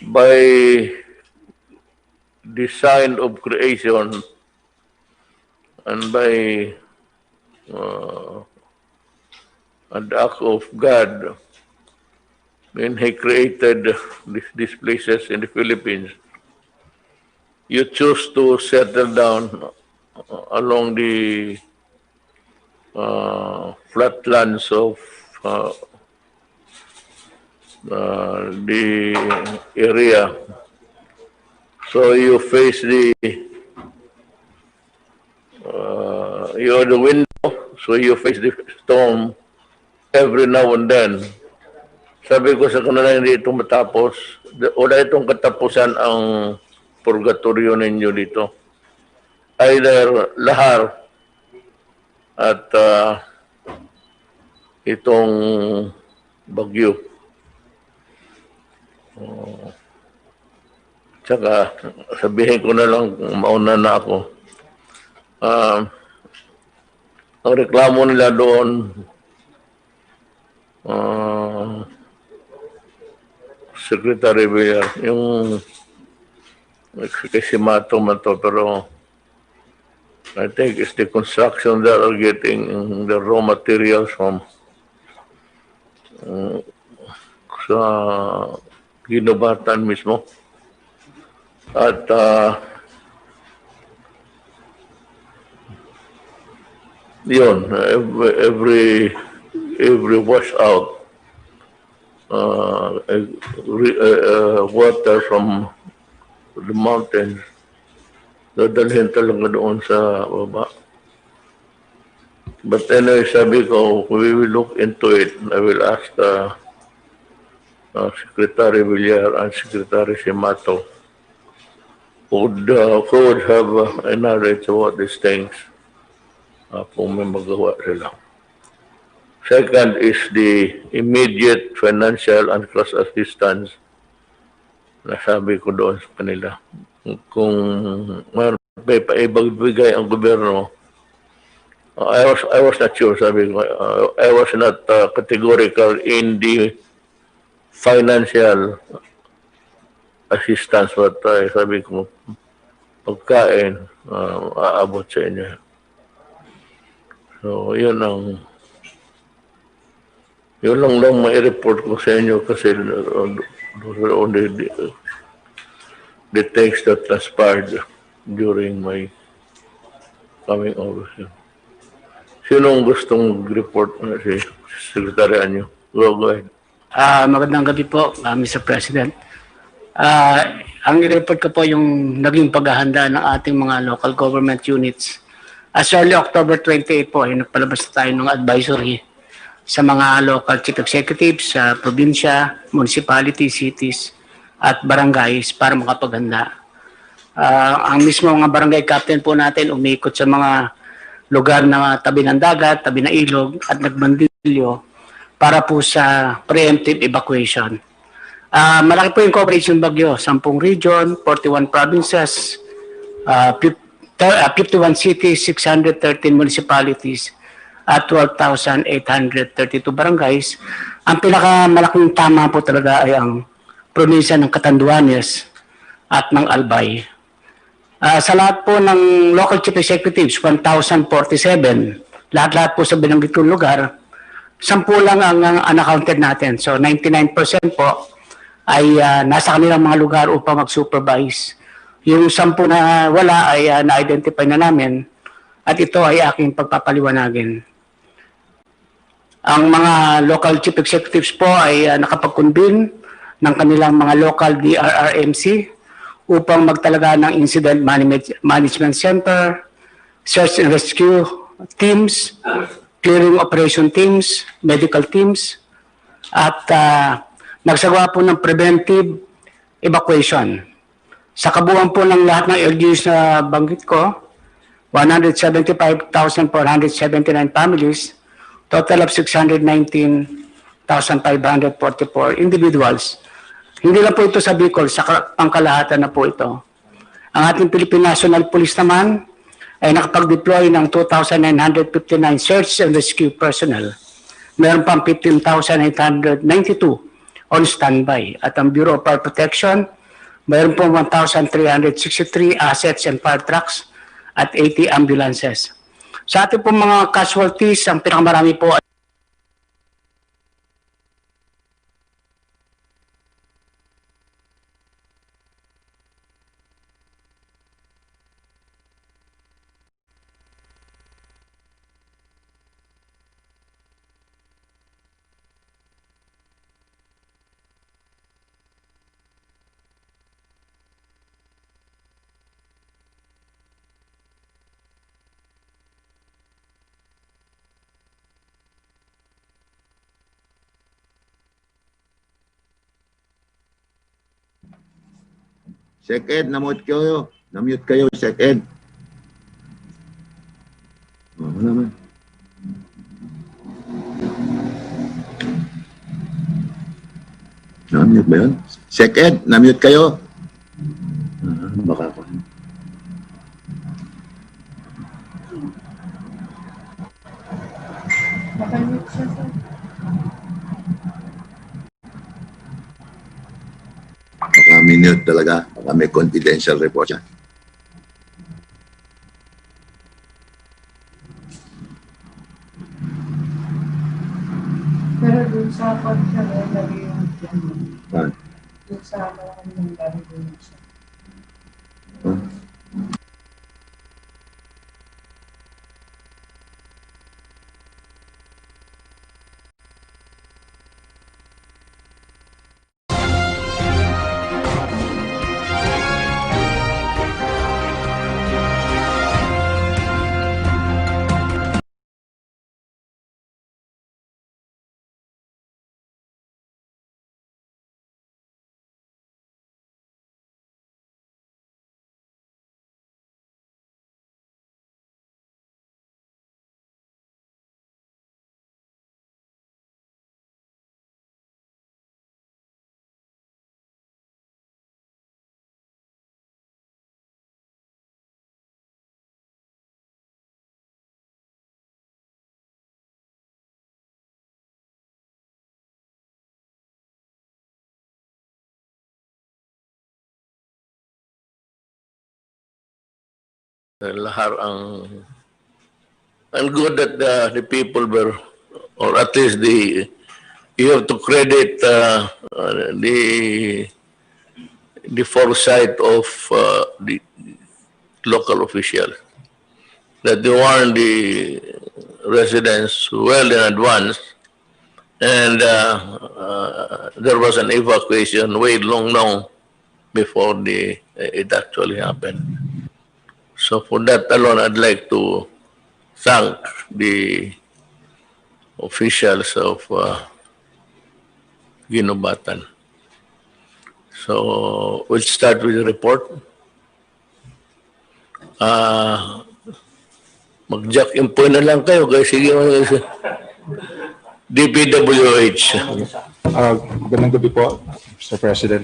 by design of creation and by an act of God when He created these places in the Philippines. You choose to settle down along the flatlands of the area. So you face the you're the window, so you face the storm every now and then. Sabi ko sa kanila, hindi ito matapos. Wala itong katapusan ang purgatorio ninyo dito. Either lahar at itong bagyo. Tsaka sabihin ko na lang, mauna na ako. Ang reklamo nila doon, Secretary Villar, yung kasi mato, pero I think it's the construction that are getting the raw materials from sa ginubatan mismo. At yun, every washout water from the mountains dadalhin talaga doon sa baba. But anyway, sabi ko, we will look into it. I will ask Secretary Villar and Secretary Simato who would have a knowledge about these things kung may magawa sila. Second is the immediate financial and cost assistance na sabi ko doon sa kanila. Kung may paibagay ang gobyerno, I was not sure, sabi ko. I was not categorical in the financial assistance, but sabi ko, pagkain, aabot sa inyo. So, yun lang may report ko sa inyo kasi on the things that transpired during my coming over here. Sinong gustong report na si Secretary Anyo? Go ahead. Magandang gabi po, Mr. President. Ang i-report ko po yung naging paghahanda ng ating mga local government units. As early October 28 po, ay nagpalabas na tayo ng advisory sa mga local chief executives sa probinsya, municipality, cities, at barangays para makapaghanda. Ang mismo mga barangay captain po natin umikot sa mga lugar na tabi ng dagat, tabi ng ilog, at nagbandilyo para po sa preemptive evacuation. Malaki po yung coverage ng bagyo, 10 region, 41 provinces, 51 cities, 613 municipalities, at 12,832 barangays. Ang pinakamalaking tama po talaga ay ang probinsya ng Catanduanes at ng Albay. Sa lahat po ng local chief executives, 1,047, lahat-lahat po sa binanggit kong lugar, 10 lang ang unaccounted natin. So 99% po ay nasa kanilang mga lugar upang mag-supervise. Yung 10 na wala ay na-identify na namin at ito ay aking pagpapaliwanagin. Ang mga local chief executives po ay nakapag-convene ng kanilang mga local NDRRMC upang magtalaga ng Incident Management Center, Search and Rescue Teams, Clearing Operation Teams, Medical Teams, at nagsagawa po ng Preventive Evacuation. Sa kabuuan po ng lahat ng LGUs na banggit ko, 175,479 families, total of 619,544 individuals. Hindi lang po ito sa Bicol, sa pangkalahatan na po ito. Ang ating Philippine National Police naman ay nakapag-deploy ng 2,959 search and rescue personnel. Meron pang 15,892 on standby. At ang Bureau of Fire Protection, mayroon po 1,363 assets and fire trucks at 80 ambulances. Sa ating po mga casualties, ang pinakamarami po Sec Ed, na-mute kayo. Na-mute kayo, Sec Ed. Oh, wala man. Na-mute ba yun? Sec Ed, na-mute kayo. Baka ako. Nakamute siya, sir. Baka minute talaga. Baka may confidential report siya. Pero dun sa pag-siya, lagi yung Ah, dun sa malaking ng lagi dun siya. ah. Lahar ang good that the people were, or at least you have to credit the foresight of the local officials, that they warned the residents well in advance, and there was an evacuation way long before it actually happened. So for that alone, I'd like to thank the officials of Ginobatan. So we'll start with the report. Mag-jack-in-po na lang kayo guys. Sige, DPWH. Magandang gabi po, Mr. President.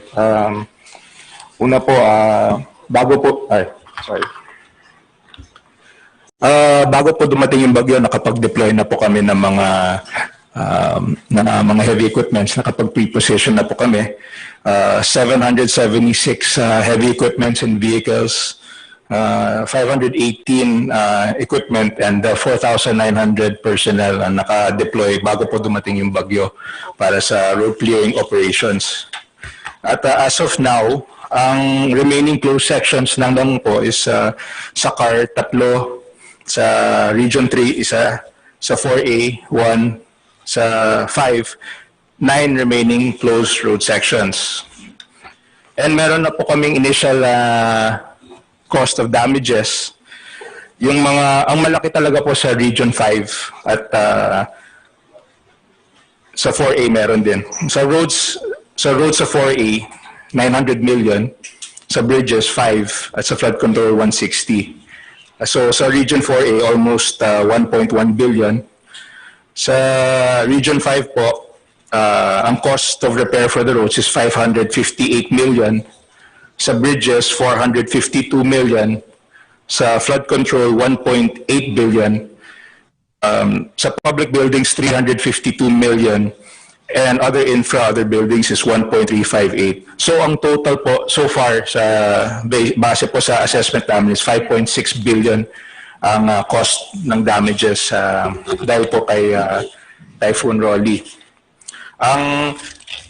Una po, bago po dumating yung bagyo, nakapag-deploy na po kami ng mga heavy equipments, nakapag-pre-position na po kami. 776 heavy equipments and vehicles, 518 equipment and 4,900 personnel ang naka-deploy bago po dumating yung bagyo para sa road clearing operations. At as of now, ang remaining closed sections lang po is sa CAR, 3, sa Region 3, isa, sa 4A, 1, sa 5, 9 remaining closed road sections. And meron na po kaming initial cost of damages. Ang malaki talaga po sa Region 5 at sa 4A meron din. Sa roads sa 4A, 900 million, sa bridges 5, at sa flood control 160. So sa Region 4A, almost 1.1 billion. Sa Region 5 po, ang cost of repair for the roads is 558 million. Sa bridges, 452 million. Sa flood control, 1.8 billion. Sa public buildings, 352 million. and other infra, other buildings is 1.358. So ang total po so far sa base po sa assessment namin is 5.6 billion ang cost ng damages dahil po kay Typhoon Rolly.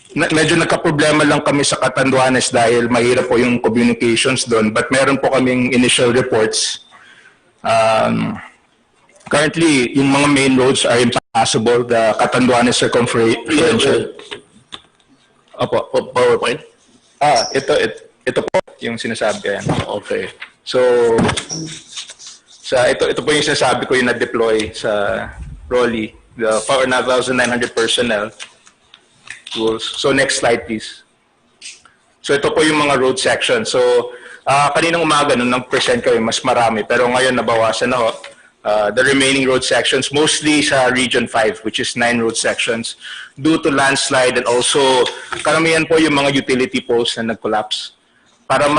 Medyo nagka-problema lang kami sa Catanduanes dahil mahirap po yung communications doon, but meron po kaming initial reports. Currently, yung mga main roads are impassable. The Catanduanes Circumferential. Opo. PowerPoint? Ito po yung sinasabi. Ayan. Okay. So, ito po yung sinasabi ko yung na-deploy sa Rolly. The 4,900 personnel rules. So, next slide, please. So, ito po yung mga road section. So, kaninang umaga nung nang-present kami, mas marami. Pero ngayon, nabawasan na ho. The remaining road sections, mostly sa Region 5, which is 9 road sections, due to landslide and also karamihan po yung mga utility poles na nag-collapse. Para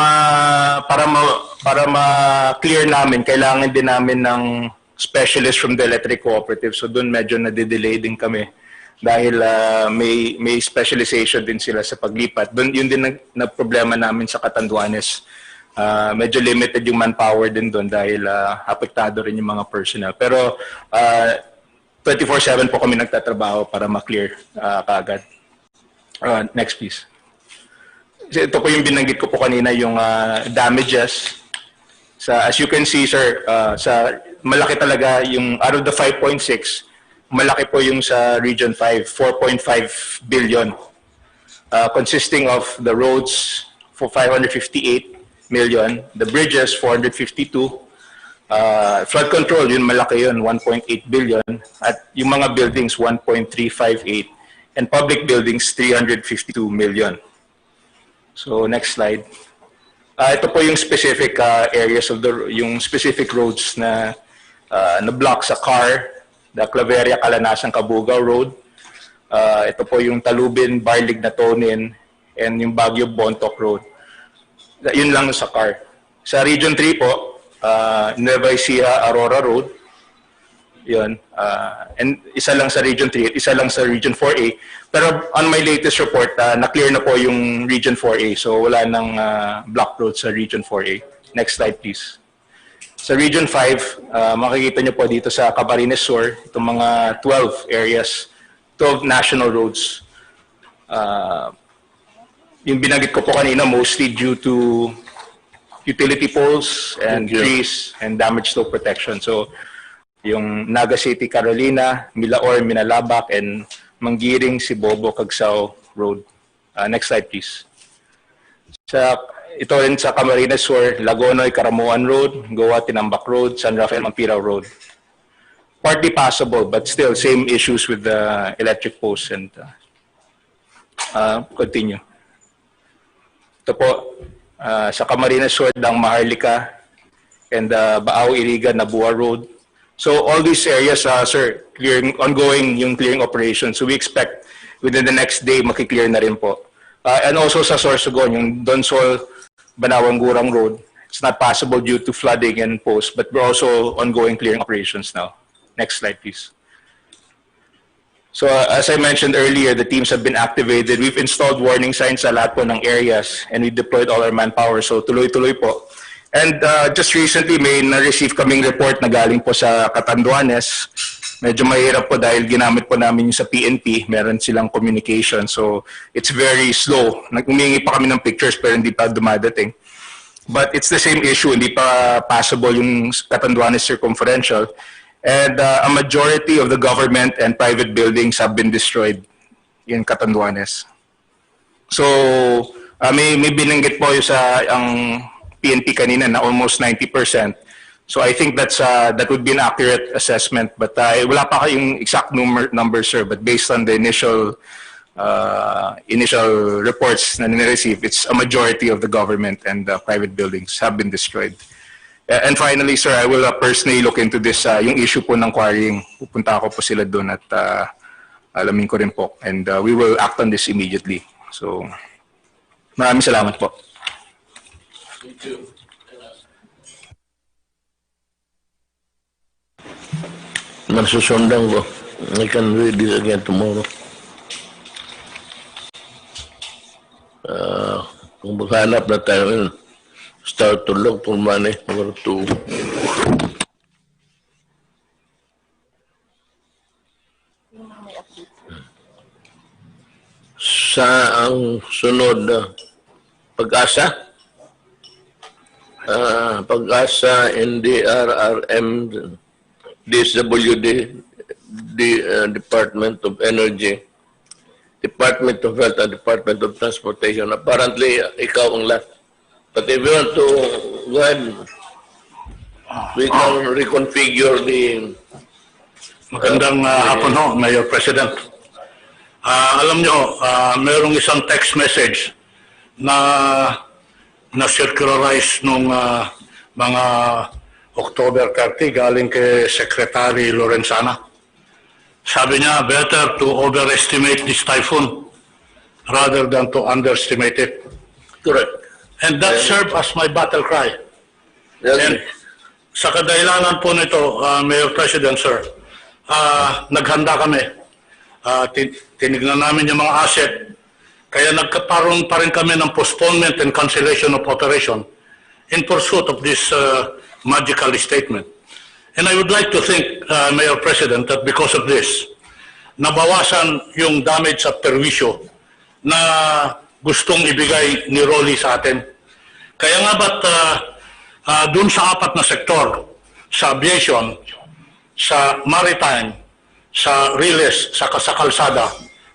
ma-clear namin, kailangan din namin ng specialist from the electric cooperative. So doon medyo nade-delay din kami dahil may specialization din sila sa paglipat. Doon yun din na problema namin sa Catanduanes. Medyo limited yung manpower din doon dahil apektado rin yung mga personnel. Pero 24/7 po kami nagtatrabaho para ma-clear kaagad. Next please. Ito po yung binanggit ko po kanina, yung damages. As you can see sir, malaki talaga yung out of the 5.6, malaki po yung sa Region 5, 4.5 billion. Consisting of the roads for 558 million, the bridges 452, flood control yun malaki yun 1.8 billion, at yung mga buildings 1.358, and public buildings 352 million. So next slide. Ito po yung specific areas of yung specific roads na block sa CAR, the Claveria Calanasan Cabugao Road. Ito po yung Talubin Barlig Natonin and yung Baguio Bontoc Road. Yun lang sa CAR. Sa Region 3 po, Nueva Ecija Aurora Road. Yun. And isa lang sa Region 3, isa lang sa Region 4A. Pero on my latest report, na-clear na po yung Region 4A. So wala nang block road sa Region 4A. Next slide please. Sa Region 5, makikita nyo po dito sa Camarines Sur, itong mga 12 areas, 12 national roads. Yung binanggit ko po kanina, mostly due to utility poles and trees and damage to protection. So, yung Naga City, Carolina, Milaor, Minalabak, and Manggiring, Sibobo, Cagsao Road. Next slide, please. Ito rin sa Camarines Sur, Lagonoy, Caramuan Road, Goa, Tinambak Road, San Rafael, Mampira Road. Partly passable, but still, same issues with the electric poles. And continue. Ito po, sa Camarines Sur, Dang Maharlika, and Baaw, Iriga, Nabua Road. So all these areas, sir, ongoing yung clearing operation. So we expect within the next day, makiklear na rin po. And also sa Sorsogon, yung Donsol, Banawang-Gurang Road, it's not possible due to flooding and posts, but we're also ongoing clearing operations now. Next slide, please. So as I mentioned earlier, the teams have been activated. We've installed warning signs sa lahat po ng areas, and we deployed all our manpower. So tuloy-tuloy po. And just recently, may na-receive kaming report na galing po sa Catanduanes. Medyo mahirap po dahil ginamit po namin yung sa PNP. Meron silang communication. So it's very slow. Humingi pa kami ng pictures pero hindi pa dumadating. But it's the same issue. Hindi pa passable yung Catanduanes Circumferential. And a majority of the government and private buildings have been destroyed in Catanduanes. So, may binanggit po yung sa ang PNP kanina na almost 90%. So I think that would be an accurate assessment. But wala pa kayong exact number, sir. But based on the initial reports na nire-receive, it's a majority of the government and private buildings have been destroyed. And finally, sir, I will personally look into this, yung issue po ng quarrying. Pupunta ako po sila doon at alamin ko rin po. And we will act on this immediately. So, maraming salamat po. Thank you. Nagsusundang ko. I can read this again tomorrow. maghanap na tayo. Start to look for money or to sa ang sunod pag-asa. Pag-asa, NDRRM, DSWD, Department of Energy, Department of Health, and Department of Transportation. Apparently, ikaw ang last. But if you want to go ahead, we can reconfigure the... Magandang hapon ho, Mayor President. Alam nyo, mayroong isang text message na na-circularize nung mga October 30 galing kay Secretary Lorenzana. Sabi niya, better to overestimate this typhoon rather than to underestimate it. Correct. And that served as my battle cry. And sa kadahilanan po nito, Mayor President, sir, naghanda kami. Tinignan namin yung mga asset. Kaya nagkaparoon pa rin kami ng postponement and cancellation of operation in pursuit of this magical statement. And I would like to think, Mayor President, that because of this, nabawasan yung damage at perwisyo na gustong ibigay ni Rolly sa atin. Kaya nga ba't dun sa apat na sektor, sa aviation, sa maritime, sa riles, sa kalsada,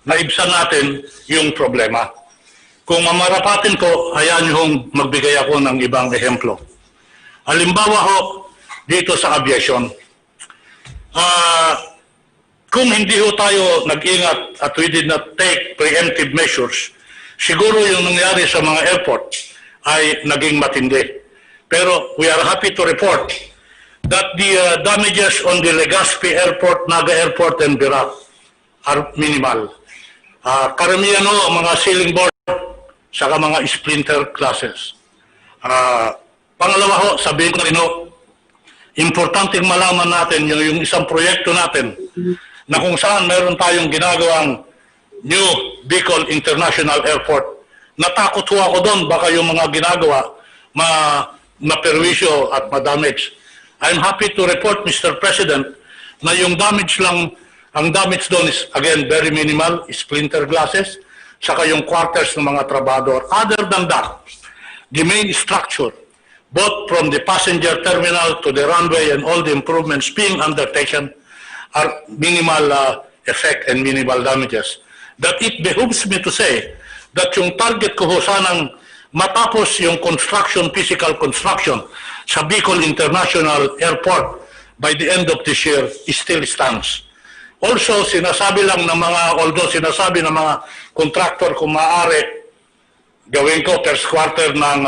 naibsan natin yung problema. Kung mamarapatin ko, hayaan niyong magbigay ako ng ibang ehemplo. Halimbawa ho, dito sa aviation, kung hindi ho tayo nag-ingat at we did not take preemptive measures, siguro yung nangyari sa mga airport ay naging matindi. Pero we are happy to report that the damages on the Legazpi Airport, Naga Airport, and Birak are minimal. Karamihan ho, mga ceiling board, saka mga splinter classes. Pangalawa ho, sabihin ko na rin ho, importanteng malaman natin yung isang proyekto natin na kung saan meron tayong ginagawang New Bicol International Airport. Natakot ho ako doon, baka yung mga ginagawa maperwisyo at madamage. I'm happy to report, Mr. President, na yung damage lang, ang damage doon is, again, very minimal, splinter glasses, saka yung quarters ng mga trabador. Other than that, the main structure, both from the passenger terminal to the runway and all the improvements being undertaken, are minimal effect and minimal damages. That it behooves me to say that yung target ko ho sanang matapos yung construction, physical construction sa Bicol International Airport by the end of this year still stands. Also, sinasabi lang ng mga, although sinasabi ng mga contractor kung maaari, gawin ko first quarter ng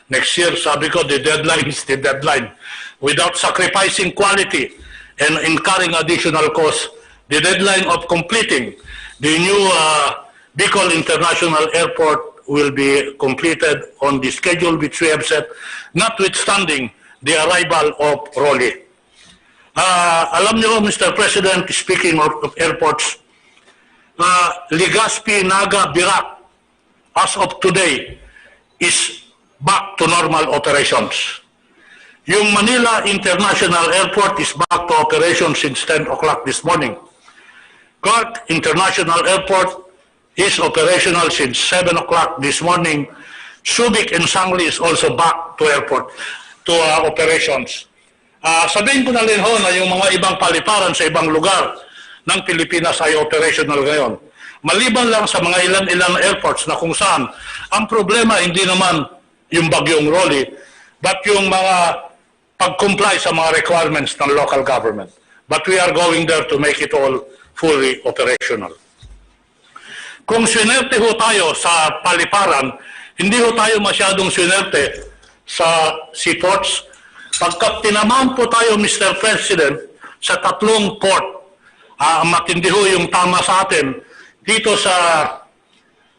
next year, sabi ko, the deadline is the deadline. Without sacrificing quality and incurring additional costs, the deadline of completing the new Bicol International Airport will be completed on the schedule which we have set, notwithstanding the arrival of Rolly. Alam niyo, Mr. President, speaking of airports, Legazpi, Naga, Birak, as of today, is back to normal operations. Yung Manila International Airport is back to operations since 10 o'clock this morning. Clark International Airport is operational since 7 o'clock this morning. Subic and Sangli is also back to operations. Sabihin ko na rin ho na yung mga ibang paliparan sa ibang lugar ng Pilipinas ay operational ngayon. Maliban lang sa mga ilan-ilan airports na kung saan ang problema hindi naman yung bagyong Rolly, but yung mga pag-comply sa mga requirements ng local government. But we are going there to make it all fully operational. Kung swinerte ho tayo sa paliparan, hindi ho tayo masyadong swinerte sa seaports. Pagkat tinamaan po tayo, Mr. President, sa tatlong port, matindi ho yung tama sa atin dito sa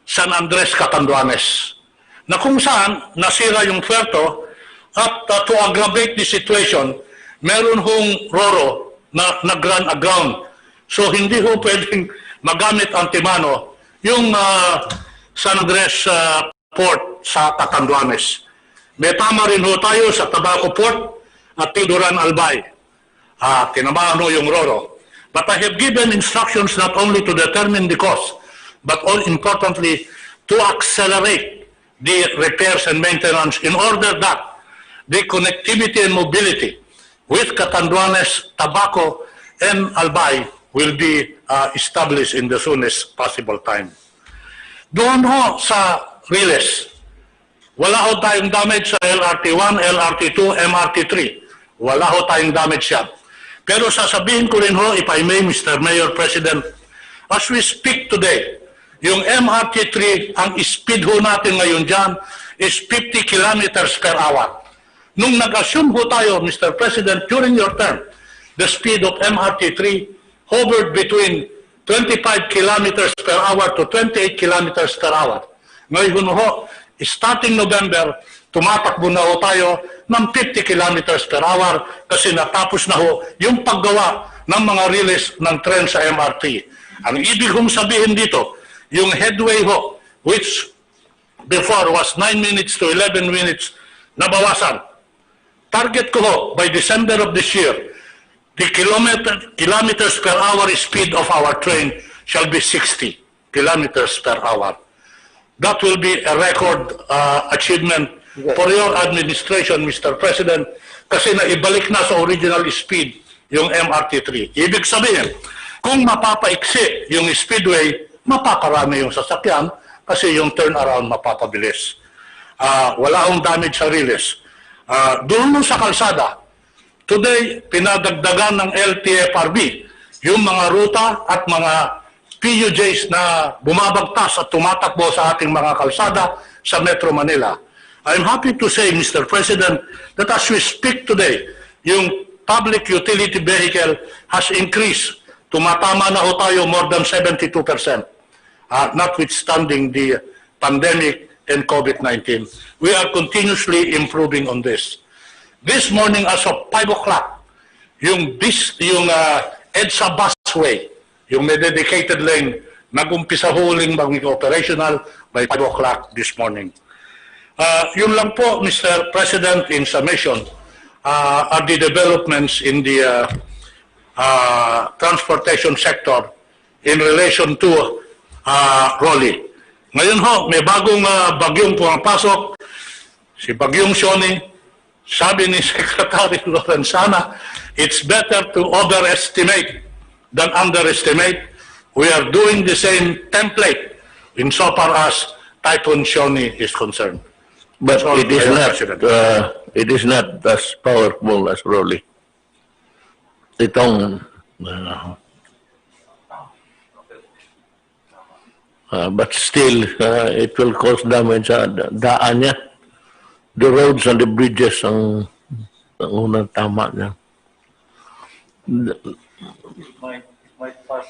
San Andres, Catanduanes, na kung saan nasira yung puerto at to aggravate the situation, meron hong roro na nag-run aground. So hindi ho pwedeng magamit antimano yung San Andres port Port sa Catanduanes. May tama rin ho tayo sa Tabaco Port at Tilduran Albay. Tinamaan ho yung Roro. But I have given instructions not only to determine the cost, but all importantly, to accelerate the repairs and maintenance in order that the connectivity and mobility with Catanduanes, Tabaco, and Albay will be established in the soonest possible time. Doon ho sa Riles, wala ho tayong damage sa LRT1, LRT2, MRT3. Wala ho tayong damage yan. Pero sasabihin ko rin ho, if I may, Mr. Mayor, President, as we speak today, yung MRT3, ang speed ho natin ngayon dyan is 50 kilometers per hour. Nung nag-assume ho tayo, Mr. President, during your term, the speed of MRT3 hovered between 25 kilometers per hour to 28 kilometers per hour. Ngayon ho, starting November, tumatakbo na ho tayo ng 50 kilometers per hour kasi natapos na ho yung paggawa ng mga release ng tren sa MRT. Ang ibig kong sabihin dito, yung headway ho, which before was 9 minutes to 11 minutes, nabawasan. Target ko ho, by December of this year, the kilometers per hour speed of our train shall be 60 kilometers per hour. That will be a record achievement for your administration, Mr. President, kasi naibalik na sa original speed yung MRT3. Ibig sabihin, kung mapapaiksi yung speedway, mapaparami yung sasakyan kasi yung turnaround mapapabilis. Wala akong damage sa Riles. Doon sa kalsada, today, pinadagdagan ng LTFRB yung mga ruta at mga PUJs na bumabagtas at tumatakbo sa ating mga kalsada sa Metro Manila. I'm happy to say, Mr. President, that as we speak today, yung public utility vehicle has increased. Tumatama na ho tayo more than 72%, notwithstanding the pandemic and COVID-19. We are continuously improving on this. This morning as of 5 o'clock, yung EDSA busway, yung may dedicated lane, nag-umpisa huling maging operational by 5 o'clock this morning. Yun lang po, Mr. President, in summation, are the developments in the transportation sector in relation to Rolly. Ngayon ho, may bagong bagyong pumapasok, si Bagyong Shoni. Sabi ni Secretary Lorenzana, it's better to overestimate than underestimate. We are doing the same template insofar as Typhoon Shoni is concerned. But it is not as powerful as Rolly. Itong but still it will cause damage sa daan niya. The roads and the bridges ang unang tama niya. Might pass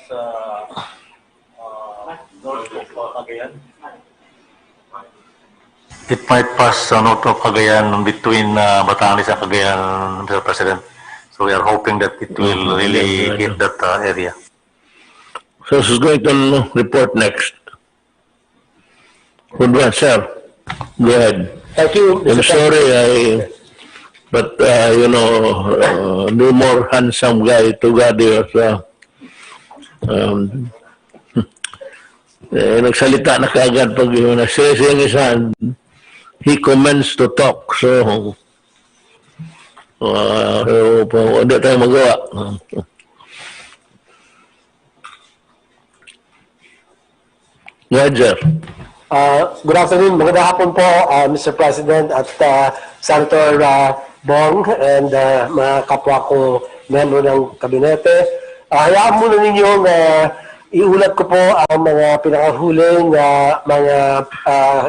north of Cagayan. It might pass north of Cagayan between Batanes and Cagayan, Mr. President. So we are hoping that it will really hit that area. So who's going to report next? Good, sir. Go ahead. Thank you, I'm Mr. sorry, but no more handsome guy to God is nagsalita na kaagad pag nagsisi ang isa, he commenced to talk, so hindi tayo magawa. Go ahead, sir. Good afternoon, magandang hapon po, Mr. President at Senator Bong and mga kapwa ko membro ng kabinete. Hayaan muna ninyong iulat ko po ang mga pinakahuling mga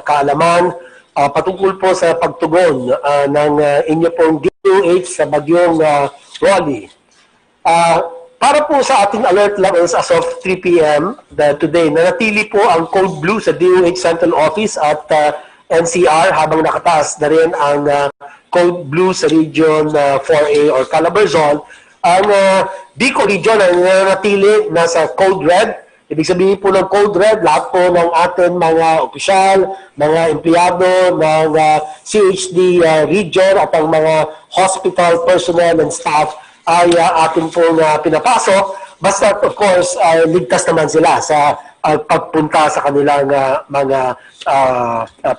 kaalaman patungkol po sa pagtugon ng inyo pong DOH sa bagyong Rolly. Para po sa ating alert levels as of 3 p.m. Today, nanatili po ang Code Blue sa DOH Central Office at NCR habang nakataas na rin ang Code Blue sa Region 4A or Calabarzon. Ang Bicol Region ay nanatili nasa Code Red, Ibig sabihin po ng Code Red, lahat po ng ating mga opisyal, mga empleyado ng CHD region at ang mga hospital personnel and staff ay atin pong pinapasok. Basta of course, ligtas naman sila sa pagpunta sa kanilang mga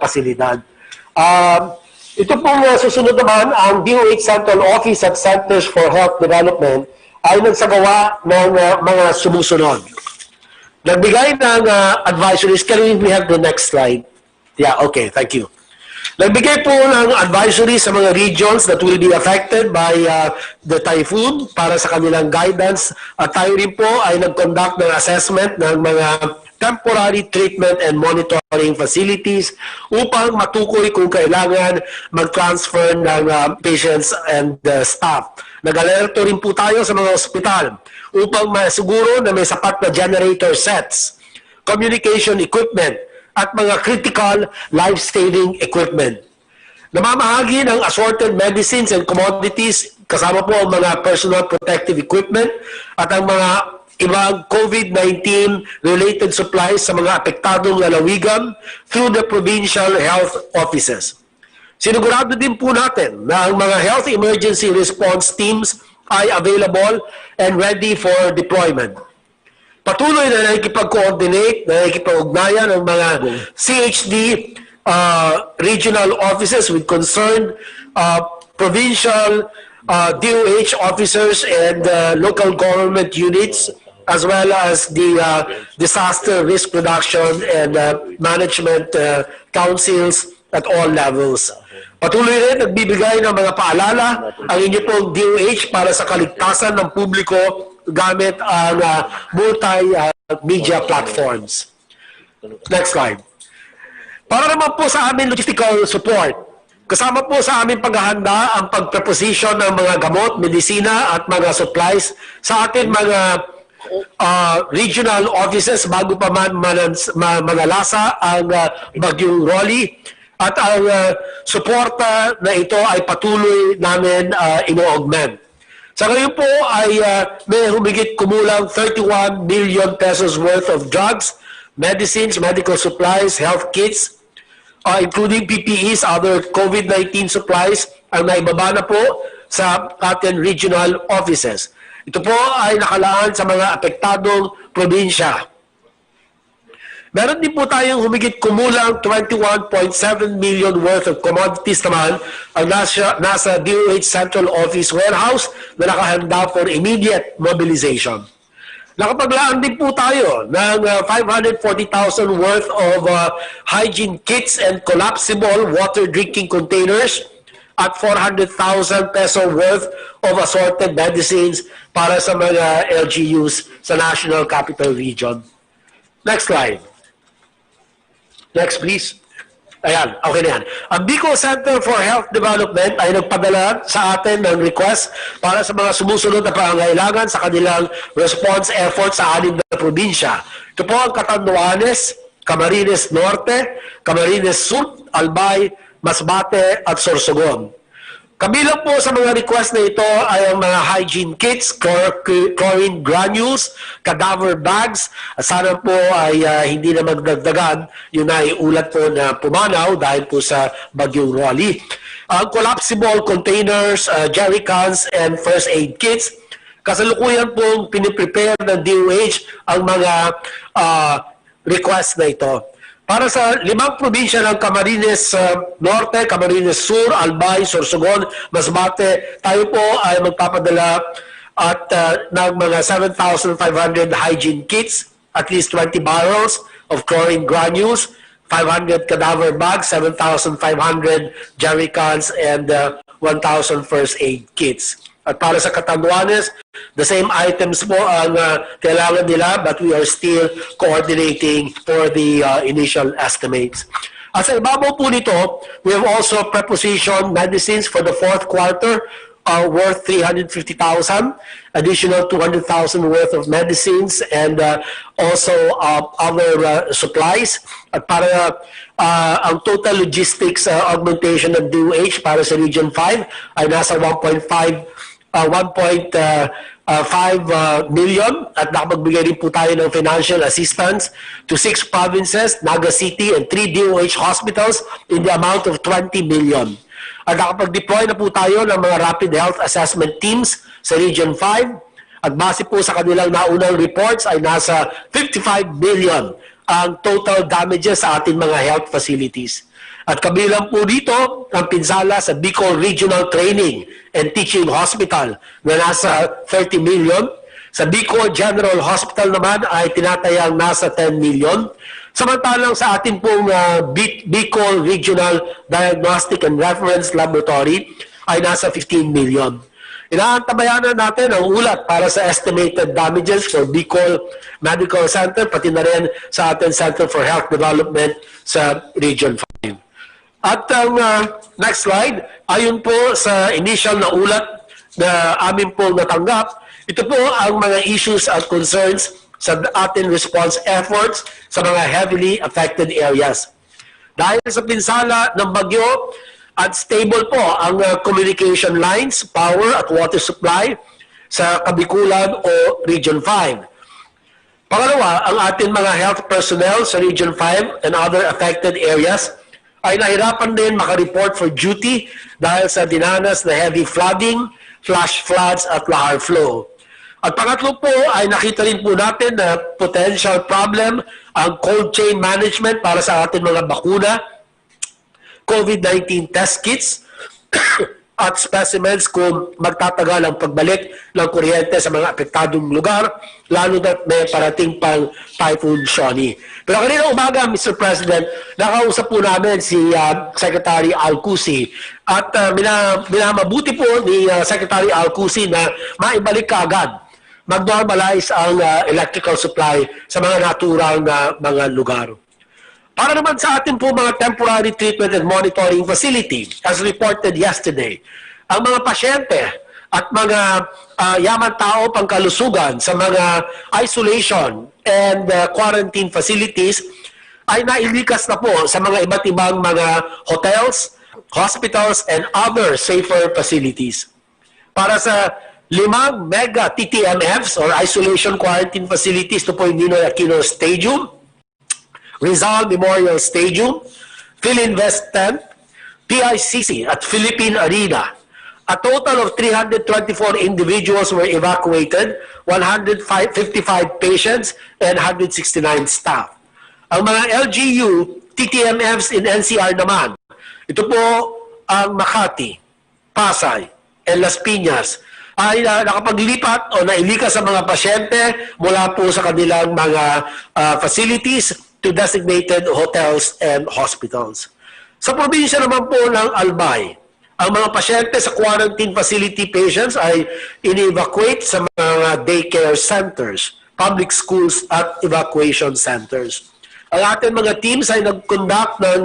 pasilidad. Ito pong susunod naman, ang DOH Central Office at Centers for Health Development ay nagsagawa ng mga sumusunod. Nagbigay ng advisories. Can we have the next slide? Yeah, okay, thank you. Nagbigay po ng advisories sa mga regions that will be affected by the typhoon para sa kanilang guidance. At tayo rin po ay nag-conduct ng assessment ng mga temporary treatment and monitoring facilities upang matukoy kung kailangan mag-transfer ng patients and staff. Nag-alerto rin po tayo sa mga ospital upang masiguro na may sapat na generator sets, communication equipment, at mga critical life-saving equipment. Namamahagi ng assorted medicines and commodities, kasama po ang mga personal protective equipment at ang mga ibang COVID-19 related supplies sa mga apektadong lalawigan through the provincial health offices. Sinigurado din po natin na ang mga health emergency response teams ay available and ready for deployment. Patuloy na nakikipag-coordinate, nakikipag-ugnayan ng mga CHD regional offices with concerned provincial DOH officers and local government units, as well as the disaster risk reduction and management councils at all levels. Patuloy rin nagbibigay ng mga paalala ang inyo pong DOH para sa kaligtasan ng publiko gamit ang multi-media platforms. Next slide. Para naman po sa amin logistical support, kasama po sa aming paghahanda ang pagpreposition ng mga gamot, medisina at mga supplies sa ating mga regional offices bago pa man manalasa ang bagyong Rolly. At ang suporta na ito ay patuloy namin ino-augment. Sa ngayon po ay may humigit kumulang 31 billion pesos worth of drugs, medicines, medical supplies, health kits, including PPEs, other COVID-19 supplies, ang naibaba na po sa ating regional offices. Ito po ay nakalaan sa mga apektadong probinsya. Meron din po tayong humigit kumulang 21.7 million worth of commodities naman ang nasa DOH Central Office Warehouse na nakahanda for immediate mobilization. Nakapaglaan din po tayo ng 540,000 worth of hygiene kits and collapsible water drinking containers at 400,000 peso worth of assorted medicines para sa mga LGUs sa National Capital Region. Next slide. Next, please. Ayan, okay na yan. Ang Bicol Center for Health Development ay nagpadala sa atin ng request para sa mga sumusunod na pangangailangan sa kanilang response effort sa 6 na probinsya. Ito po ang Catanduanes, Camarines Norte, Camarines Sur, Albay, Masbate at Sorsogon. Kabilang po sa mga request na ito ay ang mga hygiene kits, chlorine granules, cadaver bags. Sana po ay hindi na magdagdagan yung naiulat po na pumanaw dahil po sa bagyong Rolly. Collapsible containers, jerrycans, and first aid kits. Kasalukuyan pong piniprepare ng DOH ang mga request na ito. Para sa 5 probinsya ng Camarines Norte, Camarines Sur, Albay, Sorsogon, Masbate, tayo po ay magpapadala at ng mga 7,500 hygiene kits, at least 20 barrels of chlorine granules, 500 cadaver bags, 7,500 jerrycans, and 1,000 first aid kits. At para sa Catanduanes, the same items po ang kailangan nila, but we are still coordinating for the initial estimates. At sa ibabaw po nito, we have also prepositioned medicines for the 4th quarter worth 350,000, additional 200,000 worth of medicines, and also other supplies. At para ang total logistics augmentation ng DOH para sa Region 5 ay nasa 1.5 million at nakapagbigay rin po tayo ng financial assistance to 6 provinces, Naga City, and 3 DOH hospitals in the amount of 20 million. At nakapag-deploy na po tayo ng mga rapid health assessment teams sa Region 5 at base po sa kanilang naunang reports ay nasa 55 billion ang total damages sa ating mga health facilities. At kabilang po dito ang pinsala sa Bicol Regional Training and Teaching Hospital na nasa 30 million. Sa Bicol General Hospital naman ay tinatayang nasa 10 million. Samantalang sa ating pong Bicol Regional Diagnostic and Reference Laboratory ay nasa 15 million. Inaantabayanan natin ang ulat para sa estimated damages for Bicol Medical Center pati na rin sa ating Center for Health Development sa Region 5. At ang next slide, ayon po sa initial na ulat na amin po natanggap, ito po ang mga issues at concerns sa ating response efforts sa mga heavily affected areas. Dahil sa pinsala ng bagyo, unstable po ang communication lines, power at water supply sa Kabikulan o Region 5. Pangalawa, ang ating mga health personnel sa Region 5 and other affected areas ay nahirapan din makareport for duty dahil sa dinanas na heavy flooding, flash floods at lahar flow. At pangatlo po ay nakita rin po natin na potential problem ang cold chain management para sa ating mga bakuna, COVID-19 test kits, at specimens kung magtatagal ang pagbalik ng kuryente sa mga apektadong lugar, lalo na may parating pang Typhoon Shawnee. Pero kanina umaga, Mr. President, nakausap po namin si Secretary Alcusi at minamabuti po ni Secretary Alcusi na maibalik kaagad, mag-normalize ang electrical supply sa mga naturang mga lugar. Para naman sa ating po mga temporary treatment and monitoring facility, as reported yesterday, ang mga pasyente at mga yaman tao pangkalusugan sa mga isolation and quarantine facilities ay nailikas na po sa mga iba't ibang mga hotels, hospitals, and other safer facilities. Para sa 5 mega TTMFs or isolation quarantine facilities, ito po yung Ninoy Aquino Stadium, Rizal Memorial Stadium, Philinvest Tent, PICC at Philippine Arena. A total of 324 individuals were evacuated, 155 patients, and 169 staff. Ang mga LGU, TTMFs in NCR naman, ito po ang Makati, Pasay, and Las Piñas, ay nakapaglipat o nailikas sa mga pasyente mula po sa kanilang mga facilities to designated hotels and hospitals. Sa probinsya naman po ng Albay, ang mga pasyente sa quarantine facility patients ay in-evacuate sa mga daycare centers, public schools at evacuation centers. Ang ating mga teams ay nag-conduct ng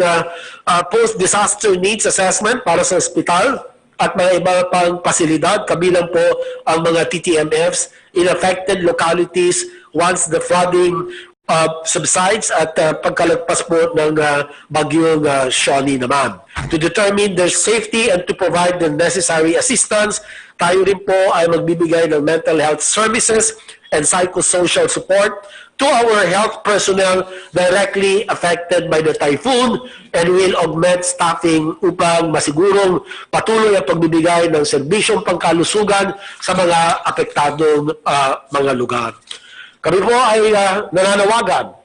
post-disaster needs assessment para sa ospital at mga iba pang pasilidad, kabilang po ang mga TTMFs in affected localities once the flooding subsides at pagkalagpas po ng bagyong Shawnee naman. To determine their safety and to provide the necessary assistance, tayo rin po ay magbibigay ng mental health services and psychosocial support to our health personnel directly affected by the typhoon and will augment staffing upang masigurong patuloy ang pagbibigay ng serbisyong pangkalusugan sa mga apektadong mga lugar. Kami po ay nananawagan.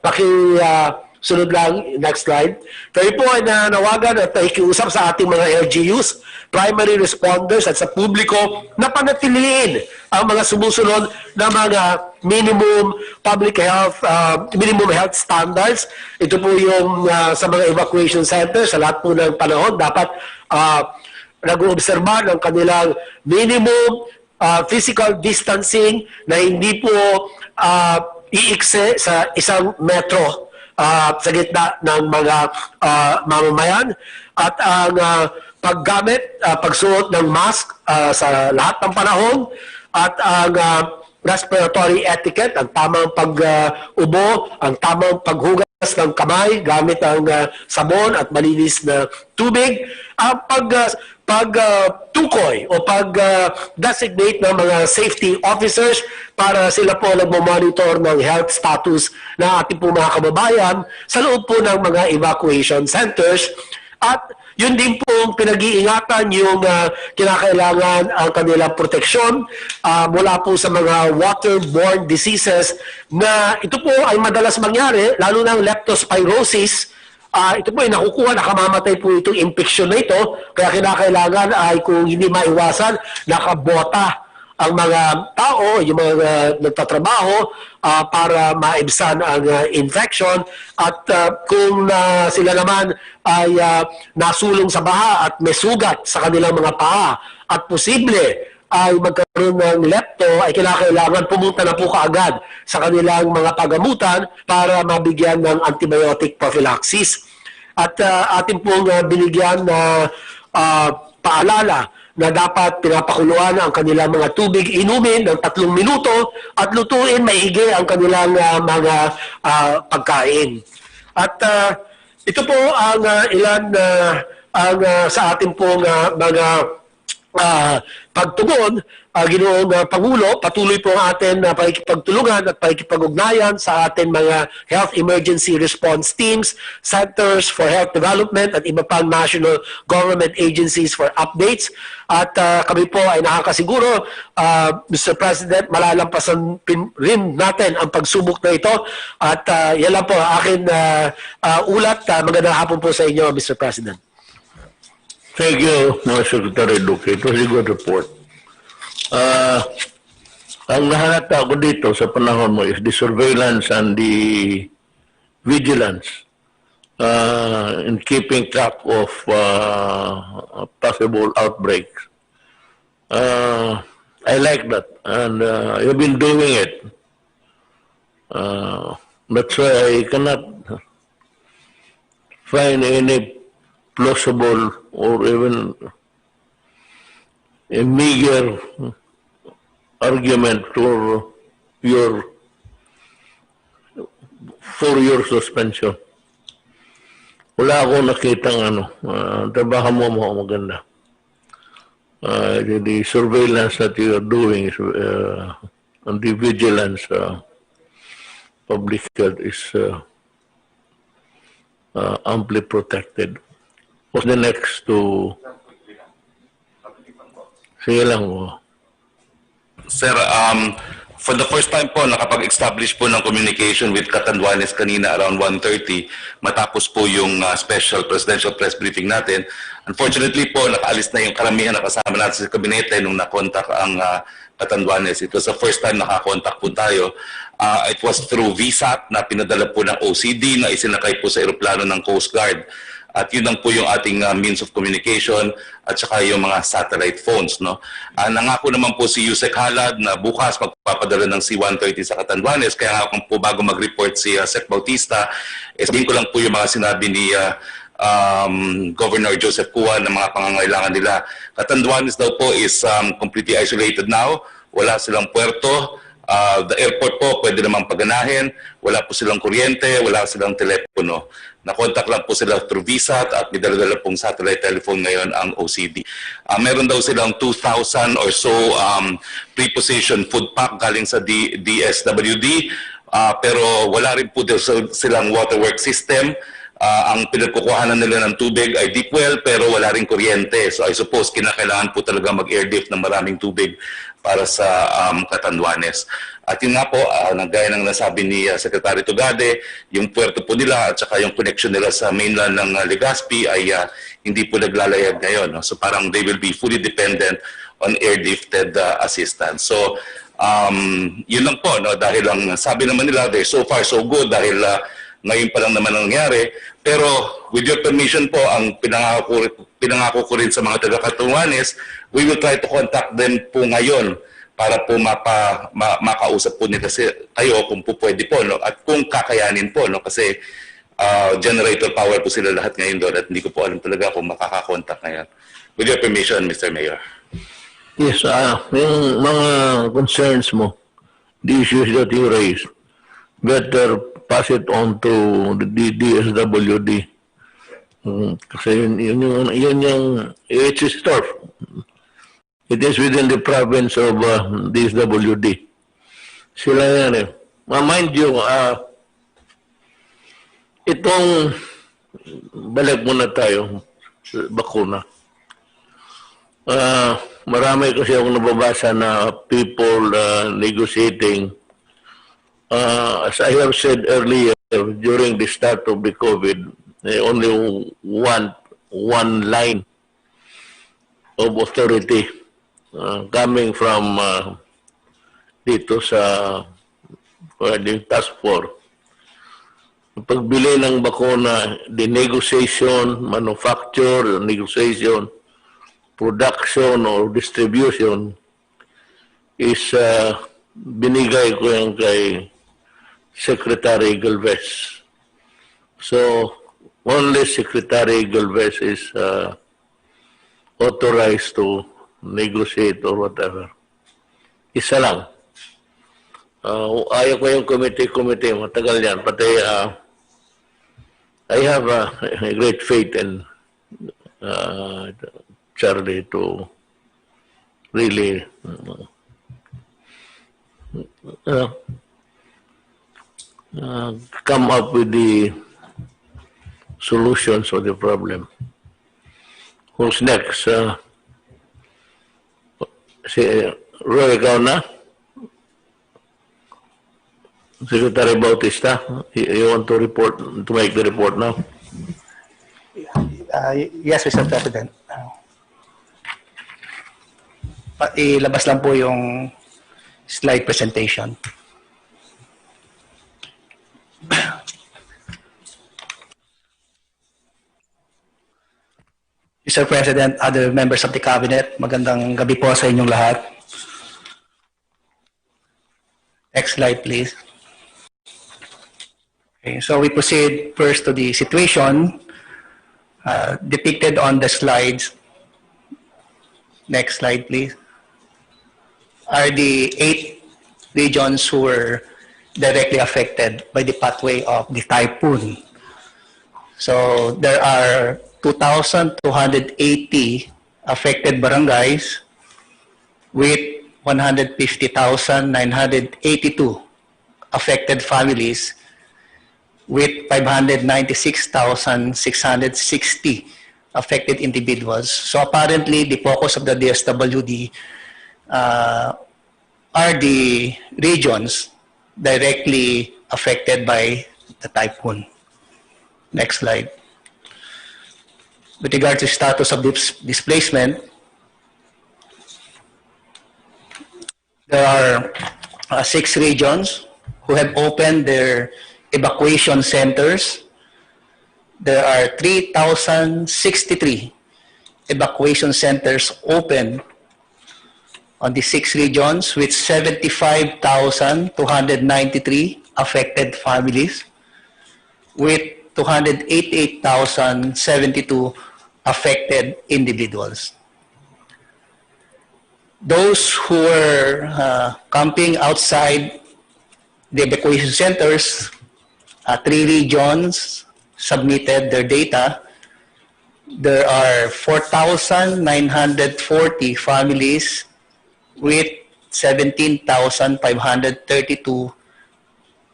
Sunod lang, next slide. Kami po ay nananawagan at nakikiusap sa ating mga LGUs, primary responders at sa publiko na panatiliin ang mga sumusunod na mga minimum public health, minimum health standards. Ito po yung sa mga evacuation centers, sa lahat po ng panahon, dapat nag-uobserba ng kanilang minimum physical distancing na hindi po iikse sa 1 metro sa gitna ng mga mamamayan at ang paggamit, pagsuot ng mask sa lahat ng panahon at ang respiratory etiquette, ang tamang pag-ubo, ang tamang paghugas ng kamay gamit ang sabon at malinis na tubig, ang tukoy o pag-designate ng mga safety officers para sila po nagmo-monitor ng health status ng ating po mga kababayan sa loob po ng mga evacuation centers. At yun din po pinag-iingatan yung kinakailangan ang kanilang proteksyon mula po sa mga waterborne diseases na ito po ay madalas mangyari, lalo ng leptospirosis. Ito po ay nakukuha, nakamamatay po itong infection na ito, kaya kinakailangan ay kung hindi maiwasan, nakabota ang mga tao, yung mga nagtatrabaho para maibsan ang infection. At kung sila naman ay nasulong sa baha at may sugat sa kanilang mga paa at posible ay magkaroon ng lepto, ay kinakailangan pumunta na po kaagad sa kanilang mga pagamutan para mabigyan ng antibiotic prophylaxis. At atin pong binigyan na paalala na dapat pinapakuluan ang kanilang mga tubig inumin ng 3 minuto at lutuin maigi ang kanilang mga pagkain. At ito po ang ilan ang sa ating pong mga pagtugon. Ginoong Pangulo, patuloy po ang atin na pakikipagtulungan at pakikipag-ugnayan sa ating mga health emergency response teams, centers for health development at iba pang national government agencies for updates. At kami po ay nakakasiguro, Mr. President, malalampasan rin natin ang pagsubok na ito. At yan lang po ang aking ulat. Magandang hapon po sa inyo, Mr. President. Thank you, Secretary Duque. It was a good report. Ang nahalata ko dito sa panahon mo is the surveillance and the vigilance in keeping track of possible outbreaks. I like that, and you've been doing it. That's why I cannot find any plausible or even a meager argument for your suspension. Wala akong nakitang trabaho mo maganda. The surveillance that you are doing is, and the vigilance public health is amply protected. What's the next to... Sige lang mo. Sir, for the first time po, nakapag-establish po ng communication with Catanduanes kanina around 1:30 matapos po yung special presidential press briefing natin. Unfortunately po, nakaalis na yung karamihan na kasama natin sa kabinete nung nakontak ang Catanduanes. It was the first time nakakontak po tayo. It was through VSAT na pinadala po ng OCD na isinakay po sa aeroplano ng Coast Guard. At yun lang po yung ating means of communication at saka yung mga satellite phones. No? Nangako naman po si Yusek Halad na bukas magpapadala ng C-130 sa Catanduanes. Kaya nga po bago mag-report si Sec Bautista, sabihin ko lang po yung mga sinabi ni Governor Joseph Cua na mga pangangailangan nila. Catanduanes daw po is completely isolated now. Wala silang puerto. The airport po pwede naman paganahin. Wala po silang kuryente, wala silang telepono. Nakontak lang po sila through VSAT at may dala-dala pong satellite telephone ngayon ang OCD. Meron daw silang 2,000 or so preposition food pack galing sa DSWD, pero wala rin po silang waterwork system. Ang pinagkukuhanan nila ng tubig ay deep well pero wala rin kuryente. So I suppose kinakailangan po talaga mag-airlift ng maraming tubig para sa Catanduanes. At yun nga po, gaya ng nasabi ni Secretary Tugade, yung puerto po nila at saka yung connection nila sa mainland ng Legazpi ay hindi po naglalayag ngayon. No? So parang they will be fully dependent on airlifted assistance. So yun lang po, no? Dahil ang sabi naman nila, they're so far so good dahil ngayon pa lang naman nangyari. Pero with your permission po, ang pinangako ko rin sa mga taga-Catanduanes, we will try to contact them po ngayon para po makausap po nila kayo kung po pwede po, no? At kung kakayanin po, no? Kasi generator power po sila lahat ngayon doon at hindi ko po alam talaga kung makakakontak ngayon. With your permission, Mr. Mayor. Yes, yung mga concerns mo, the issues that you raised, better pass it on to the DSWD Kasi yun yung it's his turf. It is within the province of DSWD. Sila yan eh. Mind you, itong balik muna tayo sa bakuna. Marami kasi akong nababasa na people negotiating. As I have said earlier, during the start of the COVID, they only want one line of authority coming from dito sa task force. Pagbili ng bakuna, the negotiation, manufacture, negotiation, production or distribution is binigay ko yan kay Secretary Galvez. So, only Secretary Galvez is authorized to negotiate or whatever. Isa lang. Ayaw ko yung committee, matagal yan. Pati, I have a great faith in Charlie to really come up with the solutions of the problem. Who's next? Si Roy, ikaw na? Secretary Bautista, you want to report, to make the report now? Yes, Mr. President. Ilabas lang po yung slide presentation. Mr. President, other members of the Cabinet, magandang gabi po sa inyong lahat. Next slide, please. Okay, so we proceed first to the situation depicted on the slides. Next slide, please. Are the 8 regions who were directly affected by the pathway of the typhoon. So there are 2,280 affected barangays with 150,982 affected families with 596,660 affected individuals. So apparently, the focus of the DSWD are the regions directly affected by the typhoon. Next slide. With regard to status of displacement, there are 6 regions who have opened their evacuation centers. There are 3,063 evacuation centers open on the 6 regions with 75,293 affected families with 288,072 affected individuals. Those who were camping outside the evacuation centers, 3 regions submitted their data. There are 4,940 families with 17,532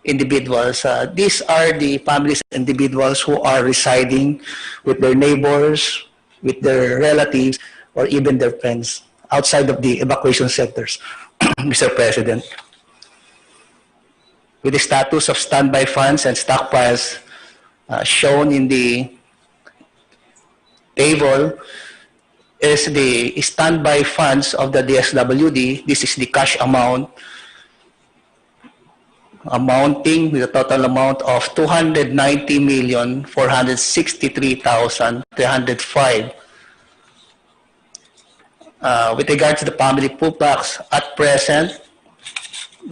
individuals. These are the families and individuals who are residing with their neighbors, with their relatives, or even their friends outside of the evacuation centers, Mr. President. With the status of standby funds and stockpiles shown in the table is the standby funds of the DSWD. This is the cash amount amounting with a total amount of 290,463,305. With regard to the family pullbacks at present,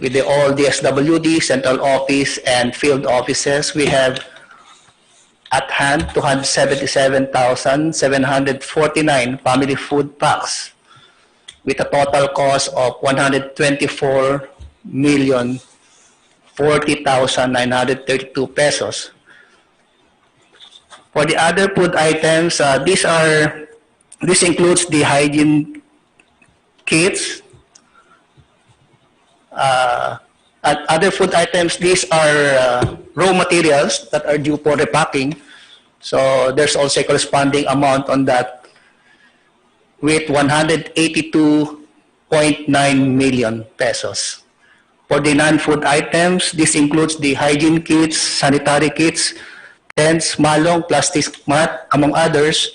with all DSWD, central office, and field offices, we have at hand 277,749 family food packs with a total cost of 124,040,932 pesos For the other food items, this includes the hygiene kits. And other food items, these are raw materials that are due for repacking. So there's also a corresponding amount on that with 182.9 million pesos. For the non-food items, this includes the hygiene kits, sanitary kits, tents, malong, plastic mat, among others,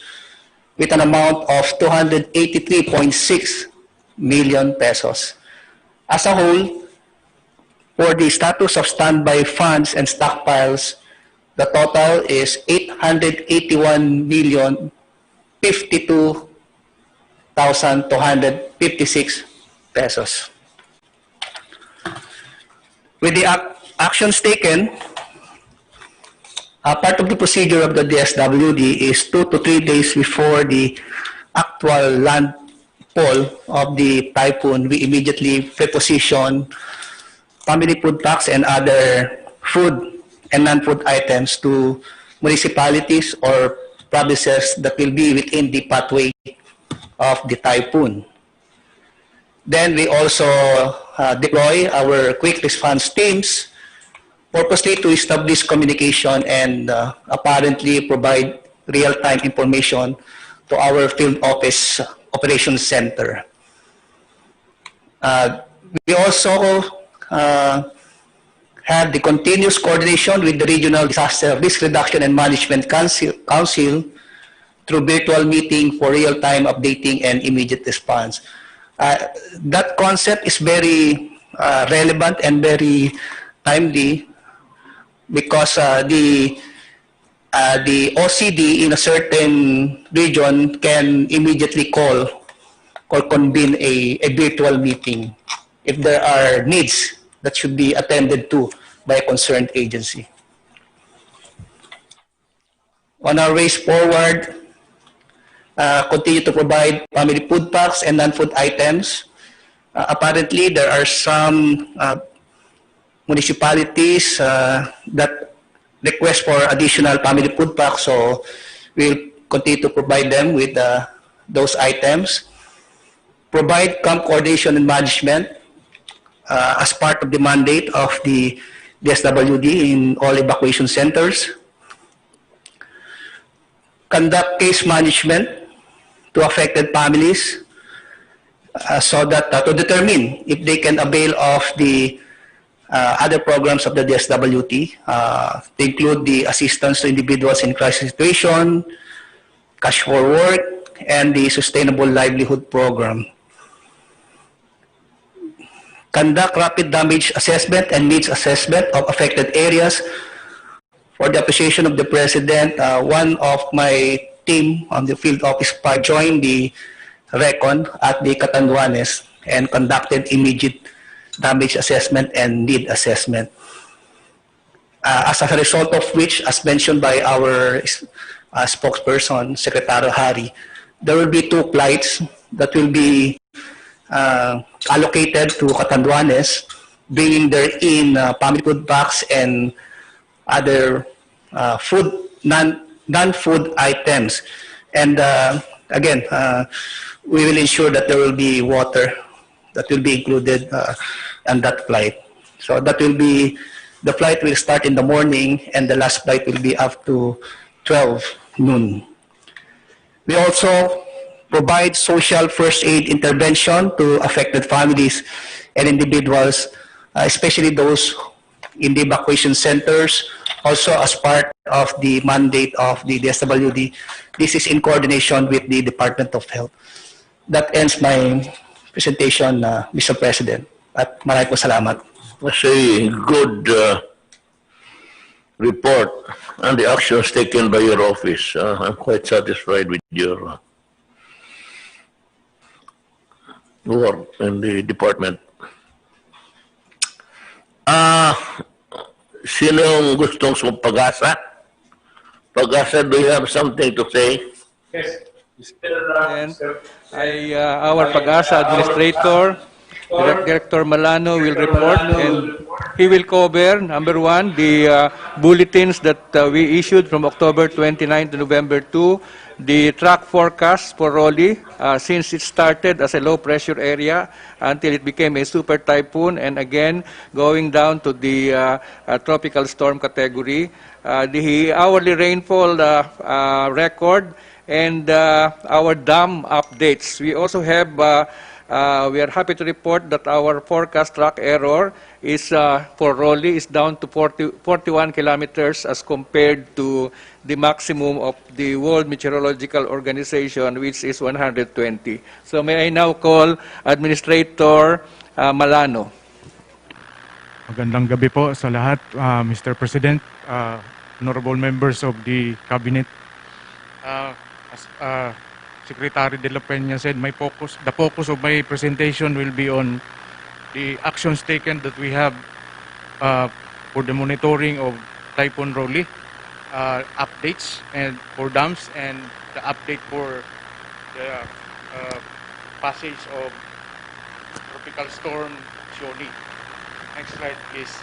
with an amount of 283.6 million pesos. As a whole, for the status of standby funds and stockpiles, the total is 881,052,256 pesos. With the actions taken, part of the procedure of the DSWD is 2 to 3 days before the actual landfall of the typhoon, we immediately preposition family food packs and other food and non-food items to municipalities or provinces that will be within the pathway of the typhoon. Then we also deploy our quick response teams purposely to establish communication and apparently provide real-time information to our field office operations center. We also have the continuous coordination with the Regional Disaster Risk Reduction and Management Council through virtual meeting for real-time updating and immediate response. That concept is very relevant and very timely because the OCD in a certain region can immediately call or convene a virtual meeting if there are needs that should be attended to by a concerned agency. On our ways forward, continue to provide family food packs and non-food items. Apparently, there are some municipalities that request for additional family food packs, so we'll continue to provide them with those items. Provide camp coordination and management as part of the mandate of the DSWD in all evacuation centers. Conduct case management to affected families so that to determine if they can avail of the other programs of the DSWD. They include the assistance to individuals in crisis situation, cash for work, and the sustainable livelihood program. Conduct rapid damage assessment and needs assessment of affected areas. For the appreciation of the President, one of my team on the field office joined the RECON at the Catanduanes and conducted immediate damage assessment and need assessment. As a result of which, as mentioned by our spokesperson, Secretary Hari, there will be 2 flights that will be allocated to Catanduanes, bringing therein family food packs and other non-food items. And again, we will ensure that there will be water that will be included on that flight. So that will be, the flight will start in the morning and the last flight will be up to 12 noon. We also provide social first aid intervention to affected families and individuals, especially those in the evacuation centers, also as part of the mandate of the DSWD. This is in coordination with the Department of Health. That ends my presentation, Mr. President. At maraming po salamat. That's a good report on the actions taken by your office. I'm quite satisfied with your work in the department. Sinong gustong pag-asa? Pag-asa, do you have something to say? Yes, Mr. President, our Pag-asa Administrator Director Malano will report, and he will cover, number one, the bulletins that we issued from October 29 to November 2, the track forecast for Rolly since it started as a low-pressure area until it became a super typhoon, and again, going down to the tropical storm category, the hourly rainfall record, and our dam updates. We also have we are happy to report that our forecast track error is for Rolly is down to 41 kilometers as compared to the maximum of the World Meteorological Organization, which is 120. So may I now call Administrator Malano. Magandang gabi po sa lahat, Mr. President, honorable members of the Cabinet. As Secretary De La Peña said, the focus of my presentation will be on the actions taken that we have for the monitoring of Typhoon Rolly, updates and for dams, and the update for the passage of Tropical Storm Shoni. Next slide, please.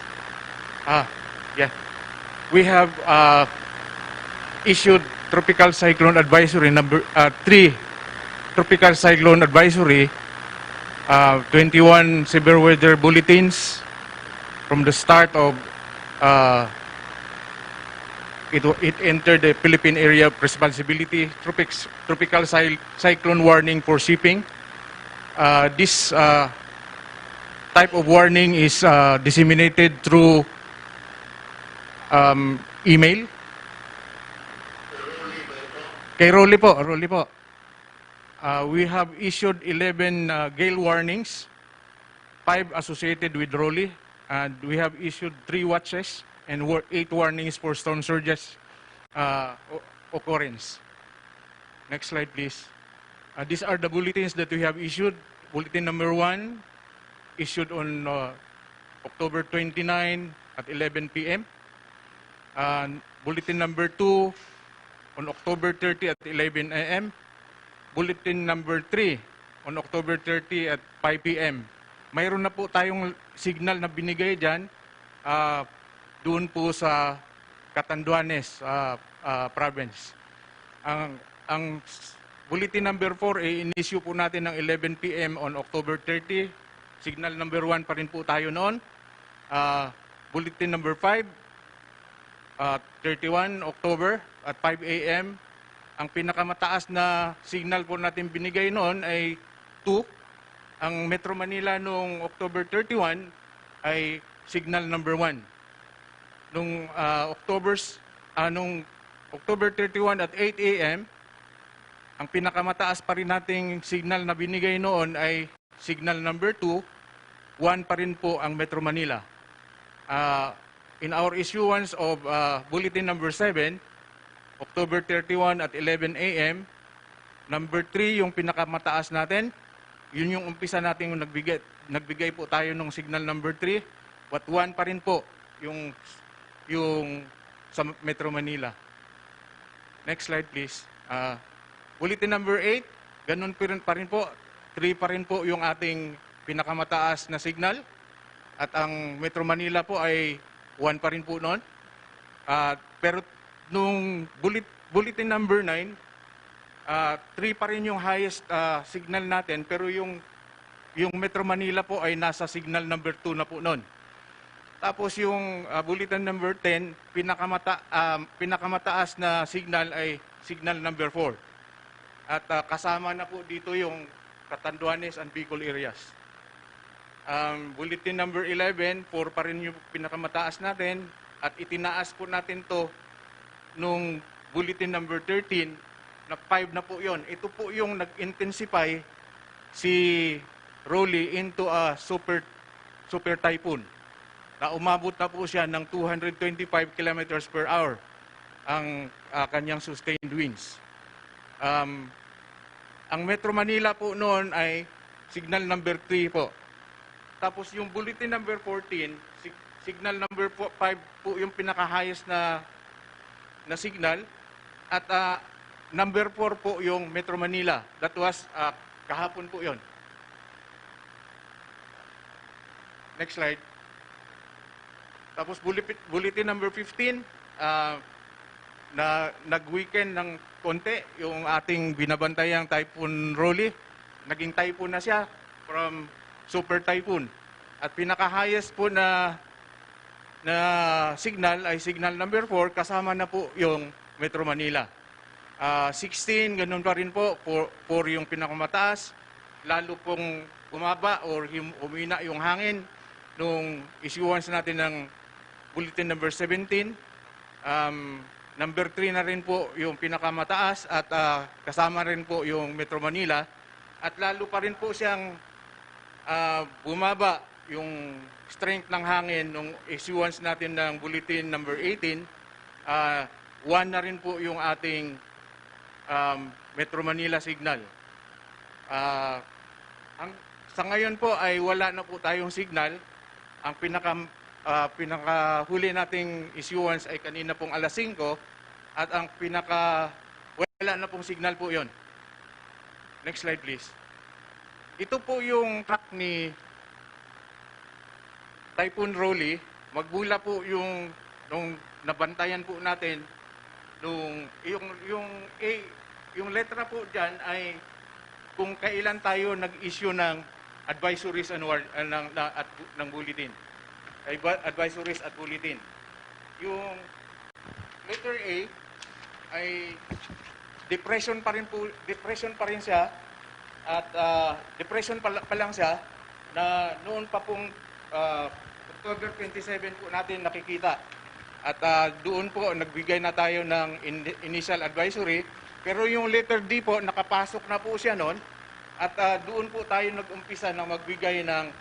We have issued Tropical Cyclone Advisory number 3 Tropical Cyclone Advisory, 21 severe weather bulletins from the start of it entered the Philippine Area of Responsibility, Tropical Cyclone Warning for shipping. This type of warning is disseminated through email. Kay Rolly po. We have issued 11 gale warnings, 5 associated with Rolly, and we have issued 3 watches and 8 warnings for storm surges occurrence. Next slide, please. These are the bulletins that we have issued. Bulletin number 1, issued on October 29 at 11 p.m. Bulletin number 2, on October 30 at 11 a.m. Bulletin number 3 on October 30 at 5 p.m. Mayroon na po tayong signal na binigay dyan doon po sa Catanduanes province. Ang bulletin number 4 ay in-issue po natin ng 11 p.m. on October 30. Signal number 1 pa rin po tayo noon. Bulletin number 5, 31 October at 5 a.m. Ang pinakamataas na signal po natin binigay noon ay 2. Ang Metro Manila noong October 31 ay signal number 1. Nung October 31 at 8 a.m., ang pinakamataas pa rin nating signal na binigay noon ay signal number 2. 1 pa rin po ang Metro Manila. In our issuance of bulletin number 7, October 31 at 11 a.m., number 3 yung pinakamataas natin. Yun yung umpisa natin yung nagbigay po tayo ng signal number 3, but 1 pa rin po yung sa Metro Manila. Next slide, please. Bulletin number 8, ganun pa rin po. 3 pa rin po yung ating pinakamataas na signal. At ang Metro Manila po ay 1 pa rin po noon. Pero nung bulletin number 9, 3 pa rin yung highest signal natin, pero yung Metro Manila po ay nasa signal number 2 na po noon. Tapos yung bulletin number 10, pinakamataas na signal ay signal number 4. At kasama na po dito yung Catanduanes and Bicol areas. Bulletin number 11, 4 pa rin yung pinakamataas natin, at itinaas po natin to nung bulletin number 13, na 5 na po yon. Ito po yung nag-intensify si Rolly into a super typhoon. Na umabot na po siya ng 225 kilometers per hour ang kanyang sustained winds. Ang Metro Manila po noon ay signal number 3 po. Tapos yung bulletin number 14, signal number 5 po yung pinaka-highest na signal, at number 4 po yung Metro Manila. That was kahapon po yon. Next slide. Tapos bulletin number 15, na nag-weekend ng konti yung ating binabantayang Typhoon Rolly. Naging typhoon na siya from super typhoon. At pinaka-highest po na signal ay signal number 4, kasama na po yung Metro Manila. 16, ganun pa rin po, 4 yung pinakamataas. Lalo pong bumaba or humina yung hangin nung issuance natin ng bulletin number 17. Number 3 na rin po yung pinakamataas at kasama rin po yung Metro Manila. At lalo pa rin po siyang bumaba yung strength ng hangin nung issuance natin ng bulletin number 18. 1 na rin po yung ating Metro Manila signal. Sa ngayon po ay wala na po tayong signal. Ang pinakahuli nating issuance ay kanina pong alas 5 at ang wala na pong signal po yon. Next slide please. Ito po yung track ni Typhoon Rolly. Magmula po yung nung nabantayan po natin yung letra po diyan ay kung kailan tayo nag-issue ng advisories ng bulletin. Advisories at bulletin. Yung letter A ay depression pa rin siya at depression pa lang siya na noon pa pong October 27 po natin nakikita. At doon po nagbigay na tayo ng initial advisory, pero yung letter D po nakapasok na po siya noon at doon po tayo nag-umpisa na magbigay ng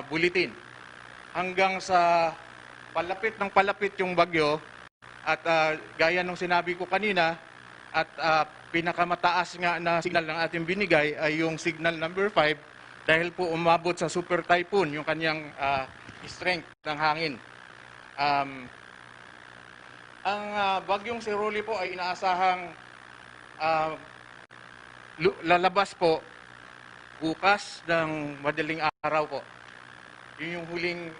bulletin. Hanggang sa palapit yung bagyo at gaya nung sinabi ko kanina at pinakamataas nga na signal ng ating binigay ay yung signal number 5 dahil po umabot sa super typhoon yung kanyang strength ng hangin. Ang bagyong si Rolly po ay inaasahang lalabas po bukas ng madaling araw po. Yun yung huling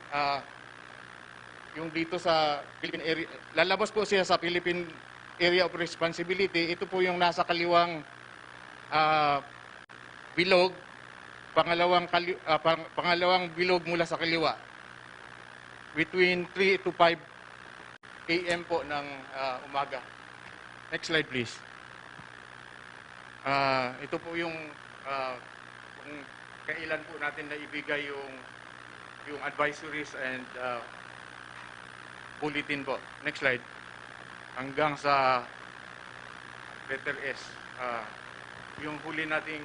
yung dito sa Philippine area. Lalabas po siya sa Philippine Area of Responsibility. Ito po yung nasa kaliwang bilog, pangalawang bilog mula sa kaliwa. Between 3 to 5 a.m. po ng umaga. Next slide please. Ito po yung kung kailan po natin naibigay yung advisories and bulletin po. Next slide. Hanggang sa letter S. Yung huli nating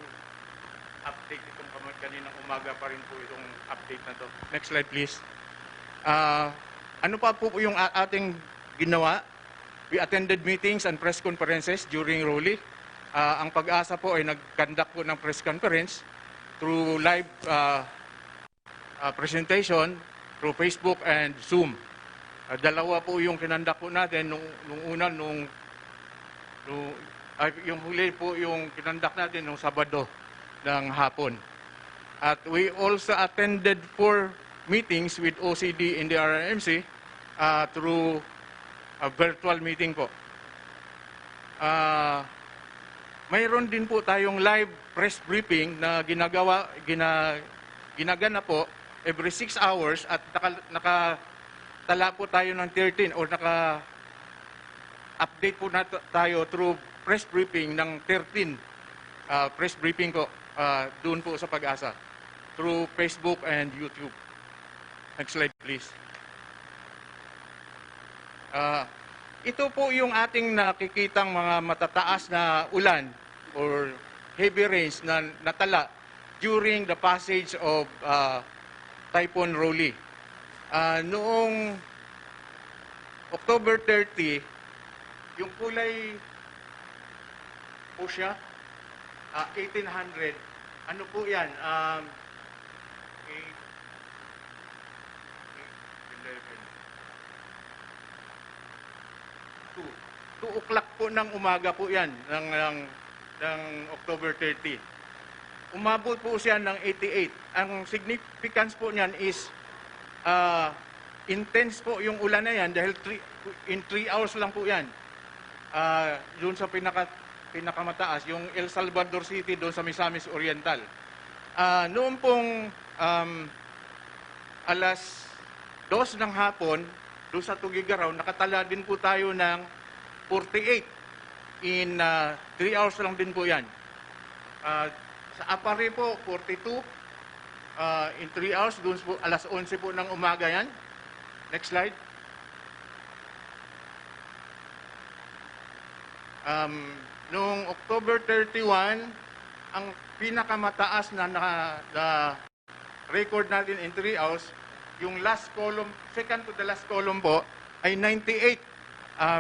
update itong kaninang umaga pa rin po itong update na to. Next slide please. Ano pa po yung ating ginawa? We attended meetings and press conferences during Rolly. Ang Pag-asa po ay nag-conduct po ng press conference through live presentation through Facebook and Zoom. Dalawa po yung kinandak po natin nung yung huli po yung kinandak natin nung Sabado ng hapon. At we also attended 4 meetings with OCD NDRRMC through a virtual meeting po. Mayroon din po tayong live press briefing na ginagana po every 6 hours at nakatala po tayo ng 13 or naka-update po na tayo through press briefing ng 13 press briefing po doon po sa Pag-asa through Facebook and YouTube. Next slide please. Ito po yung ating nakikitang mga matataas na ulan or heavy rains na natala during the passage of Typhoon Rolly. Noong October 30, yung kulay po siya, 1800, ano po yan? 2 o'clock po ng umaga po yan ng October 30. umabot po siya ng 88. Ang significance po niyan is intense po yung ulan na yan dahil in 3 hours lang po yan. Doon sa pinakamataas, yung El Salvador City, doon sa Misamis Oriental. Noong pong alas 2 ng hapon, doon sa Tugigaraw, nakatala din po tayo ng 48. In 3 hours lang din po yan. Sa Apari po, 42. In 3 hours, doon po, alas 11 po ng umaga yan. Next slide. Noong October 31, ang pinakamataas na record natin in 3 hours, yung last column, second to the last column po, ay 98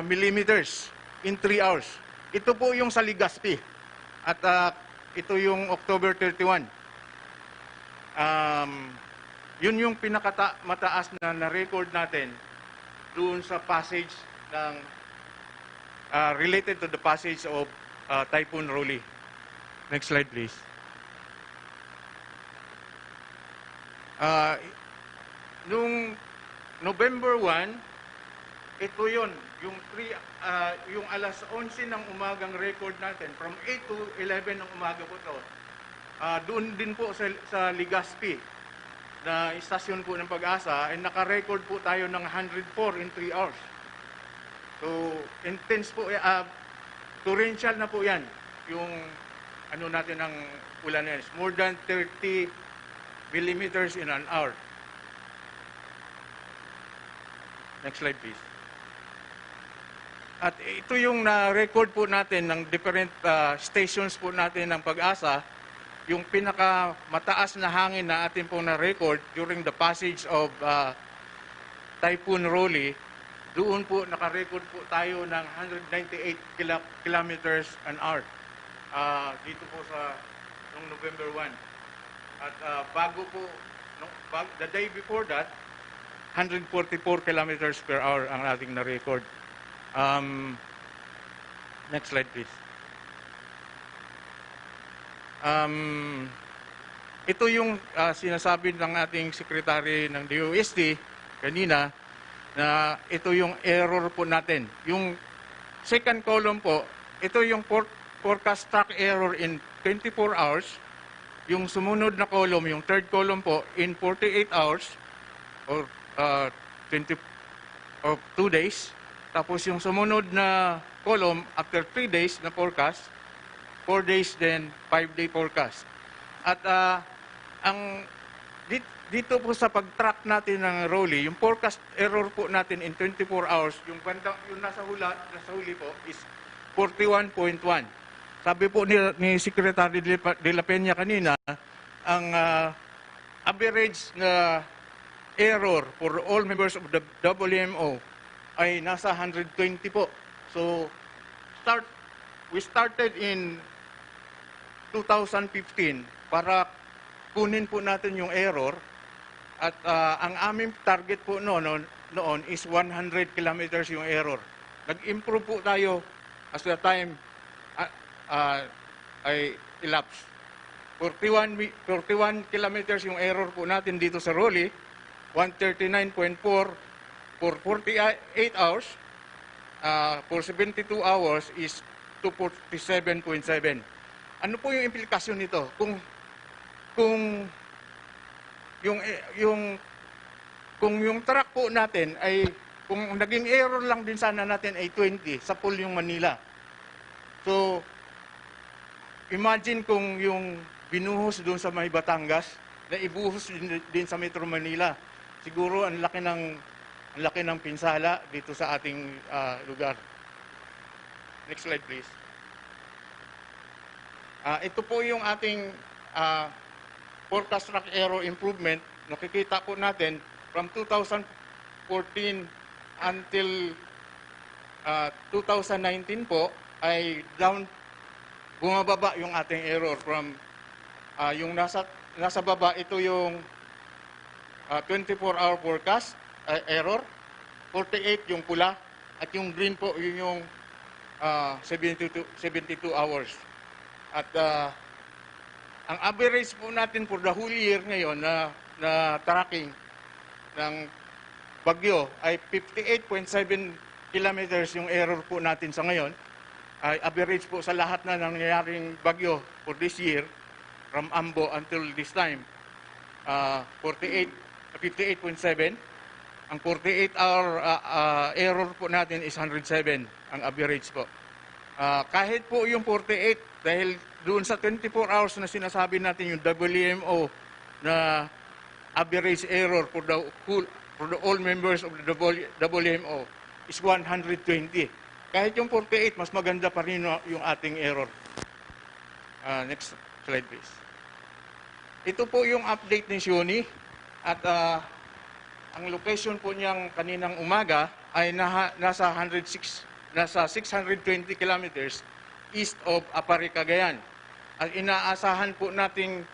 millimeters in 3 hours. Ito po yung sa Legazpi. At ito yung October 31. Yun yung pinakamataas na na-record natin doon sa passage ng related to the passage of Typhoon Rolly. Next slide, please. Nung November 1, ito yun, yung alas 11 ng umagang record natin, from 8 to 11 ng umaga po ito. Doon din po sa Legazpi, na istasyon po ng Pag-asa, ay naka-record po tayo ng 104 in 3 hours. So, intense po, torrential na po yan, yung ano natin ng ulan na yan. More than 30 millimeters in an hour. Next slide, please. At ito yung na-record po natin ng different stations po natin ng Pag-asa, yung pinakamataas na hangin na atin po na-record during the passage of Typhoon Rolly. Doon po naka-record po tayo ng 198 kilometers an hour dito po sa noong November 1. At bago po, the day before that, 144 kilometers per hour ang ating na-record. Next slide, please. Ito yung sinasabi ng ating Secretary ng DOST kanina, na ito yung error po natin. Yung second column po, ito yung forecast track error in 24 hours. Yung sumunod na column, yung third column po, in 48 hours or 2 days. Tapos yung sumunod na column, after 3 days na forecast, 4 days then 5-day forecast. At dito po sa pag-track natin ng Rolly, yung forecast error po natin in 24 hours, yung nasa huli po is 41.1. Sabi po ni Secretary de la Peña kanina, ang average na error for all members of the WMO ay nasa 120 po. So, we started in 2015 para kunin po natin yung error. At ang aming target po noon is 100 kilometers yung error. Nag-improve po tayo as the time ay elapsed. 41 kilometers yung error po natin dito sa Rolly, 139.4 for 48 hours, for 72 hours is 247.7. Ano po yung implikasyon nito? Kung yung track po natin ay, kung naging error lang din sana natin ay 20 sa pool yung Manila. So, imagine kung yung binuhos doon sa may Batangas, na ibuhos din sa Metro Manila. Siguro ang laki ng pinsala dito sa ating lugar. Next slide, please. Ito po yung ating forecast track error improvement. Nakikita po natin from 2014 until 2019 po ay bumababa yung ating error from yung nasa baba, ito yung 24-hour forecast error, 48 yung pula, at yung green po yun yung 72 hours. At Ang average po natin for the whole year ngayon na tracking ng bagyo ay 58.7 kilometers yung error po natin sa ngayon. Ay average po sa lahat na nangyayaring bagyo for this year from Ambo until this time. 58.7. Ang 48-hour error po natin is 107 ang average po. Kahit po yung 48, dahil doon sa 24 hours na sinasabi natin yung WMO na average error for the all members of the WMO is 120. Kahit yung 48, mas maganda pa rin yung ating error. Next slide please. Ito po yung update ni Sioni at ang location po niyang kaninang umaga ay nasa 620 kilometers east of Apari, Cagayan. At inaasahan po nating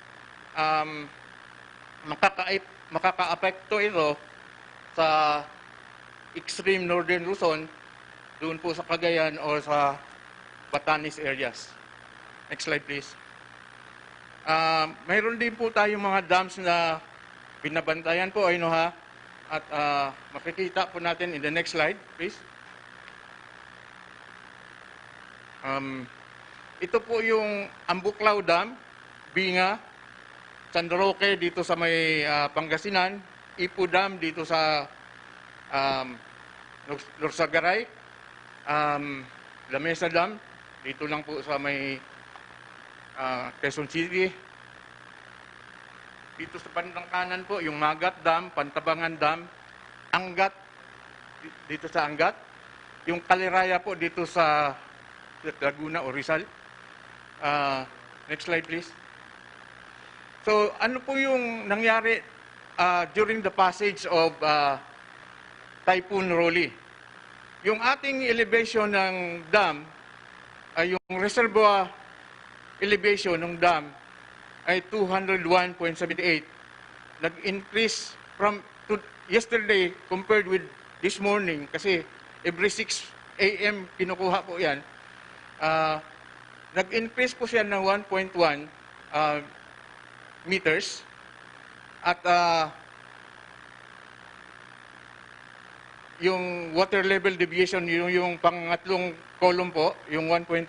makaka-apekto ito sa extreme northern Luzon, doon po sa Cagayan o sa Batanes areas. Next slide please. Mayroon din po tayong mga dams na binabantayan po, ay no ha? At makikita po natin in the next slide, please. Ito po yung Ambuklaw Dam, Binga, San Roque dito sa may Pangasinan, Ipu Dam dito sa Norsagaray, La Mesa Dam dito lang po sa may Quezon City. Dito sa bandang kanan po, yung Magat Dam, Pantabangan Dam, Angat, dito sa Angat. Yung Kaliraya po dito sa Laguna o Rizal. Next slide please. So, ano po yung nangyari during the passage of Typhoon Rolly? Yung ating elevation ng dam, yung reservoir elevation ng dam ay 201.78. Nag-increase from yesterday compared with this morning kasi every 6 a.m. kinukuha po yan. Nag-increase po siya ng 1.1 meters at yung water level deviation, yung pangatlong column po, yung 1.1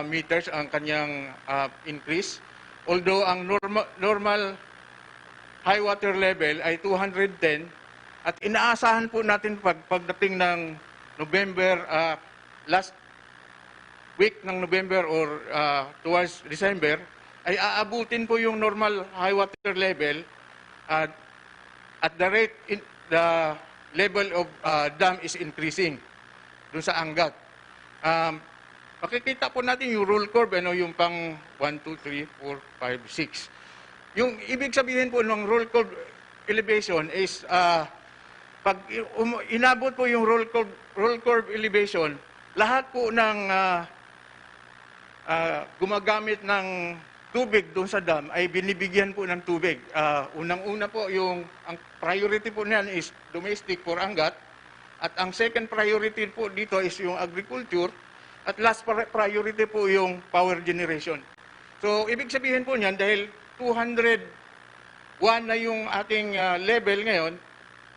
meters ang kanyang increase. Although ang normal high water level ay 210 at inaasahan po natin pagdating ng November, last week ng November or towards December, ay aabutin po yung normal high water level at the rate the level of dam is increasing dun sa Angat. Makikita po natin yung rule curve, yung pang 1, 2, 3, 4, 5, 6. Yung ibig sabihin po ng rule curve elevation is pag inabot po yung rule curve elevation, lahat po ng gumagamit ng tubig doon sa dam ay binibigyan po ng tubig. Unang-una po, ang priority po niyan is domestic for Angat. At ang second priority po dito is yung agriculture. At last priority po yung power generation. So, ibig sabihin po niyan, dahil 201 na yung ating level ngayon,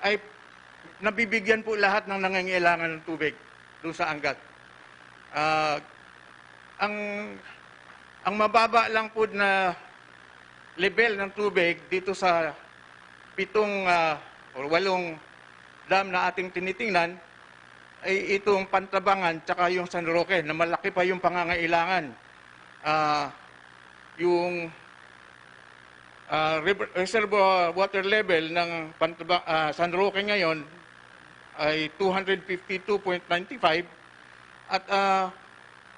ay nabibigyan po lahat ng nangangailangan ng tubig doon sa Angat. Ang mababa lang po na level ng tubig dito sa 7 o 8 dam na ating tinitingnan ay itong Pantabangan tsaka yung San Roque na malaki pa yung pangangailangan. Yung reservoir water level ng San Roque ngayon ay 252.95 at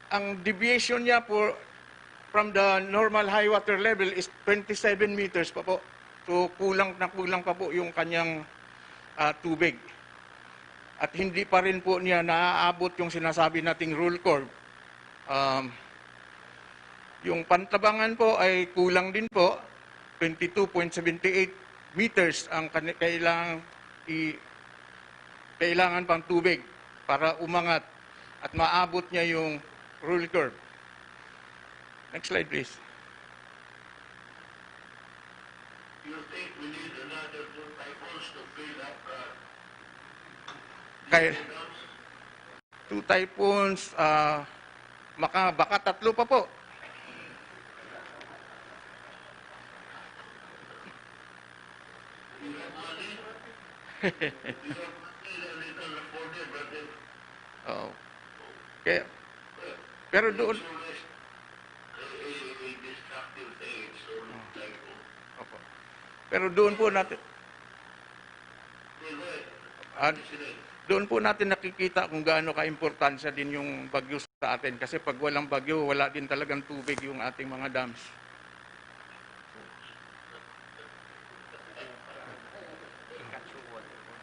ang deviation niya from the normal high water level is 27 meters pa po. So kulang pa po yung kanyang tubig. At hindi pa rin po niya naaabot yung sinasabi nating rule curve. Yung Pantabangan po ay kulang din po, 22.78 meters ang kailangan pang tubig para umangat at maabot niya yung rule curve. Next slide please. Kaya, 2 typhoons, baka 3 pa po. Oh. Kaya, pero doon, opo. Pero doon po natin, doon po natin nakikita kung gaano ka-importansya din yung bagyo sa atin. Kasi pag walang bagyo, wala din talagang tubig yung ating mga dams.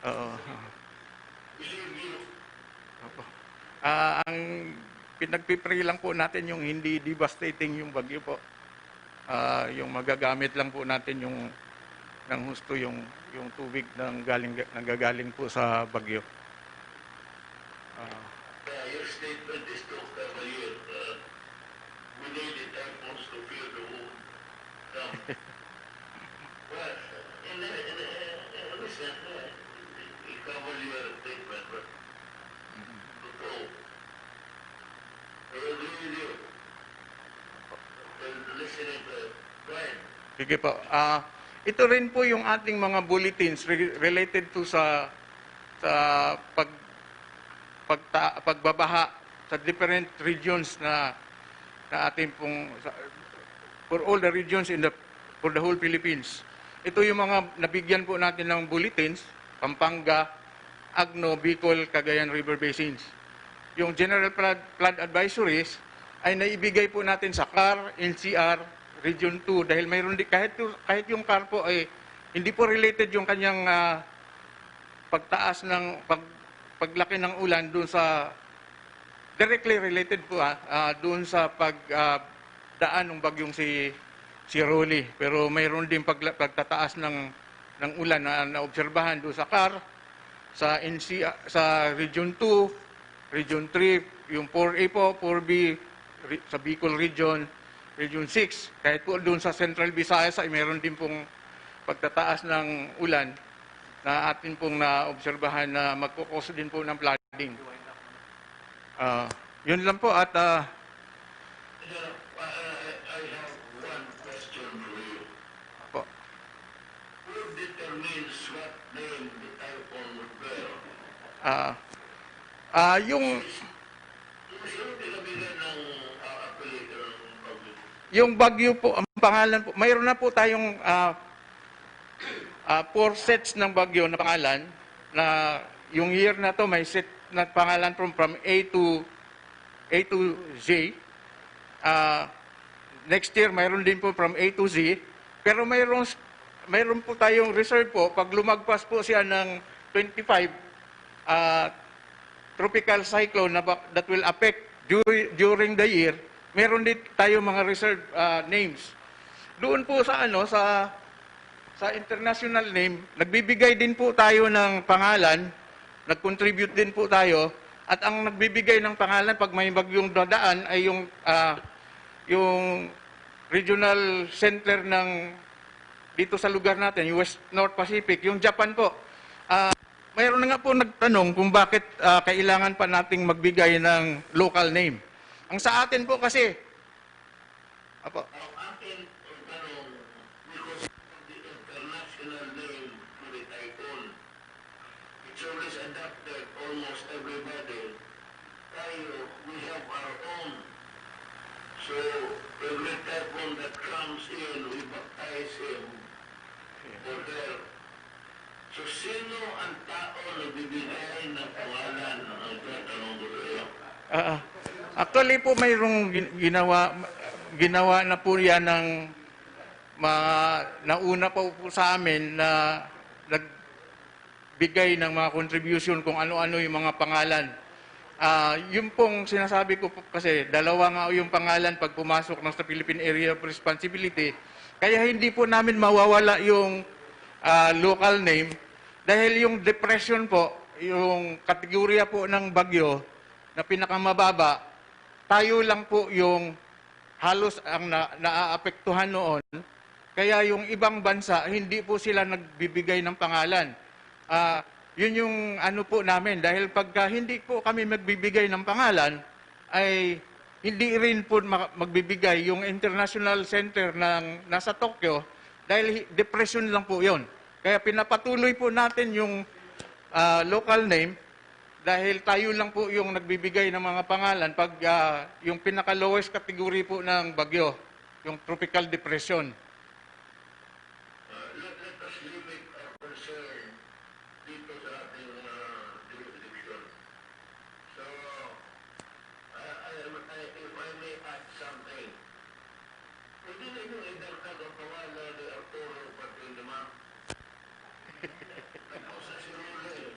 Oo. Opo. Ang pinagpipray lang po natin yung hindi devastating yung bagyo po. Yung magagamit lang po natin yung ng husto yung tubig nanggagaling po sa bagyo. Your statement is too cavalier. We need the typhoons to fill the wound. Well, listen, a cavalier statement, but totoo. I agree with you. Listening to Brian. Sige po. Ito rin po yung ating mga bulletins related to sa pagbabaha sa different regions na ating pong for all the regions for the whole Philippines. Ito yung mga nabigyan po natin ng bulletins, Pampanga, Agno, Bicol, Cagayan River Basins. Yung general flood advisories ay naibigay po natin sa CAR, NCR, Region 2 dahil mayroon din kahit yung CAR po ay hindi po related yung kanyang pagtaas ng paglaki ng ulan doon sa directly related po doon sa pagdaan ng bagyong si Rolly. Pero mayroon din pagtataas ng ulan na naobserbahan doon sa CAR, sa NCR, sa Region 2, Region 3, yung 4A po, 4B, sa Bicol Region, Region 6. Kahit po doon sa Central Visayas ay mayroon din pong pagtataas ng ulan na atin pong naobserbahan na magkukos din po ng flooding. Yun lang po at I have one question for you. po. Who determines what name the typhoon would bear? Yung bagyo po, ang pangalan po, mayroon na po tayong 4 sets ng bagyo na pangalan na yung year na to may set na pangalan from A to Z. Next year mayroon din po from A to Z. Pero mayroon po tayong reserve po pag lumagpas po siya ng 25 tropical cyclone that will affect during the year. Meron din tayo mga reserve names. Doon po sa sa international name, nagbibigay din po tayo ng pangalan, nag-contribute din po tayo, at ang nagbibigay ng pangalan pag may bagyong dadaan ay yung regional center ng dito sa lugar natin, West North Pacific, yung Japan po. Mayroon na nga po nagtanong kung bakit kailangan pa nating magbigay ng local name. Ang sa atin po kasi, apo, International name to the typhoon. It's always adopted almost everybody. Tayo, we have our own. So every typhoon that comes in, we baptize him for there. So sino ang tao na bibigay ng pangalan ng tatanong ko sa'yo? actually po mayroong ginawa na po yan ng nauna po sa amin na nagbigay ng mga contribution kung ano-ano yung mga pangalan. Yung pong sinasabi ko po kasi, dalawa nga yung pangalan pag pumasok ng sa Philippine Area of Responsibility. Kaya hindi po namin mawawala yung local name dahil yung depression po, yung kategorya po ng bagyo na pinakamababa, tayo lang po yung halos ang naaapektuhan noon Kaya yung ibang bansa, hindi po sila nagbibigay ng pangalan. Yun yung ano po namin. Dahil pagka hindi po kami magbibigay ng pangalan, ay hindi rin po magbibigay yung International Center ng nasa Tokyo dahil depression lang po yun. Kaya pinapatuloy po natin yung local name dahil tayo lang po yung nagbibigay ng mga pangalan pag yung pinaka-lowest category po ng bagyo, yung tropical depression. Let us limit our concern dito sa ating division. So, if I may add something, pwede na yung idarkad ang pangalan ni Arturo pati naman. Ako sa siruli.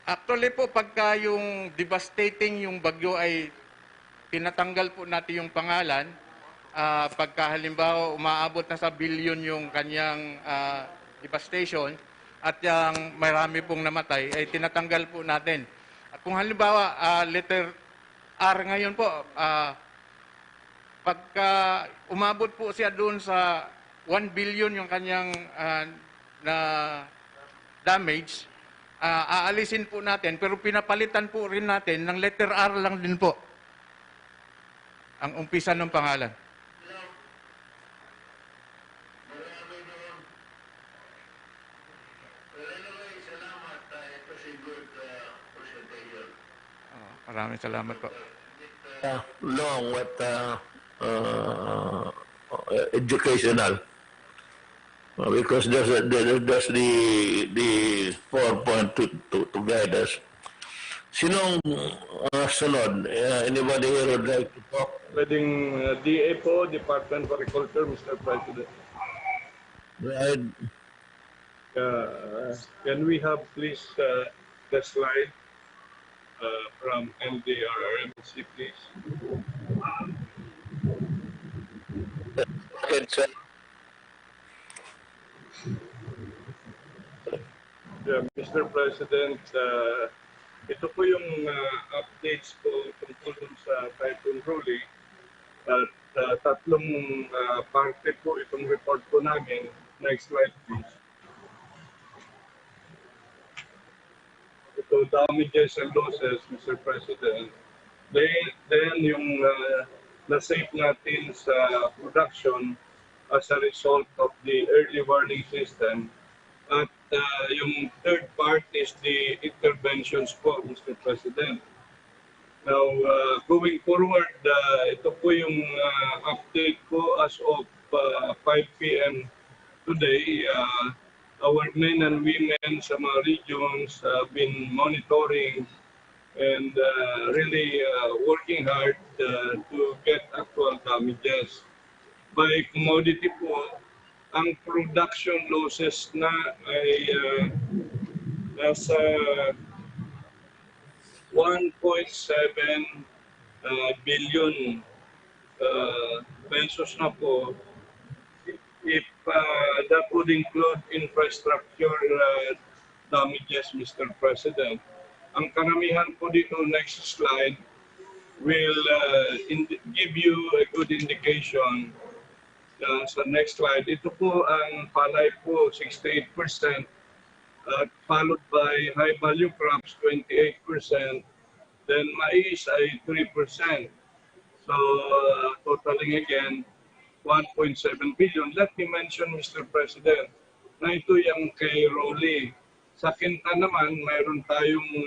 Actually po, pagka yung devastating yung bagyo ay tinatanggal po natin yung pangalan, pagka halimbawa umaabot na sa billion yung kanyang devastation at yung marami pong namatay, ay tinatanggal po natin. Kung halimbawa, letter R ngayon po, pagka umabot po siya doon sa 1 billion yung kanyang na damage, aalisin po natin, pero pinapalitan po rin natin ng letter R lang din po ang umpisa ng pangalan. Marami doon. Well, anyway, salamat. Ito si good presentation. Maraming salamat po. Long but educational. Because that's the PowerPoint to guide us. Sinong sunod? Anybody here would like to talk? Pwedeng DA po, Department of Agriculture, Mr. President. Right. Can we have please the slide from NDRRMC, please? Okay, sir. Yeah, Mr. President, ito po yung updates po tungkol sa Typhoon Rolly. At tatlong parte po itong report po namin. Next slide, please. Ito, damages and losses, Mr. President. Then yung na-save natin sa production as a result of the early warning system. At yung third part is the interventions po, Mr. President. Now, going forward, ito po yung update po as of 5 p.m. today. Our men and women sa mga regions have been monitoring and really working hard to get actual damages. By commodity po, ang production losses na ay nasa 1.7 billion pesos na po. If that would include infrastructure damages, Mr. President. Ang karamihan po dito, next slide, will give you a good indication. Sa next slide, ito po ang palay po, 68%, followed by high-value crops, 28%, then mais ay 3%. So, totaling again, 1.7 billion. Let me mention, Mr. President, na ito yung kay Rolly. Sa Quinta naman, mayroon tayong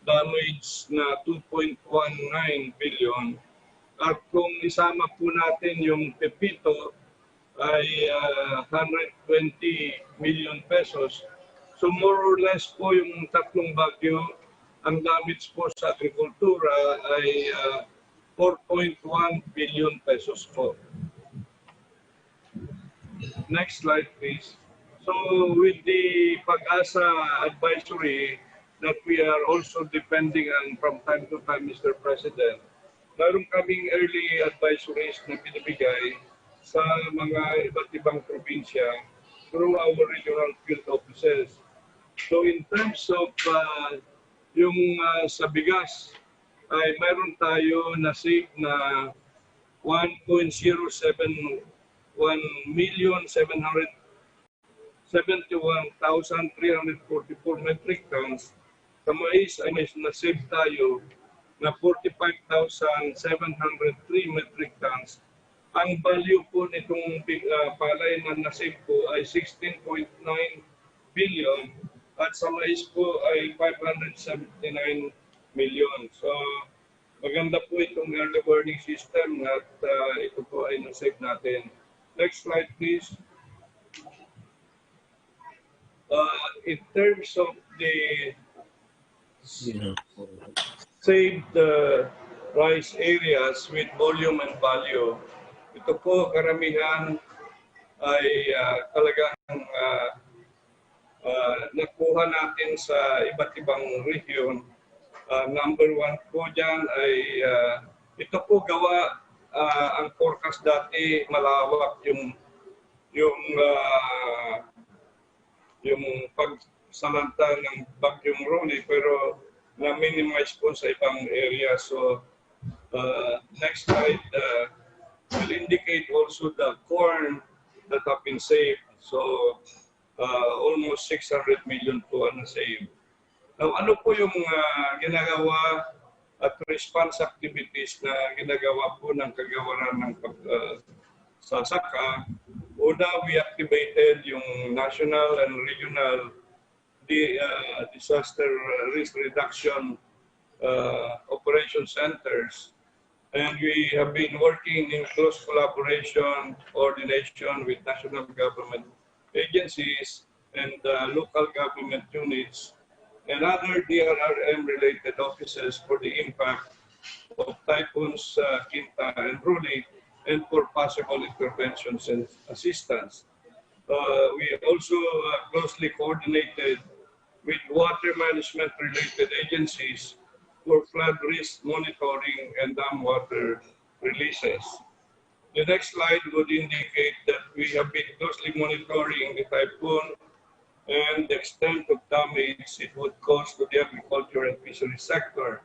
damage na 2.19 billion. At kung isama po natin yung Pepito ay 120 million pesos. So more or less po yung tatlong bagyo, ang damage po sa agrikultura ay 4.1 billion pesos po. Next slide, please. So with the Pag-asa advisory that we are also depending on from time to time, Mr. President, meron kaming early advisories na binibigay sa mga iba't ibang probinsya through our regional field offices. So in terms of yung sa bigas, ay mayroon tayo na save na 1.071,344 metric tons. Sa mais ay may na-save tayo na 45,703 metric tons. Ang value po nitong palay na na-save po ay 16.9 billion at sa mais po ay 579 million. So maganda po itong early warning system at ito po ay na-save natin. Next slide please. In terms of the saved rice areas with volume and value, ito po karamihan ay talagang nakuha natin sa iba't ibang region. Number one po dyan ay ito po gawa ang forecast dati malawak yung pagsalanta ng bagyong Ronnie pero na-minimize po sa ibang area. So next slide will indicate also the corn that have been saved. So almost 600 million po ang na-save. Now, ano po yung ginagawa at response activities na ginagawa po ng kagawaran ng pagsasaka? Una, we activated yung national and regional disaster risk reduction operation centers. And we have been working in close collaboration, coordination with national government agencies and local government units and other DRRM-related offices for the impact of typhoons Quinta and Ruli and for possible interventions and assistance. We also closely coordinated with water management-related agencies for flood risk monitoring and dam water releases. The next slide would indicate that we have been closely monitoring the typhoon and the extent of damage it would cause to the agriculture and fisheries sector.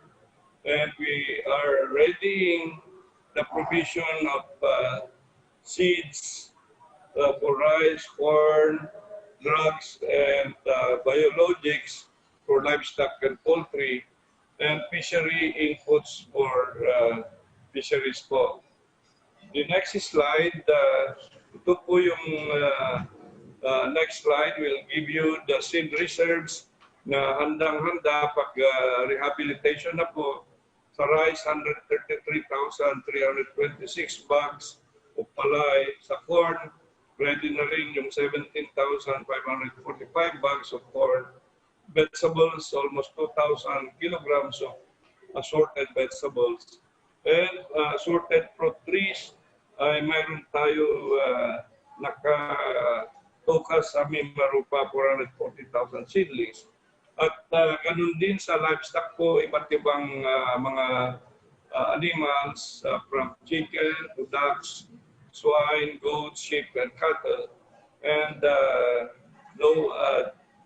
And we are readying the provision of seeds for rice, corn, drugs, and biologics for livestock and poultry, and fishery inputs for fisheries po. The next slide, ito po yung next slide will give you the seed reserves na handang-handa pag rehabilitation na po. Sa rice, 133,326 bags of palay. Sa corn, ready na rin yung 17,545 bags of corn. Vegetables, almost 2,000 kilograms of assorted vegetables. And assorted fruit trees, ay mayroon tayo naka-focus sa Mimarupa 440,000 seedlings. At ganun din sa livestock po, iba't ibang mga animals from chicken to ducks, swine, goats, sheep, and cattle. And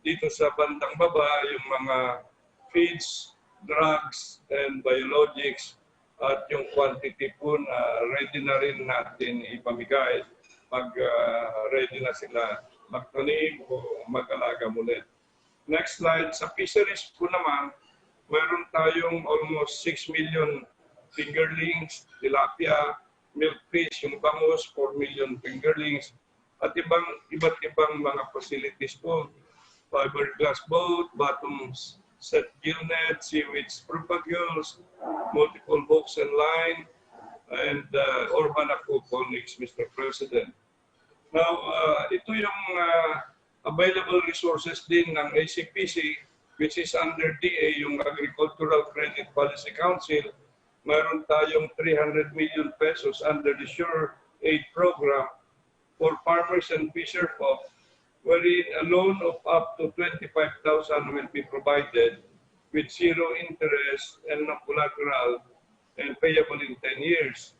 dito sa bandang baba, yung mga feeds, drugs, and biologics, at yung quantity po na ready na rin natin ipamigay pag ready na sila magtanim o mag-alaga muli. Next slide. Sa fisheries po naman, mayroon tayong almost 6 million fingerlings, tilapia, milkfish, yung bangus, 4 million fingerlings, at iba't ibang mga facilities po. Fiberglass boat, bottoms, set gill net, seaweeds, propagules, multiple hooks and line, and urban aquaponics, Mr. President. Now, ito yung available resources din ng ACPC, which is under DA, yung Agricultural Credit Policy Council. Mayroon tayong 300 million pesos under the Sure Aid Program for farmers and fisher folk, wherein a loan of up to 25,000 will be provided with zero interest and no collateral and payable in 10 years.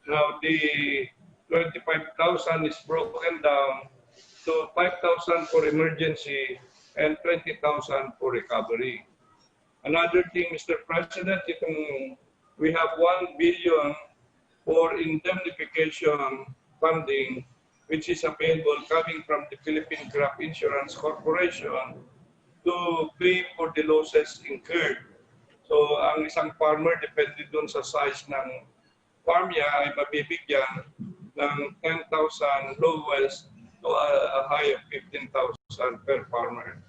Now, the 25,000 is broken down to 5,000 for emergency and 20,000 for recovery. Another thing, Mr. President, itong we have 1 billion for indemnification funding, which is available coming from the Philippine Crop Insurance Corporation to pay for the losses incurred. So, ang isang farmer, depende dun sa size ng farm niya, ay mabibigyan ng 10,000 lowest to a high of 15,000 per farmer.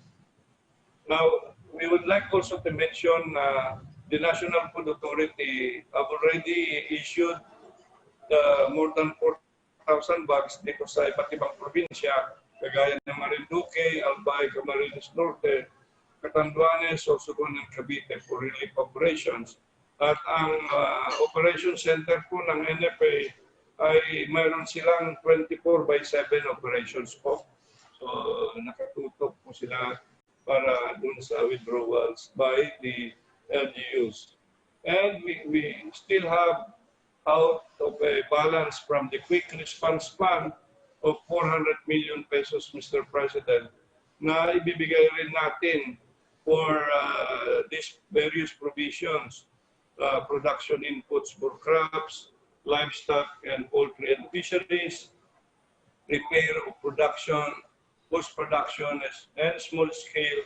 Now, we would like also to mention the National Food Authority have already issued more than 4,000 bags dito sa iba't ibang probinsya, kagaya ng Marinduque, Albay, Camarines Norte, Catanduanes, Sorsogon, and Cavite for relief operations. At ang operation center po ng NFA ay mayroon silang 24/7 operations po. So nakatutok po sila para dun sa withdrawals by the LGUs. And we still have out of a balance from the quick response fund of 400 million pesos, Mr. President, na ibibigay rin natin for these various provisions, production inputs for crops, livestock and poultry and fisheries, repair of production, post-production and small-scale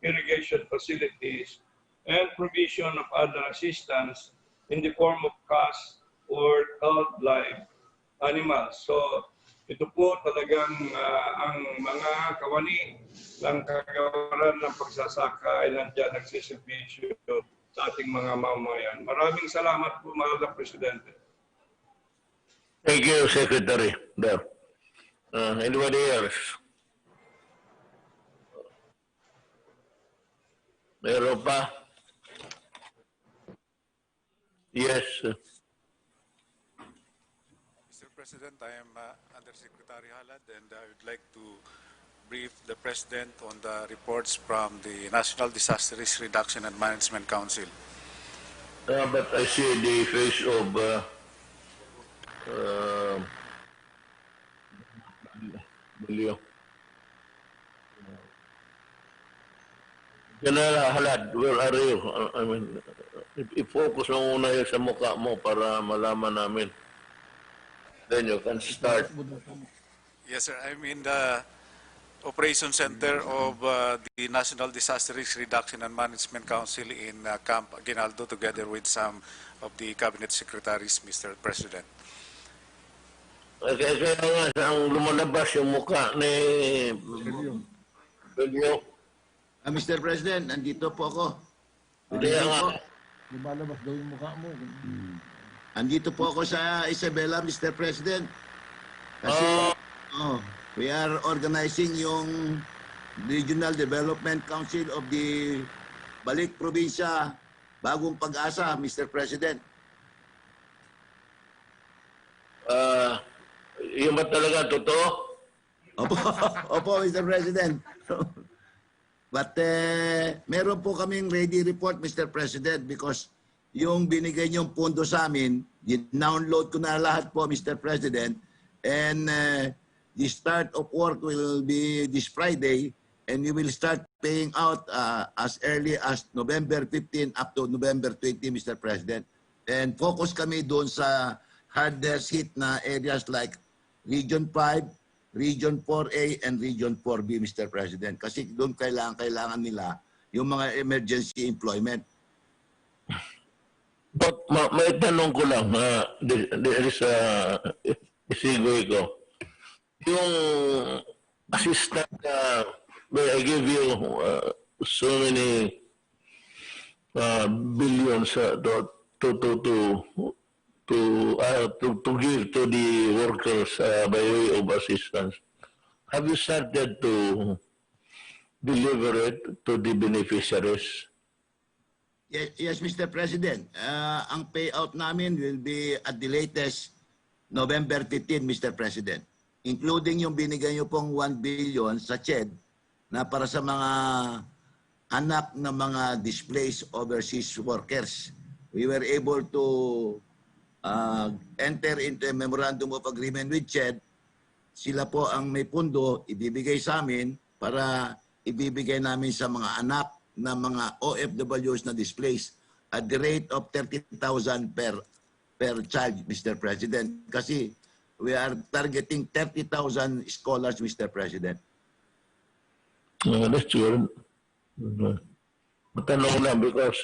irrigation facilities, and provision of other assistance in the form of cash or culled live animals. So ito po talagang ang mga kawani ng kagawaran ng pagsasaka ay nandiyan nagsiservisyo sa ating mga mamamayan. Maraming salamat po, Madam Presidente. Thank you, Secretary. Anybody else? Meron pa? Yes. Mr. President, I am Undersecretary Halad, and I would like to brief the President on the reports from the National Disaster Risk Reduction and Management Council. But I see the face of Julio. General Halad, where are you? I mean, i-focus mo muna yun sa mukha mo para malaman namin. Then you can start. Yes, sir. I'm in the Operation Center of the National Disaster Risk Reduction and Management Council in Camp Aguinaldo together with some of the Cabinet Secretaries, Mr. President. Kaya nga ang lumalabas yung mukha ni Julio. Mr. President, nandito po ako. Kaya nga. Lumalabas daw yung mukha mo. Andito po ako sa Isabela, Mr. President. Kasi we are organizing yung Regional Development Council of the Balik Probinsya, Bagong Pag-asa, Mr. President. Yung ba talaga totoo? Opo, Mr. President. But meron po kaming ready report, Mr. President, because yung binigay niyong pondo sa amin, download ko na lahat po, Mr. President, and the start of work will be this Friday, and we will start paying out as early as November 15 up to November 20, Mr. President. And focus kami doon sa hardest hit na areas like Region 5, Region 4A, and Region 4B, Mr. President. Kasi doon kailangan nila yung mga emergency employment. But may tanong ko lang, there is isigoy ko. Yung assistant, I give you so many billions to give to the workers by way of assistance. Have you started to deliver it to the beneficiaries? Yes, Mr. President. Ang payout namin will be at the latest November 15, Mr. President. Including yung binigay nyo pong 1 billion sa CHED na para sa mga anak ng mga displaced overseas workers. We were able to enter into a memorandum of agreement with CHED. Sila po ang may pundo, ibibigay sa amin para ibibigay namin sa mga anak na mga OFWs na displaced. at the rate of 30,000 per child, Mr. President. Kasi we are targeting 30,000 scholars, Mr. President. That's good. Matanong lang because,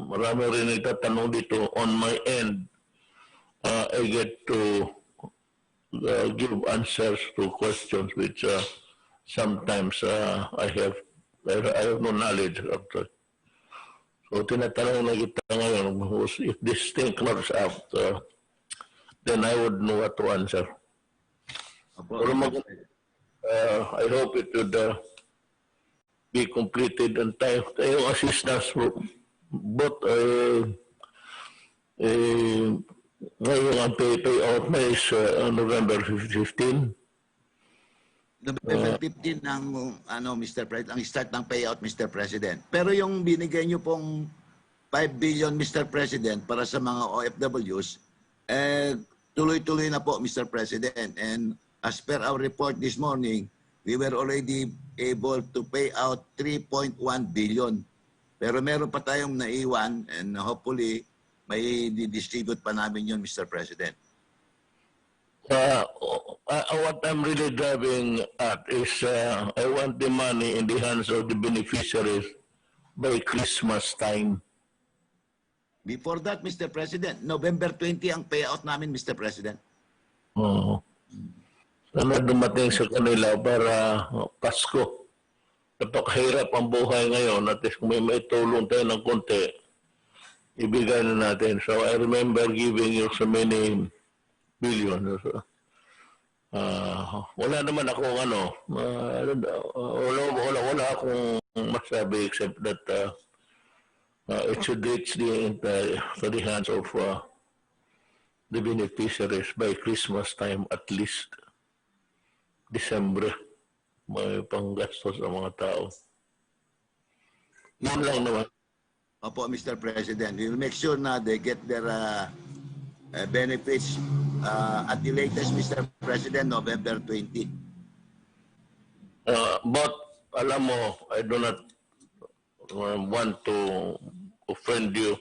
marami rin itatanong dito. On my end, I get to give answers to questions which sometimes I have no knowledge of. So tinatanong na kita ngayon, if this thing closes out, then I would know what to answer. Pero I hope it would be completed on time. Yung assistance both ngayon ang payout na is November 15. November 15 ang Mr. President, ang start ng payout, Mr. President. Pero yung binigay niyo pong 5 billion, Mr. President, para sa mga OFWs, tuloy-tuloy na po, Mr. President. And as per our report this morning, we were already able to pay out 3.1 billion. Pero meron pa tayong naiwan and hopefully may distribute pa namin yun, Mr. President. What I'm really driving at is I want the money in the hands of the beneficiaries by Christmas time. Before that, Mr. President, November 20 ang payout namin, Mr. President. Sana dumating sa kanila para Pasko. Napakahirap ang buhay ngayon at kung may tulong tayo ng konti, ibigay na natin. So I remember giving you so many billions. Wala naman akong wala akong masabi except that it should reach to the hands of the beneficiaries by Christmas time at least. December, may panggastos sa mga tao. Yun lang naman. Opo, Mr. President, we will make sure na they get their benefits at the latest, Mr. President, November 20. But, alam mo, I do not want to offend you.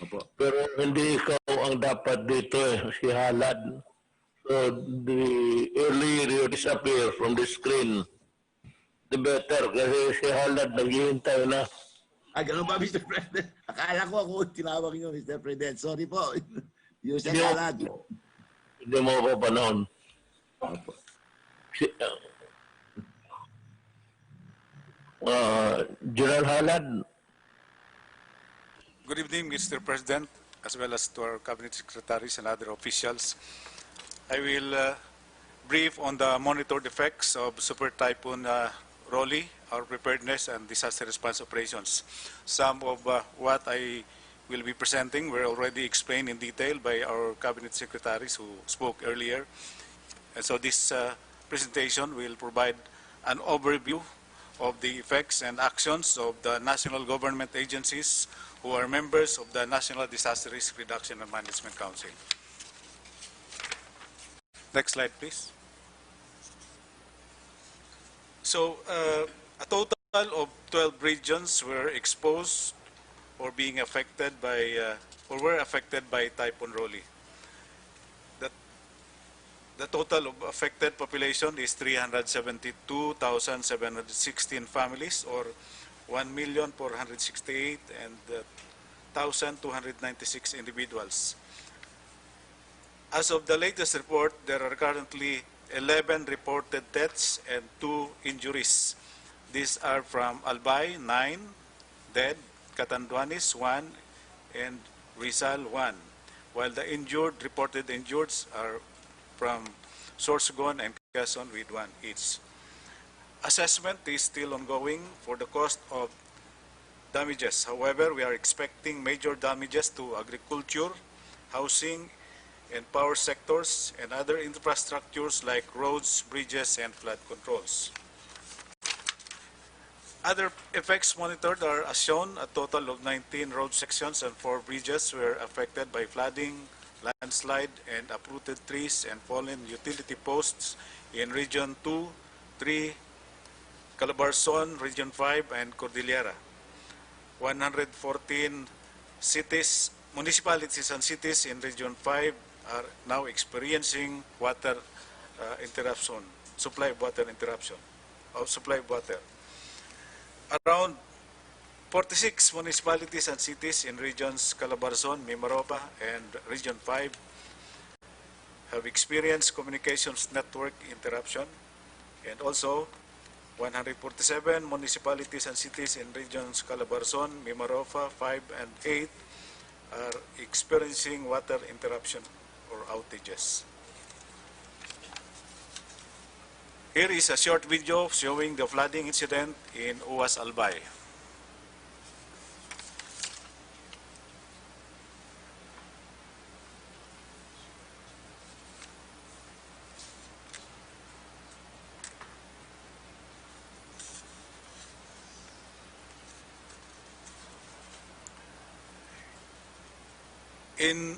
Opo. Pero hindi ikaw ang dapat dito si Halad. So, the earlier you disappear from the screen, the better. Kasi si Halad naghihintay na. Ganun ba, Mr. President? Akala ko ako tinawag niyo, Mr. President. Sorry po. Yusek Halad. Hindi mo ako panahon. General Halad. Good evening, Mr. President, as well as to our cabinet secretaries and other officials. I will brief on the monitored effects of Super Typhoon Rolly, our preparedness and disaster response operations. Some of what I will be presenting were already explained in detail by our cabinet secretaries who spoke earlier. And so this presentation will provide an overview of the effects and actions of the national government agencies who are members of the National Disaster Risk Reduction and Management Council. Next slide, please. So, a total of 12 regions were exposed or being affected by, or were affected by Typhoon Rolly. The total of affected population is 372,716 families, or 1,468,296 individuals. As of the latest report, there are currently 11 reported deaths and 2 injuries. These are from Albay, 9 dead, Catanduanes, 1, and Rizal, 1. While the reported injured are from Sorsogon and Quezon with 1 each. Assessment is still ongoing for the cost of damages. However, we are expecting major damages to agriculture, housing, and power sectors and other infrastructures like roads, bridges, and flood controls. Other effects monitored are as shown. A total of 19 road sections and 4 bridges were affected by flooding, landslide, and uprooted trees and fallen utility posts in Region 2, 3, Calabarzon, Region 5, and Cordillera. 114 cities, municipalities and cities in Region 5 are now experiencing water interruption, supply of water interruption, of supply of water. Around 46 municipalities and cities in regions Calabarzon, Mimaropa, and Region 5 have experienced communications network interruption, and also 147 municipalities and cities in regions Calabarzon, Mimaropa, 5, and 8 are experiencing water interruption or outages. Here is a short video showing the flooding incident in Uwas Albay. In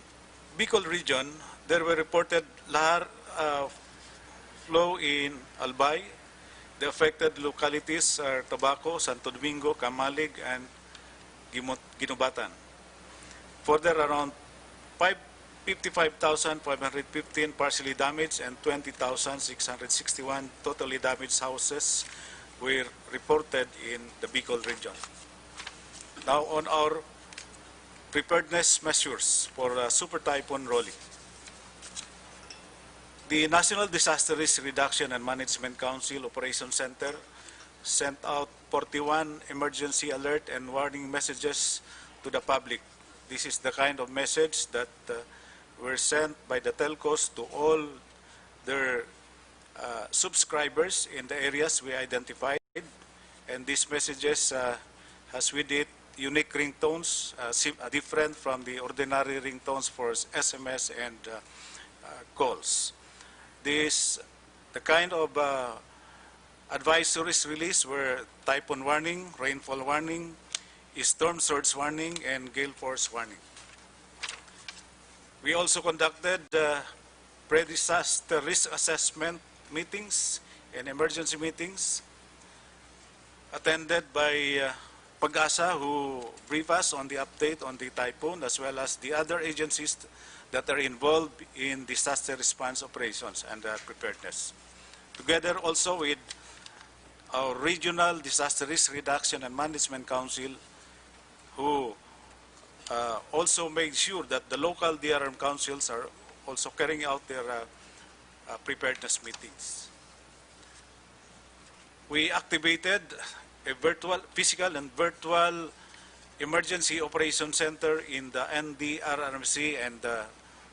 Bicol region, there were reported lahar flow in Albay. The affected localities are Tabaco, Santo Domingo, Camalig, and Ginubatan. Further, around 55,515 partially damaged and 20,661 totally damaged houses were reported in the Bicol region. Now on our preparedness measures for Super Typhoon Rolly. The National Disaster Risk Reduction and Management Council Operations Center sent out 41 emergency alert and warning messages to the public. This is the kind of message that were sent by the telcos to all their subscribers in the areas we identified. And these messages has with it unique ringtones, different from the ordinary ringtones for SMS and calls. The kind of advisories released were typhoon warning, rainfall warning, storm surge warning, and gale force warning. We also conducted pre-disaster risk assessment meetings and emergency meetings attended by Pag-asa, who brief us on the update on the typhoon, as well as the other agencies that are involved in disaster response operations and preparedness. Together also with our Regional Disaster Risk Reduction and Management Council, who also made sure that the local DRM councils are also carrying out their preparedness meetings. We activated a physical and virtual emergency operation center in the NDRRMC and the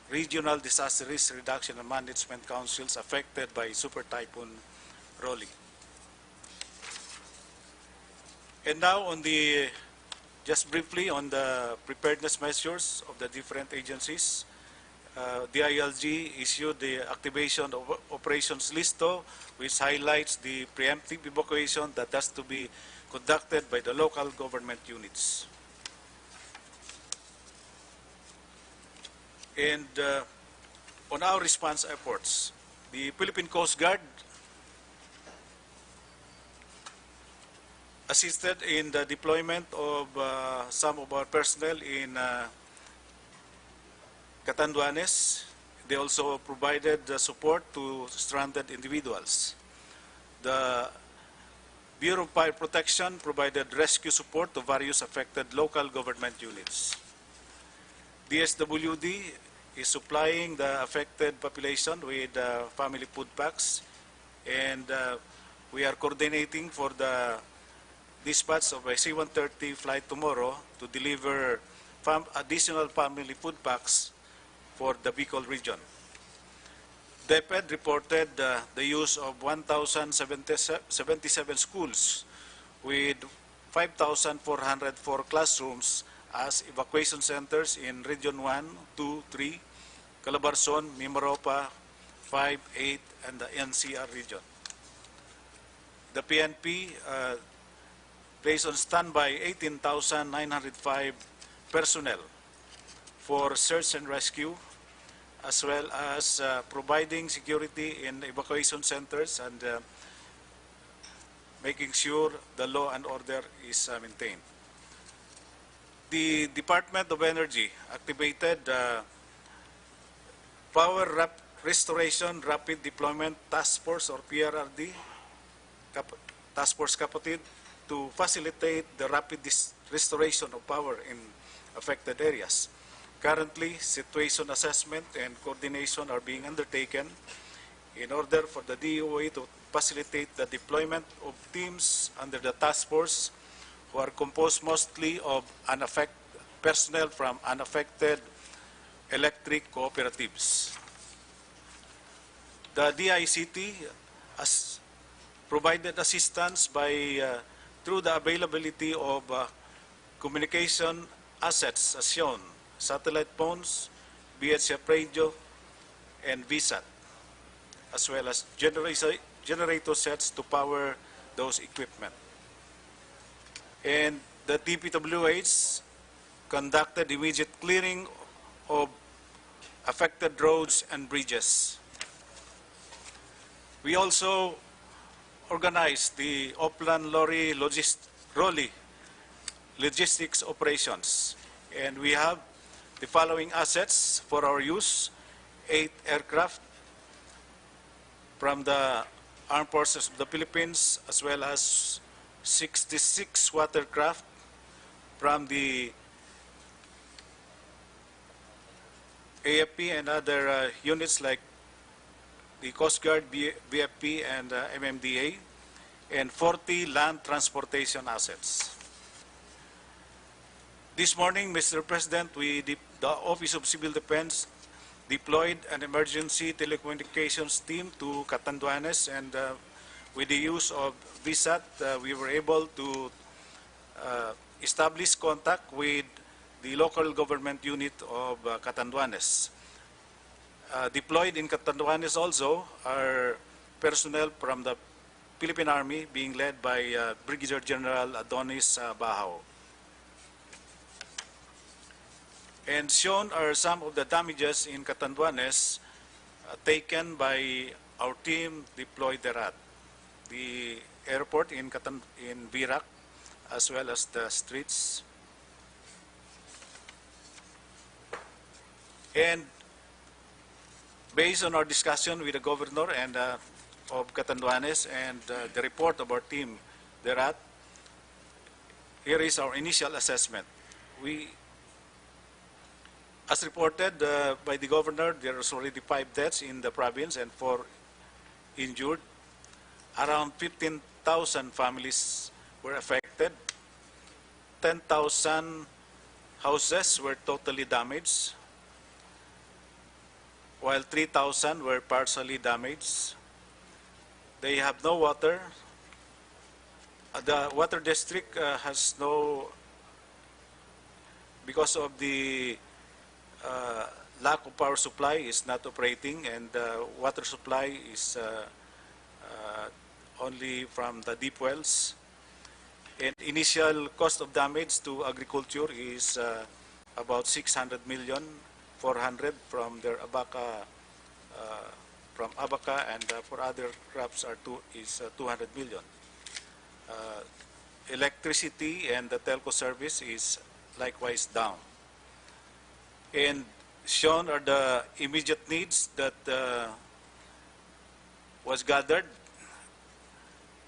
Regional Disaster Risk Reduction and Management Councils affected by Super Typhoon Rolly. And now just briefly on the preparedness measures of the different agencies. The ILG issued the activation of operations listo, which highlights the preemptive evacuation that has to be conducted by the local government units. And on our response efforts, the Philippine Coast Guard assisted in the deployment of some of our personnel in Catanduanes. They also provided support to stranded individuals. The Bureau of Fire Protection provided rescue support to various affected local government units. DSWD is supplying the affected population with family food packs, and we are coordinating for the dispatch of a C-130 flight tomorrow to deliver additional family food packs for the Bicol region. DepEd reported the use of 1,077 schools with 5,404 classrooms as evacuation centers in Region 1, 2, 3, Calabarzon, Mimaropa, 5, 8, and the NCR region. The PNP placed on standby 18,905 personnel for search and rescue, as well as providing security in evacuation centers and making sure the law and order is maintained. The Department of Energy activated Power Restoration Rapid Deployment Task Force, or PRRD, Task Force Kapatid, to facilitate the rapid restoration of power in affected areas. Currently, situation assessment and coordination are being undertaken in order for the DOE to facilitate the deployment of teams under the task force who are composed mostly of personnel from unaffected electric cooperatives. The DICT has provided assistance through the availability of communication assets as shown, satellite phones, VHF radio, and VSAT, as well as generator sets to power those equipment. And the DPWH conducted immediate clearing of affected roads and bridges. We also organized the Oplan Lorry logistics operations, and we have the following assets for our use: 8 aircraft from the Armed Forces of the Philippines, as well as 66 watercraft from the AFP and other units like the Coast Guard, BFP, and MMDA, and 40 land transportation assets. This morning, Mr. President, the Office of Civil Defense deployed an emergency telecommunications team to Catanduanes, and with the use of VSAT, we were able to establish contact with the local government unit of Catanduanes. Deployed in Catanduanes also are personnel from the Philippine Army being led by Brigadier General Adonis Bahao. And shown are some of the damages in Catanduanes taken by our team deployed thereat. The airport in Virac, as well as the streets. And based on our discussion with the governor and of Catanduanes and the report of our team thereat, here is our initial assessment. As reported by the governor, there are already 5 deaths in the province and 4 injured. Around 15,000 families were affected. 10,000 houses were totally damaged, while 3,000 were partially damaged. They have no water. The water district has no, because of the lack of power supply, is not operating, and water supply is only from the deep wells. And initial cost of damage to agriculture is about 600 million, 400 from their abaca, and for other crops is 200 million. Electricity and the telco service is likewise down. And shown are the immediate needs that was gathered.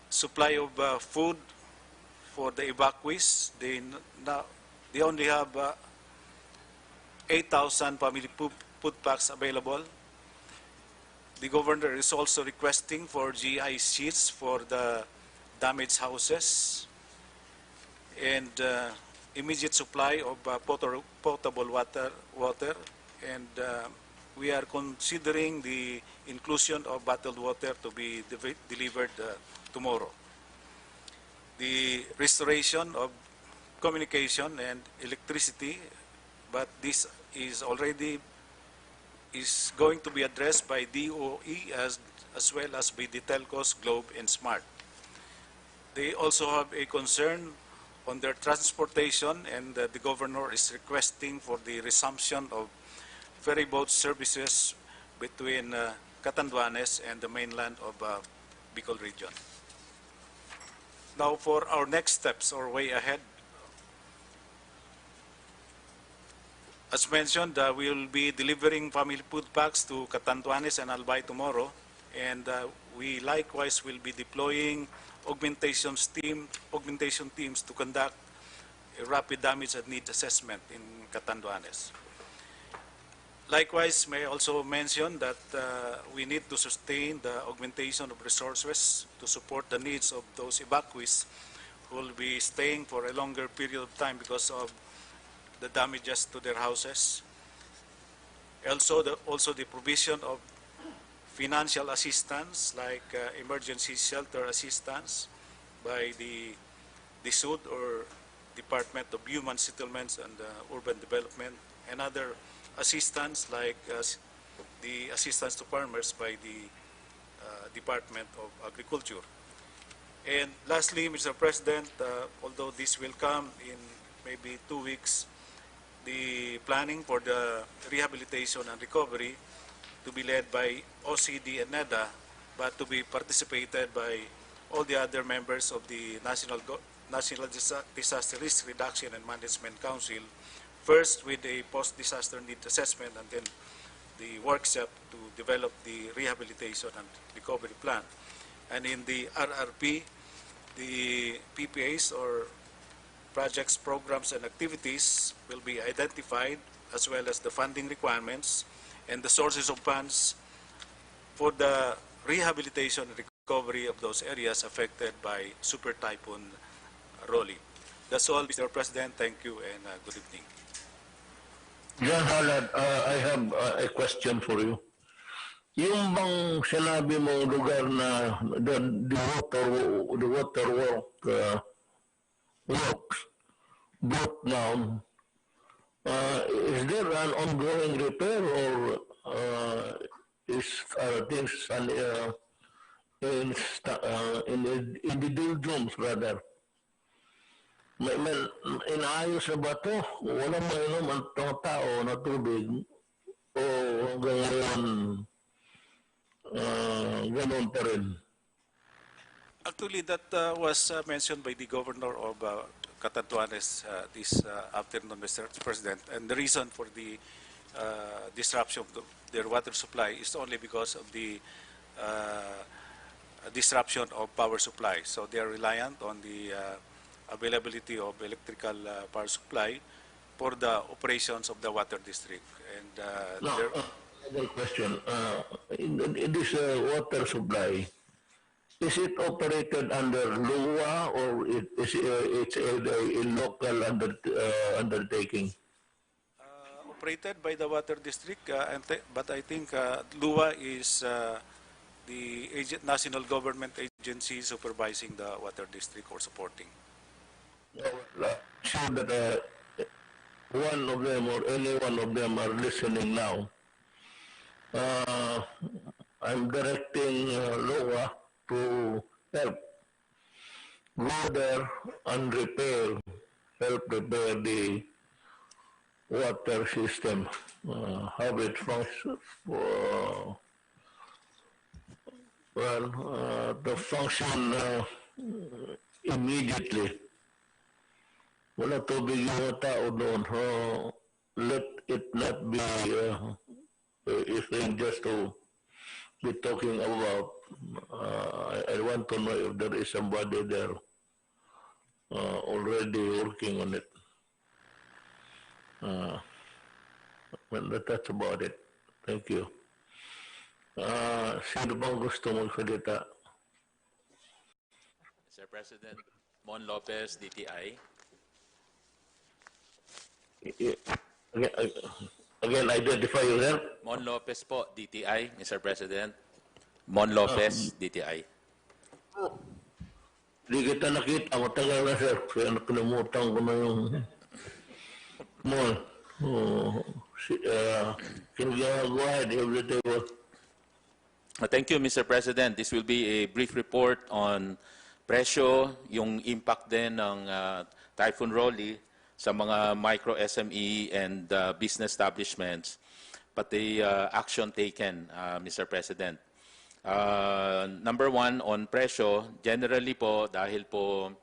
Supply of food for the evacuees. They only have 8,000 family food packs available. The governor is also requesting for GI sheets for the damaged houses, and immediate supply of potable water, and we are considering the inclusion of bottled water to be delivered tomorrow. The restoration of communication and electricity, but this is already going to be addressed by DOE as well as by the telcos Globe and Smart. They also have a concern on their transportation, and the governor is requesting for the resumption of ferry boat services between Catanduanes and the mainland of Bicol region. Now for our next steps or way ahead, As mentioned, we will be delivering family food packs to Catanduanes and Albay tomorrow, and we likewise will be deploying augmentation teams to conduct a rapid damage and need assessment in Catanduanes. Likewise, may I also mention that we need to sustain the augmentation of resources to support the needs of those evacuees who will be staying for a longer period of time because of the damages to their houses. Also the provision of financial assistance like emergency shelter assistance by the DSUD or Department of Human Settlements and Urban Development, and other assistance like the assistance to farmers by the Department of Agriculture. And lastly, Mr. President, although this will come in maybe 2 weeks, the planning for the rehabilitation and recovery to be led by OCD and NEDA, but to be participated by all the other members of the National Disaster Risk Reduction and Management Council, first with a post-disaster need assessment and then the workshop to develop the rehabilitation and recovery plan. And in the RRP, the PPAs or projects, programs, and activities will be identified, as well as the funding requirements and the sources of funds for the rehabilitation and recovery of those areas affected by Super Typhoon Rolly. That's all, Mr. President. Thank you and good evening. John Halad, I have a question for you. Yung bang sinabi mo lugar na the water works brought down, is there an ongoing repair or are things in the diligence rather? Inaayos na ba ito? Walang mainom ang tao na tubig o hanggang ngayon ganun pa rin? Actually, that was mentioned by the governor of Catanduanes this afternoon, Mr. President. And the reason for the disruption of their water supply is only because of the disruption of power supply. So they are reliant on the availability of electrical power supply for the operations of the water district. And another question. In this water supply, is it operated under LUA or it's a local undertaking? Operated by the water district, but I think LUA is the national government agency supervising the water district or supporting. Sure that one of them or any one of them are listening now. I'm directing LUA to help go there and help repair the water system, have it function to function immediately. Wala tubig yung mga tao doon. Let it not be a thing just to be talking about. I want to know if there is somebody there already working on it. Well, that's about it. Thank you. Sino bang gusto magsalita? Mr. President, Mon Lopez, DTI. Again, identify yourself. Mon Lopez po, DTI, Mr. President. Mon Lopez, DTI. Di kita nakita, matagal na sir. Kaya nakalimutan ko na yung Mon. Can you go ahead, everything was... Thank you, Mr. President. This will be a brief report on presyo, yung impact din ng Typhoon Rolly sa mga micro SME and business establishments, but the action taken, Mr. President. Number one, on presyo, generally po, dahil po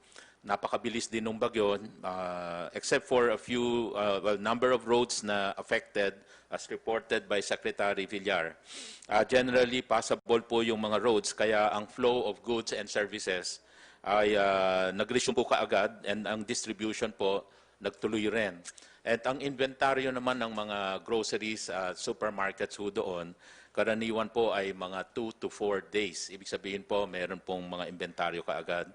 napakabilis din ng bagyo, except for a few, number of roads na affected as reported by Secretary Villar. Generally, passable po yung mga roads, kaya ang flow of goods and services ay nag-resume po kaagad, and ang distribution po nagtuloy rin. At ang inventaryo naman ng mga groceries, supermarkets ho doon, karaniwan po ay mga 2 to 4 days. Ibig sabihin po, meron pong mga inventaryo kaagad.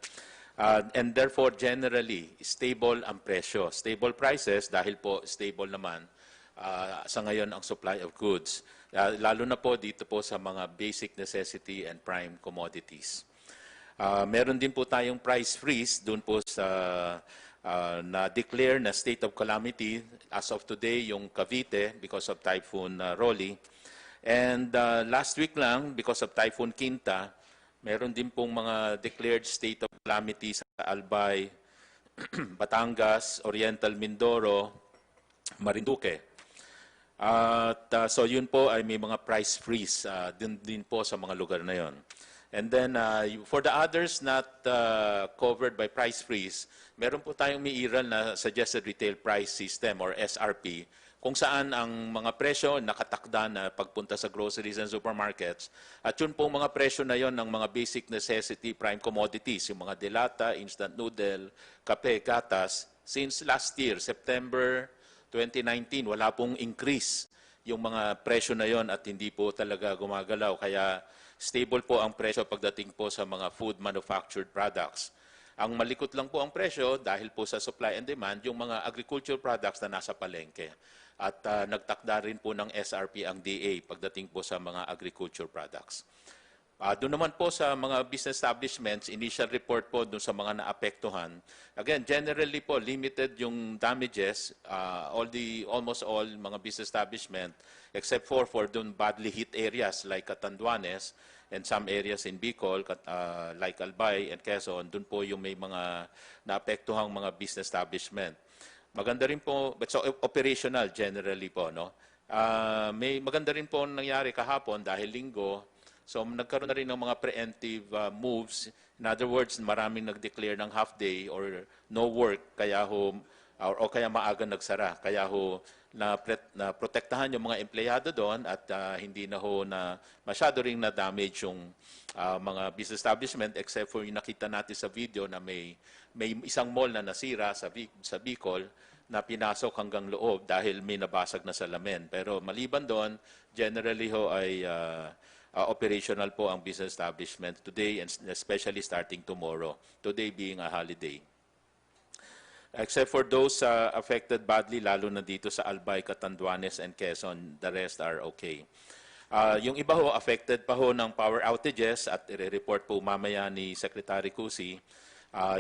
And therefore, generally, stable ang presyo. Stable prices dahil po stable naman sa ngayon ang supply of goods. Lalo na po dito po sa mga basic necessity and prime commodities. Meron din po tayong price freeze doon po sa na-declare na state of calamity as of today yung Cavite because of Typhoon Rolly. And last week lang, because of Typhoon Quinta, meron din pong mga declared state of calamity sa Albay, Batangas, Oriental Mindoro, Marinduque. At so yun po ay may mga price freeze din po sa mga lugar na yon. And then for the others not covered by price freeze, meron po tayong miiral na suggested retail price system or SRP, kung saan ang mga presyo nakatakda na pagpunta sa groceries and supermarkets. At yun po mga presyo na yon ng mga basic necessity prime commodities, yung mga delata, instant noodle, kape, gatas. Since last year, September 2019, wala pong increase yung mga presyo na yon at hindi po talaga gumagalaw. Kaya stable po ang presyo pagdating po sa mga food manufactured products. Ang malikot lang po ang presyo dahil po sa supply and demand, yung mga agricultural products na nasa palengke. At nagtakda rin po ng SRP ang DA pagdating po sa mga agriculture products. Doon naman po sa mga business establishments, initial report po doon sa mga naapektuhan. Again, generally po, limited yung damages, almost all mga business establishment, except for doon badly hit areas like Catanduanes and some areas in Bicol, like Albay and Quezon, doon po yung may mga naapektuhang mga business establishment. Maganda rin po, but so operational generally po, no? May maganda rin po nangyari kahapon dahil linggo. So nagkaroon na rin ng mga preemptive moves. In other words, maraming nag-declare ng half day or no work, kaya o kaya maaga nagsara. Kaya na protektahan yung mga empleyado doon at hindi na masyado ring na-damage yung mga business establishment, except for yung nakita natin sa video na may isang mall na nasira sa Bicol na pinasok hanggang loob dahil may nabasag na salamin. Pero maliban doon, generally ay operational po ang business establishment today and especially starting tomorrow, today being a holiday. Except for those affected badly, lalo na dito sa Albay, Catanduanes, and Quezon, the rest are okay. Yung iba ho, affected pa ho ng power outages at i-report po mamaya ni Secretary Cusi.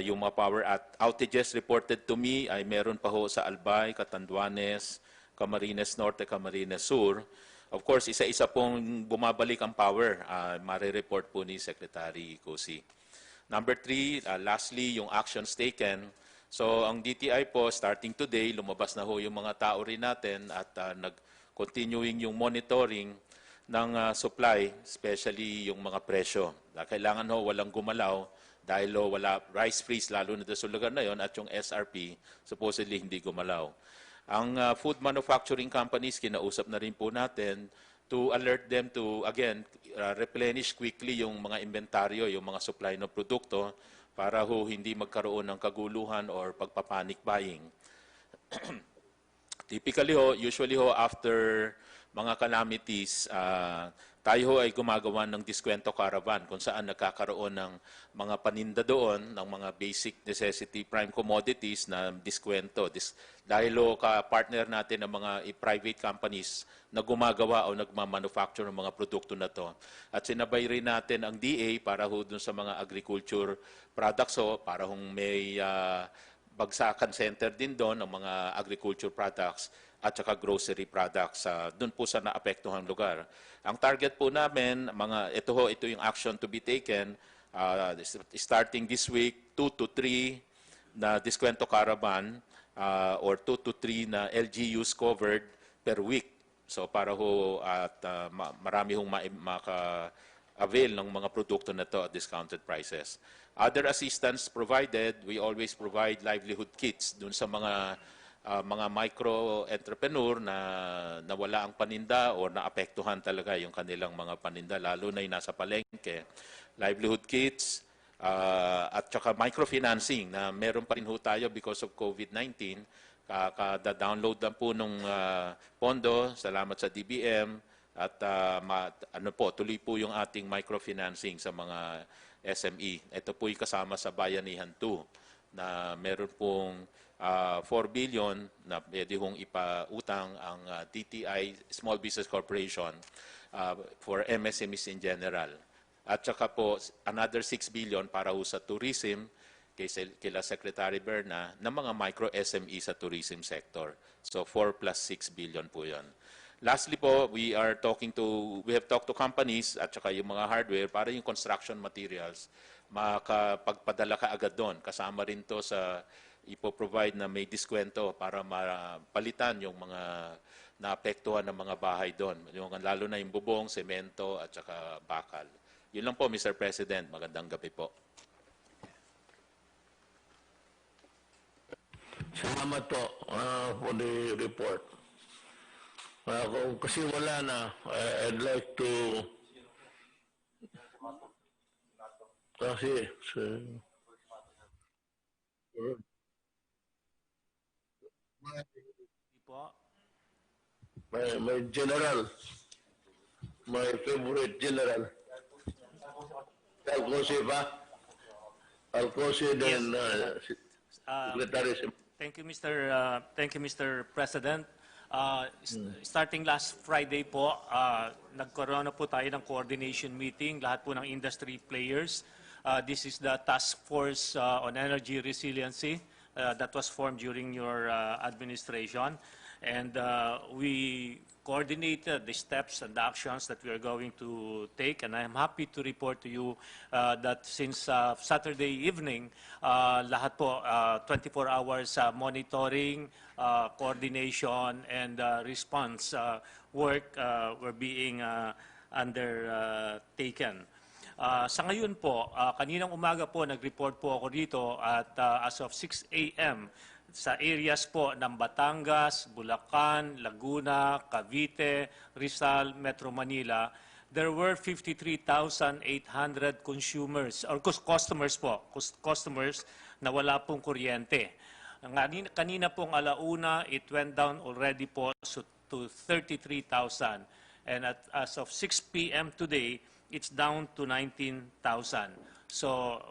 Yung mga power outages reported to me ay meron pa ho sa Albay, Catanduanes, Camarines Norte, Camarines Sur. Of course, isa-isa pong bumabalik ang power. Mare-report po ni Secretary Cusi. Number 3, lastly, yung actions taken. So ang DTI po, starting today, lumabas na ho yung mga tao rin natin at continuing yung monitoring ng supply, especially yung mga presyo. Kailangan ho walang gumalaw dahil wala rice freeze, lalo na sa lugar na yon, at yung SRP supposedly hindi gumalaw. Ang food manufacturing companies, kinausap na rin po natin to alert them to, again, replenish quickly yung mga inventaryo, yung mga supply ng produkto, para ho hindi magkaroon ng kaguluhan or pagpapanic buying. Typically ho, usually ho, after mga calamities, tayo ho ay gumagawa ng diskwento caravan kung saan nagkakaroon ng mga paninda doon, ng mga basic necessity prime commodities na diskwento. Dahil ho, ka-partner natin ng mga private companies na gumagawa o nagmamanufacture ng mga produkto na to. At sinabay rin natin ang DA para ho dun sa mga agriculture products ho, para hong may bagsakan center din doon ng mga agriculture products at saka grocery products doon po sa naapektuhang lugar. Ang target po namin, ito yung action to be taken starting this week, 2 to 3 na diskwento caravan or 2 to 3 na LGUs covered per week. So para ho at marami hong avail ng mga produkto na to at discounted prices. Other assistance provided, we always provide livelihood kits dun sa mga micro-entrepreneur na nawala ang paninda o naapektuhan talaga yung kanilang mga paninda, lalo na yung nasa palengke. Livelihood kits at saka microfinancing na meron pa rin ho tayo because of COVID-19. Kada-download lang po nung pondo, salamat sa DBM, at tuloy po yung ating microfinancing sa mga SME. Ito po yung kasama sa Bayanihan 2 na meron pong 4 billion na pwede hong ipautang ang DTI Small Business Corporation for MSMEs in general. At saka po another 6 billion para ho sa tourism kila Secretary Berna ng mga micro SME sa tourism sector. So 4 plus 6 billion po 'yon. Lastly po, we have talked to companies at saka yung mga hardware para yung construction materials makapagpadala ka agad doon. Kasama rin to sa ipoprovide na may diskwento para mapalitan yung mga naapektuhan ng mga bahay doon. Lalo na yung bubong, semento at saka bakal. Yun lang po, Mr. President. Magandang gabi po. Salamat po for the report. Kung kasi wala na, I'd like to kasi my general, my favorite general, Alcosi pa? Alcosi then Secretary. Thank you, Mr. President. Starting last Friday po, nagkaroon na po tayo ng coordination meeting, lahat po ng industry players. This is the task force on energy resiliency that was formed during your administration. And we coordinated the steps and the actions that we are going to take. And I am happy to report to you that since Saturday evening, lahat po 24 hours monitoring, coordination, and response work were being undertaken. Sa ngayon po, kaninang umaga po, nag-report po ako dito at as of 6 a.m., sa areas po ng Batangas, Bulacan, Laguna, Cavite, Rizal, Metro Manila, there were 53,800 consumers or customers po, customers na wala pong kuryente. Kanina pong alauna, it went down already po to 33,000. And as of 6 p.m. today, it's down to 19,000. So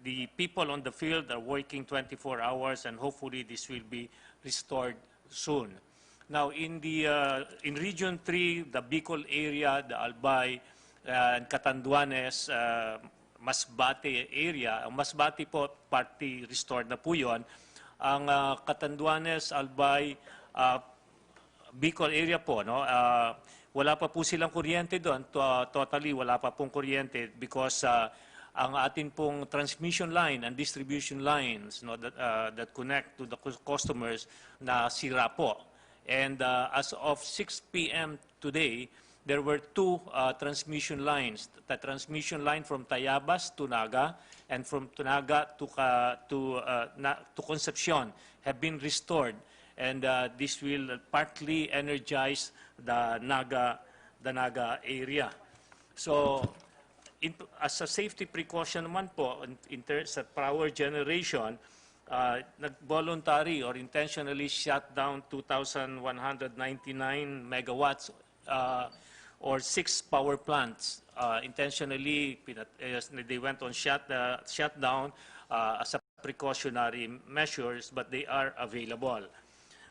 the people on the field are working 24 hours, and hopefully this will be restored soon. Now, in Region 3, the Bicol area, the Albay, and Catanduanes, Masbate area, ang Masbate po, partly restored na po yun. Ang Catanduanes, Albay, Bicol area po, no, wala pa po silang kuryente doon. Totally wala pa pong kuryente because ang atin pong transmission line and distribution lines, no, that connect to the customers na sira po. And as of 6 p.m. today, there were two transmission lines. The transmission line from Tayabas to Naga and from Naga to Concepcion have been restored. And this will partly energize the Naga area. So, as a safety precaution naman po, in terms of power generation, nag-voluntary or intentionally shut down 2,199 megawatts or 6 power plants. Intentionally, they went on shutdown as a precautionary measures, but they are available.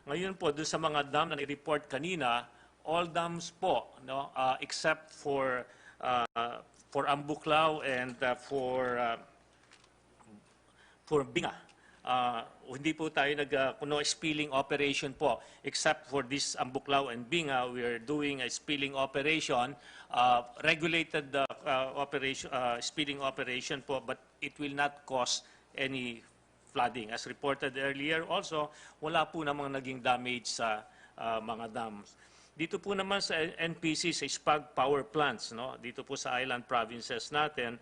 Ngayon po, doon sa mga dam na i-report kanina, all dams po, no, except for Ambuklao and for Binga. Hindi po tayo no spilling operation po. Except for this Ambuklao and Binga, we are doing a spilling operation, regulated spilling operation po, but it will not cause any flooding. As reported earlier also, wala po namang naging damage sa mga dams. Dito po naman sa NPC, sa SPAG power plants, no? Dito po sa island provinces natin,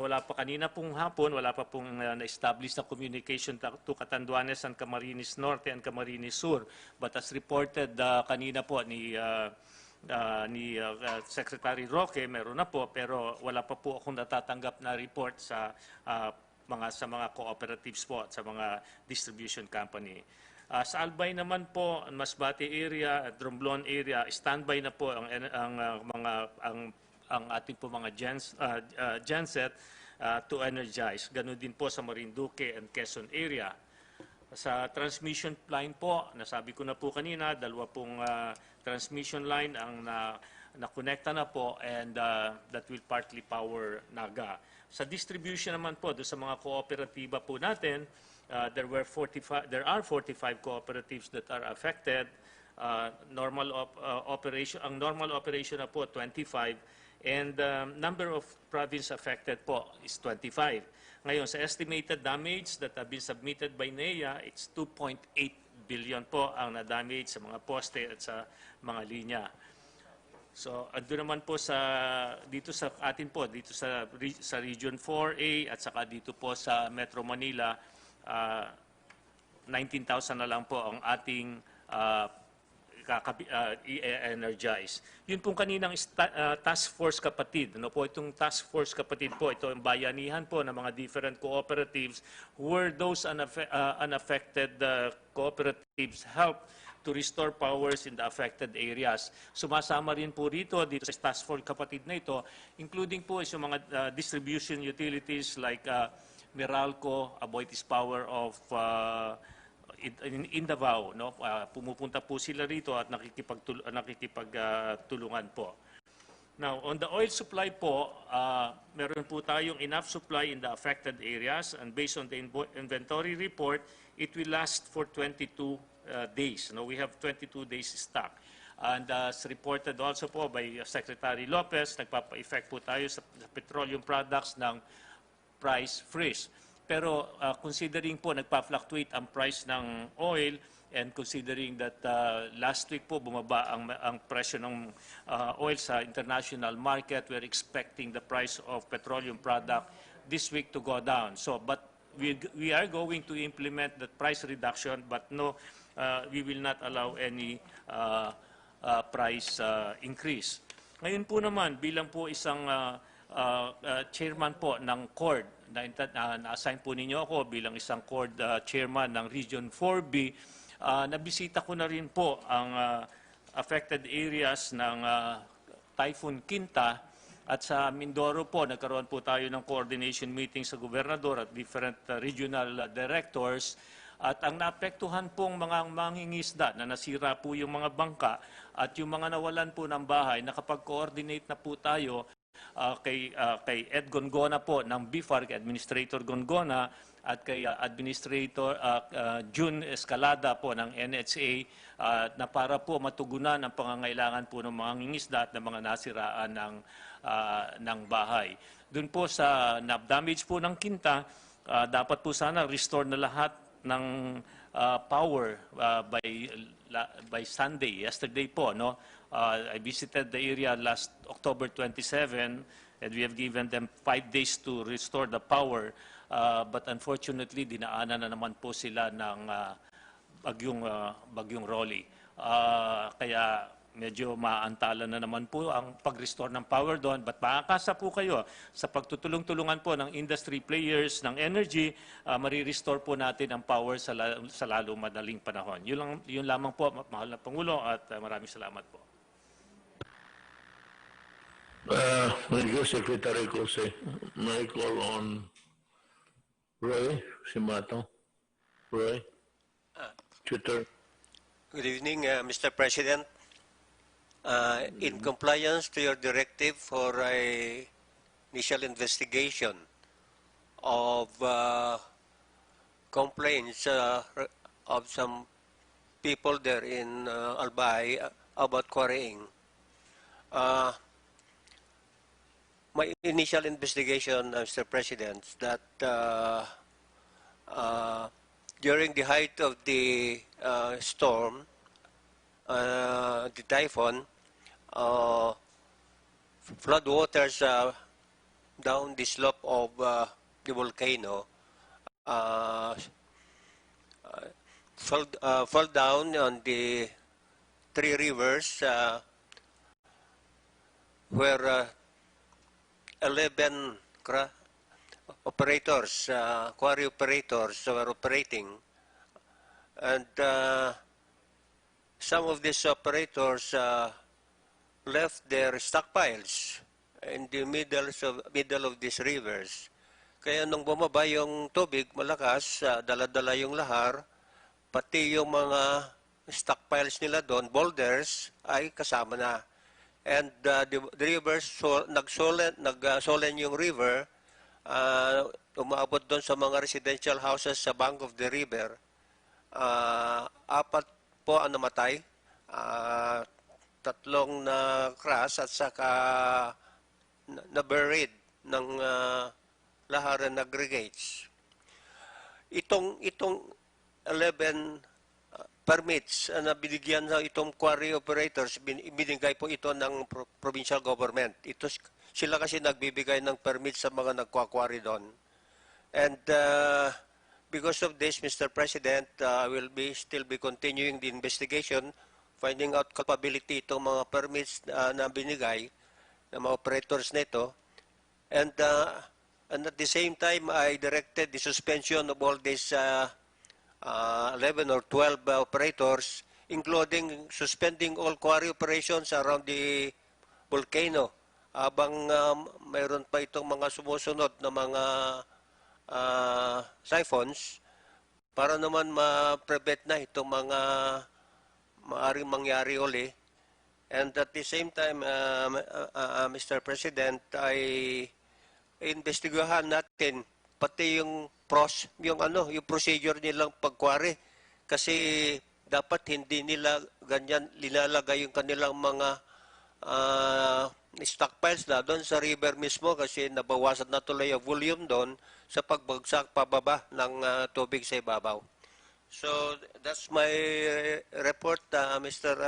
wala pa kanina pong hapon, wala pa pong na-establish na communication to Catanduanes and Camarines Norte and Camarines Sur. But as reported kanina po ni Secretary Roque, meron na po, pero wala pa po akong natatanggap na report sa mga cooperatives po at sa mga distribution company. Sa Albay naman po, Masbate area at Romblon area, standby na po ang ating po mga genset to energize. Ganun din po sa Marinduque and Quezon area. Sa transmission line po, nasabi ko na po kanina, dalawa pong transmission line ang na-connecta na po, and that will partly power Naga. Sa distribution naman po, doon sa mga kooperatiba po natin, there are 45 cooperatives that are affected. Ang normal operation na po 25, and number of province affected po is 25. Ngayon, sa estimated damage that have been submitted by NEA, it's 2.8 billion po ang na-damage sa mga poste at sa mga linya. So, ando naman po dito sa atin po, dito sa Region 4A at saka dito po sa Metro Manila, 19,000 na lang po ang ating i-energize. Yun pong kaninang task force kapatid. Ano po itong task force kapatid po? Ito ang bayanihan po ng mga different cooperatives where those unaffected cooperatives help to restore powers in the affected areas. Sumasama rin po dito sa task force kapatid na ito, including po yung mga distribution utilities like Meralco, Aboitiz Power of in Davao, no? Pumupunta po sila rito at nakikipagtulungan po. Now, on the oil supply po, meron po tayong enough supply in the affected areas, and based on the inventory report, it will last for 22 days. No, we have 22 days stock. And as reported also po by Secretary Lopez, nagpapa-effect po tayo sa petroleum products ng price freeze. Pero considering po nagpa-fluctuate ang price ng oil, and considering that last week po bumaba ang presyo ng oil sa international market, we're expecting the price of petroleum product this week to go down. So, but we are going to implement the price reduction, but no, we will not allow any price increase. Ngayon po naman, bilang po isang chairman po ng CORD, na-assign po ninyo ako bilang isang CORD chairman ng Region 4B, nabisita ko na rin po ang affected areas ng Typhoon Quinta, at sa Mindoro po, nagkaroon po tayo ng coordination meeting sa gobernador at different regional directors. At ang naapektuhan pong mga mangingisda na nasira po yung mga bangka at yung mga nawalan po ng bahay, nakapag-coordinate na po tayo kay Ed Gongona po ng BIFAR, kay Administrator Gongona, at kay Administrator June Escalada po ng NHA, na para po matugunan ang pangangailangan po ng mga ngingisda at ng mga nasiraan ng bahay. Doon po sa damage po ng Quinta, dapat po sana restore na lahat ng power by Sunday, yesterday po, no? I visited the area last October 27, and we have given them 5 days to restore the power, but unfortunately dinaanan na naman po sila ng bagyong Rolly. Kaya medyo maantala na naman po ang pag-restore ng power doon, but makakasa po kayo sa pagtutulong-tulungan po ng industry players ng energy, marirestore po natin ang power sa lalo madaling panahon. Yun lamang po, mahal na Pangulo, at maraming salamat po. Thank you, Secretary Jose. May I call on Roy Simato? Roy? Twitter. Good evening, Mr. President. In compliance to your directive for initial investigation of complaints of some people there in Albay about quarrying, my initial investigation, Mr. President, that during the height of the storm, the typhoon, flood waters down the slope of the volcano fall down on the three rivers where 11 operators, quarry operators were operating, and some of these operators left their stockpiles in the middle of these rivers. Kaya nung bumaba yung tubig malakas, dala-dala yung lahar, pati yung mga stockpiles nila doon, boulders, ay kasama na. And the rivers, nagsolen yung river, umaabot doon sa mga residential houses sa bank of the river. 4 po ang namatay, 3 na crash at saka na-buried ng laharan aggregates. Itong 11 permits na binigyan sa itong quarry operators, binigay po ito ng provincial government. Sila kasi nagbibigay ng permits sa mga nagkwa-quarry doon. And because of this, Mr. President, will still be continuing the investigation, finding out culpability itong mga permits na binigay ng mga operators nito. And at the same time, I directed the suspension of all these 11 or 12 operators, including suspending all quarry operations around the volcano habang mayroon pa itong mga sumusunod na mga siphons para naman ma-prevent na itong mga maaring mangyari uli. And at the same time, Mr. President, ay investigahan natin pati yung procedure nilang pagkwari, kasi dapat hindi nila ganyan linalagay yung kanilang mga stockpiles na doon sa river mismo, kasi nabawasan na tuloy ang volume doon sa pagbagsak pababa ng tubig sa ibabaw. So that's my report, Mr.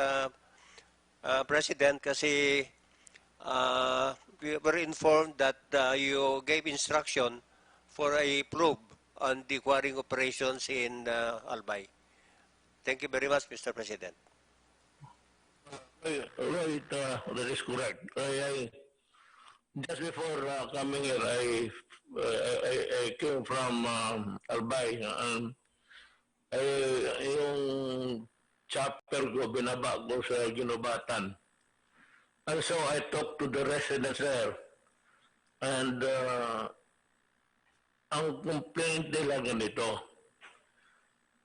President, kasi we were informed that you gave instruction for a probe on the quarrying operations in Albay. Thank you very much, Mr. President. Right, that is correct. Just before coming here, I came from Albay. Yung chapter ko, binaba ko sa Ginobatan. And so I talked to the residents there. And ang complaint nila ganito.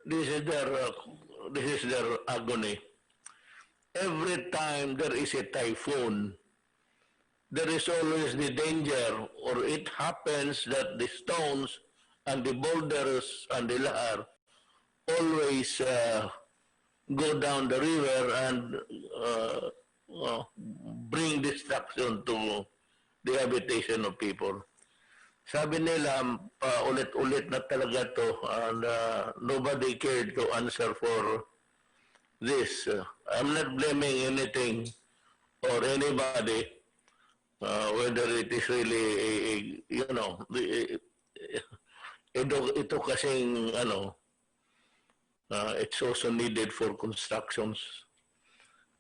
This is their agony. Every time there is a typhoon, there is always the danger, or it happens that the stones and the boulders and the lahar always go down the river and bring destruction to the habitation of people. Sabi nila, ulit-ulit na talaga to, and nobody cared to answer for this. I'm not blaming anything or anybody, whether it is really, ito kasing, it's also needed for constructions.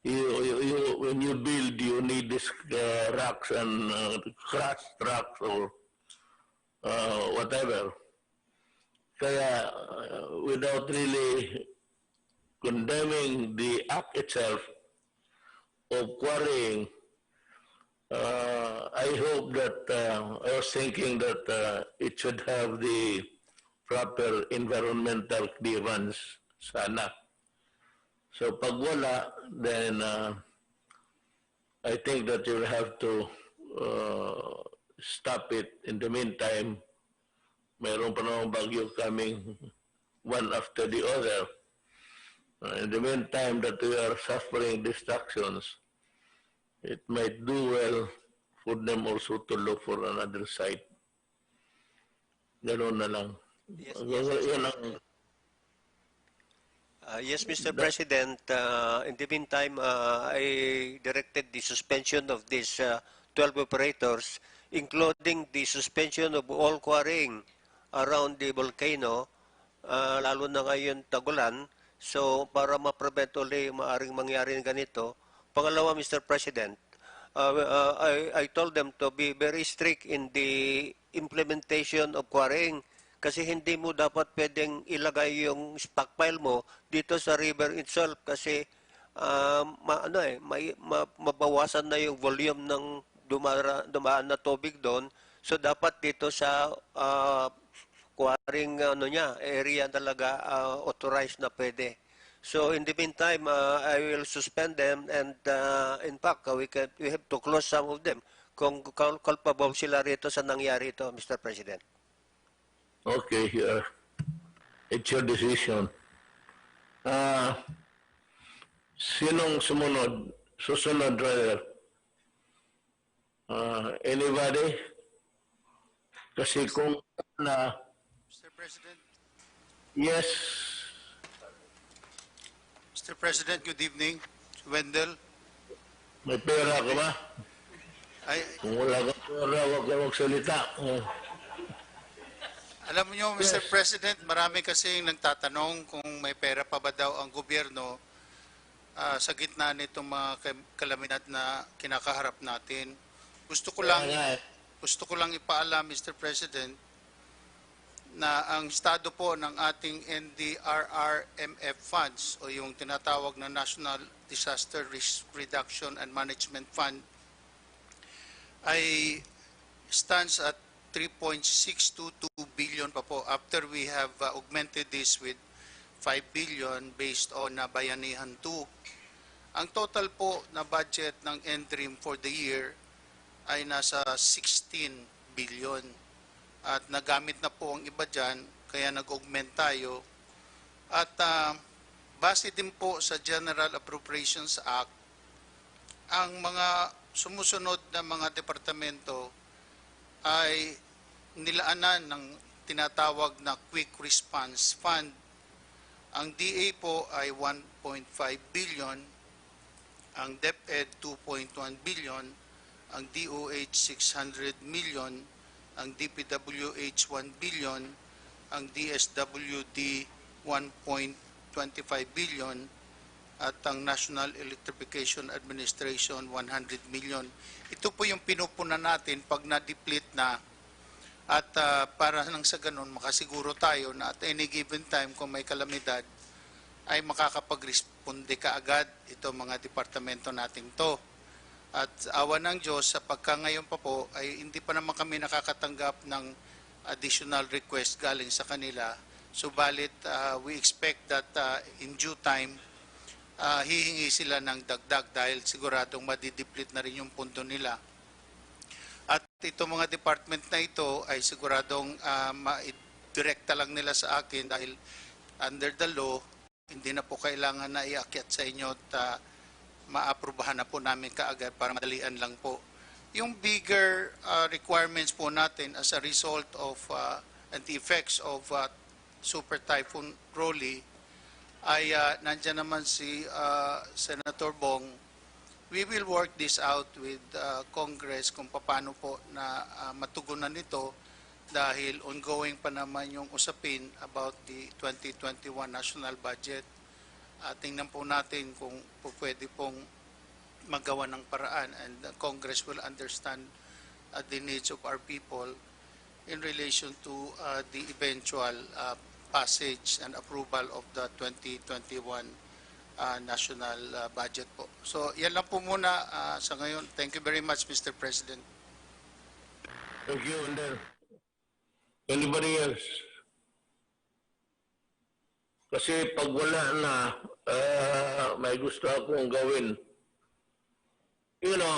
When you build, you need these rocks and crushed rocks or whatever. Kaya without really condemning the act itself of quarrying, I hope that I was thinking that it should have the proper environmental clearance sana. So pag wala, then I think that you'll have to stop it. In the meantime, mayroon pa namang bagyo coming one after the other. In the meantime that we are suffering distractions, it might do well for them also to look for another site. Ganoon na lang. Yes, Yes, Mr. President. In the meantime, I directed the suspension of these 12 operators, including the suspension of all quarrying around the volcano, lalo na ngayon tagulan. So, para ma-prevent ulit maaring mangyari ng ganito. Pangalawa, Mr. President, I told them to be very strict in the implementation of quarrying. Kasi hindi mo dapat pwedeng ilagay yung stockpile mo dito sa river itself kasi mabawasan na yung volume ng dumaan na tubig doon. So dapat dito sa quarrying area talaga authorized na pwede. So in the meantime, I will suspend them and in fact, we have to close some of them kung culpable sila rito sa nangyari ito, Mr. President. Okay, it's your decision. Sinong susunod, brother? Anybody? Kasi kung Mr. President. Yes. Mr. President, good evening. Wendell. May pera ka ba? Kung wala ka pera, huwag ka magsalita. Alam niyo, Mr. President, marami kasing nagtatanong kung may pera pa ba daw ang gobyerno sa gitna nitong mga kalamidad na kinakaharap natin. Gusto ko lang ipaalam, Mr. President, na ang estado po ng ating NDRRMF funds o yung tinatawag na National Disaster Risk Reduction and Management Fund ay stands at 3.622 billion pa po after we have augmented this with 5 billion based on Bayanihan 2. Ang total po na budget ng NDRRM for the year ay nasa 16 billion at nagamit na po ang iba dyan kaya nag-augment tayo at base din po sa General Appropriations Act ang mga sumusunod na mga departamento ay nilaanan ng tinatawag na Quick Response Fund. Ang DA po ay 1.5 billion, ang DepEd 2.1 billion, ang DOH 600 million, ang DPWH 1 billion, ang DSWD 1.25 billion, at ang National Electrification Administration 100 million. Ito po yung pinupunan natin pag na-deplete na at para nang sa ganun makasiguro tayo na at any given time kung may kalamidad ay makakapag-responde kaagad ito mga departamento nating to. At awa ng Diyos sa pagka ngayon pa po ay hindi pa naman kami nakakatanggap ng additional request galing sa kanila. Subalit we expect that in due time hihingi sila ng dagdag dahil siguradong madideplete na rin yung pundo nila. At itong mga department na ito ay siguradong ma-direkta lang nila sa akin dahil under the law, hindi na po kailangan na iakyat sa inyo at maaprubahan na po namin kaagad para madalian lang po. Yung bigger requirements po natin as a result of and the effects of Super Typhoon Rolly ay nandyan naman si Senator Bong. We will work this out with Congress kung paano po na matugunan nito dahil ongoing pa naman yung usapin about the 2021 national budget. Tingnan po natin kung po pwede pong magawa ng paraan and Congress will understand the needs of our people in relation to the eventual passage and approval of the 2021 national budget po. So, yan lang po muna sa ngayon. Thank you very much, Mr. President. Thank you, and then anybody else? Kasi pag wala na, may gusto akong gawin. You know,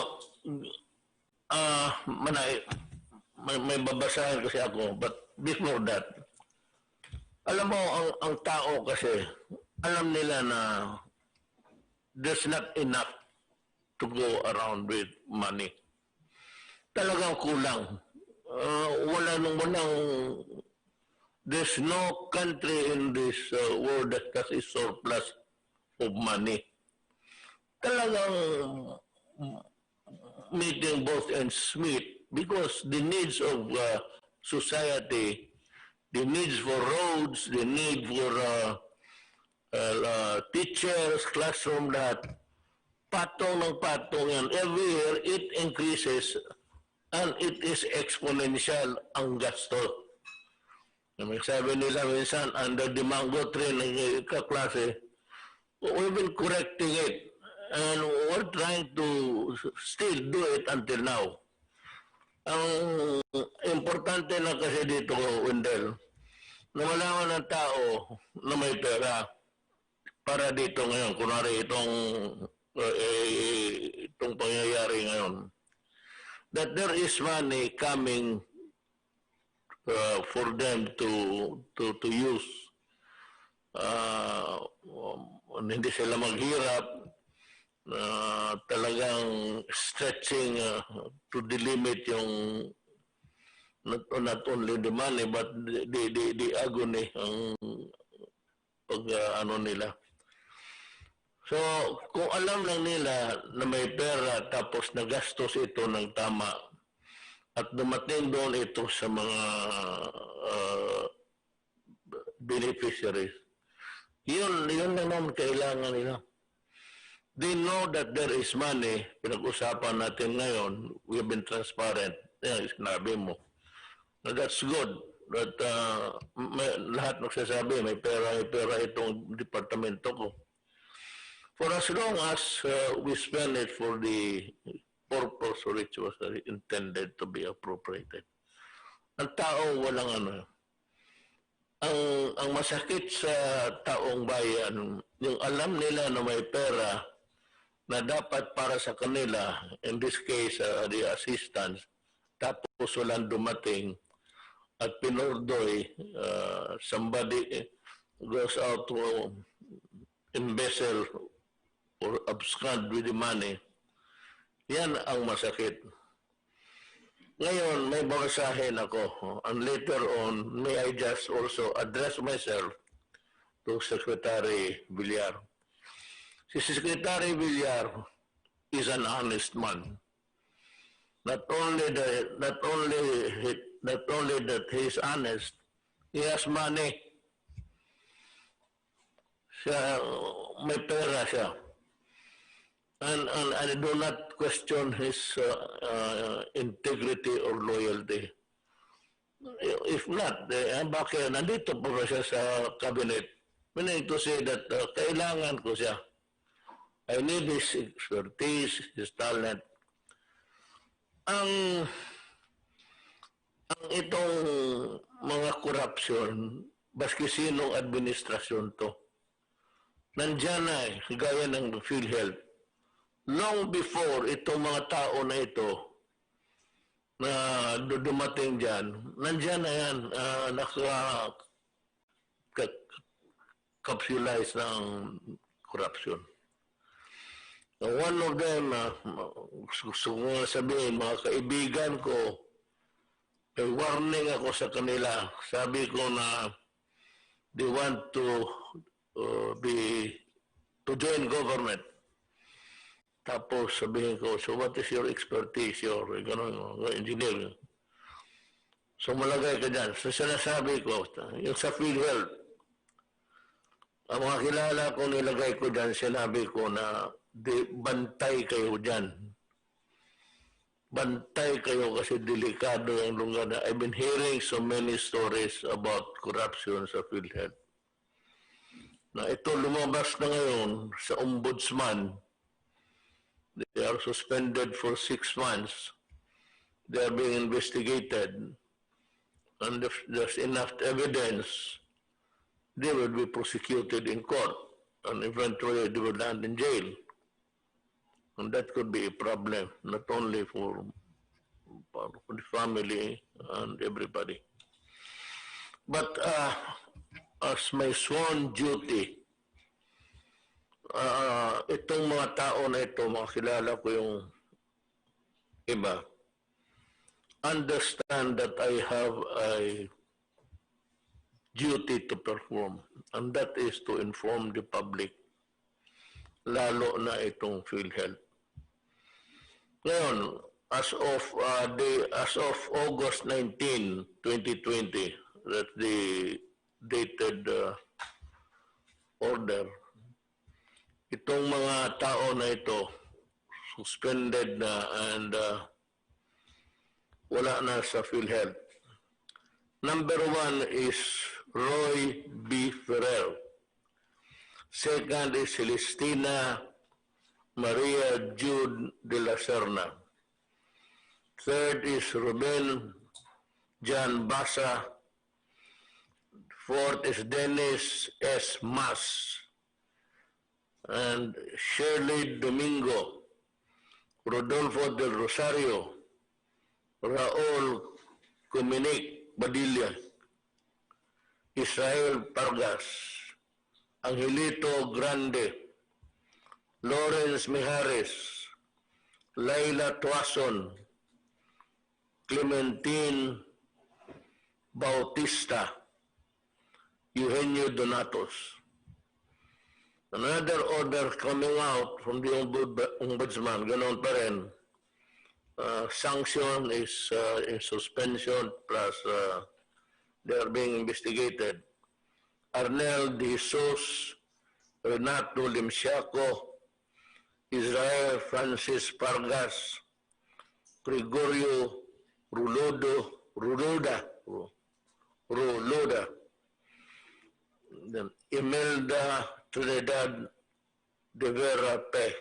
may babasahin kasi ako, but before that, alam mo, ang tao kasi, alam nila na there's not enough to go around with money. Talagang kulang. Walang there's no country in this world that has a surplus of money. Talagang meeting both ends meet because the needs of society, the needs for roads, the need for teachers, classroom, lahat, patong ng patong yan. Every year, it increases and it is exponential ang gasto. Sabi nila minsan, under the mango tree ng kaklase, we've been correcting it and we're trying to still do it until now. Ang importante na kasi dito, Wendell, na malaman ng tao na may pera para dito ngayon, kunwari itong pangyayari ngayon, that there is money coming for them to use. Hindi sila maghirap, talagang stretching to the limit yung not only the money but the agony ang pag nila. So, kung alam lang nila na may pera tapos nagastos ito ng tama at dumating doon ito sa mga beneficiaries, yun naman kailangan nila. They know that there is money. Pinag-usapan natin ngayon, we've been transparent. Yan, sinabi mo. Now, that's good. That lahat nagsasabi, may pera itong departamento ko. For as long as we spend it for the purpose for which was intended to be appropriated. Ang tao walang Ang masakit sa taong bayan, yung alam nila na may pera na dapat para sa kanila, in this case, the assistance, tapos walang dumating at pinordoy, somebody goes out to embezzle or abscond with the money, yan ang masakit. Ngayon, may babasahin ako. And later on, may I just also address myself to Secretary Villar. Si Secretary Villar is an honest man. Not only that he is honest, he has money. Siya, may pera siya. And I do not question his integrity or loyalty. If not, bakit nandito pa ba siya sa cabinet? Meaning to say that kailangan ko siya. I need his expertise, his talent. Ang itong mga corruption, baski sinong administrasyon to, nandyan na gaya ng PhilHealth. Long before itong mga tao na ito na dumating dyan, nandyan na yan, naka-capsulize ng corruption. One of them, gusto ko sabihin, mga kaibigan ko, may warning ako sa kanila. Sabi ko na they want to join government. Tapos sabihin ko, so what is your expertise, your engineering? So malagay ka dyan. So sinasabi ko, yung sa PhilHealth, ang mga kilala ko nilagay ko dyan, sinabi ko na bantay kayo dyan. Bantay kayo kasi delikado yung lugar na. I've been hearing so many stories about corruption sa PhilHealth. Na ito lumabas na ngayon sa ombudsman. They are suspended for 6 months. They are being investigated. And if there's enough evidence, they will be prosecuted in court. And eventually they will land in jail. And that could be a problem, not only for the family and everybody. But as my sworn duty, itong mga tao na ito, mga kilala ko yung iba, understand that I have a duty to perform, and that is to inform the public, lalo na itong PhilHealth. Ngayon, as of August 19, 2020, that's the dated order, itong mga tao na ito suspended na and wala na sa PhilHealth. Number 1 is Roy B. Ferrer. Second is Celestina Maria Jude de la Serna. Third is Ruben Jan Basa. Fourth is Dennis S. Mas. And Shirley Domingo, Rodolfo del Rosario, Raul Cominic Badilla, Israel Pargas, Angelito Grande, Lawrence Mijares, Laila Tuason, Clementine Bautista, Eugenio Donatos. Another order coming out from the Ombudsman, ganon pa rin. Sanction is in suspension plus they are being investigated. Arnel De Jesus, Renato Limsiaco, Israel Francis Pargas, Gregorio Ruloda, then Imelda Trinidad de Vera Pe,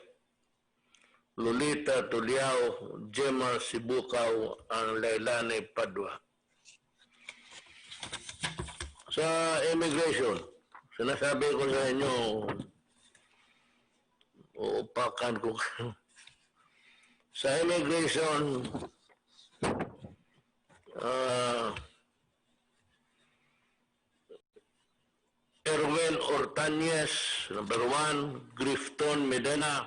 Lolita Tuliao, Gemma Sibukaw, ang Lailani Padua. Sa immigration, sinasabi ko sa inyo, uupakan ko. Sa immigration, Erwin Ortañez, number 1, Grifton Medina,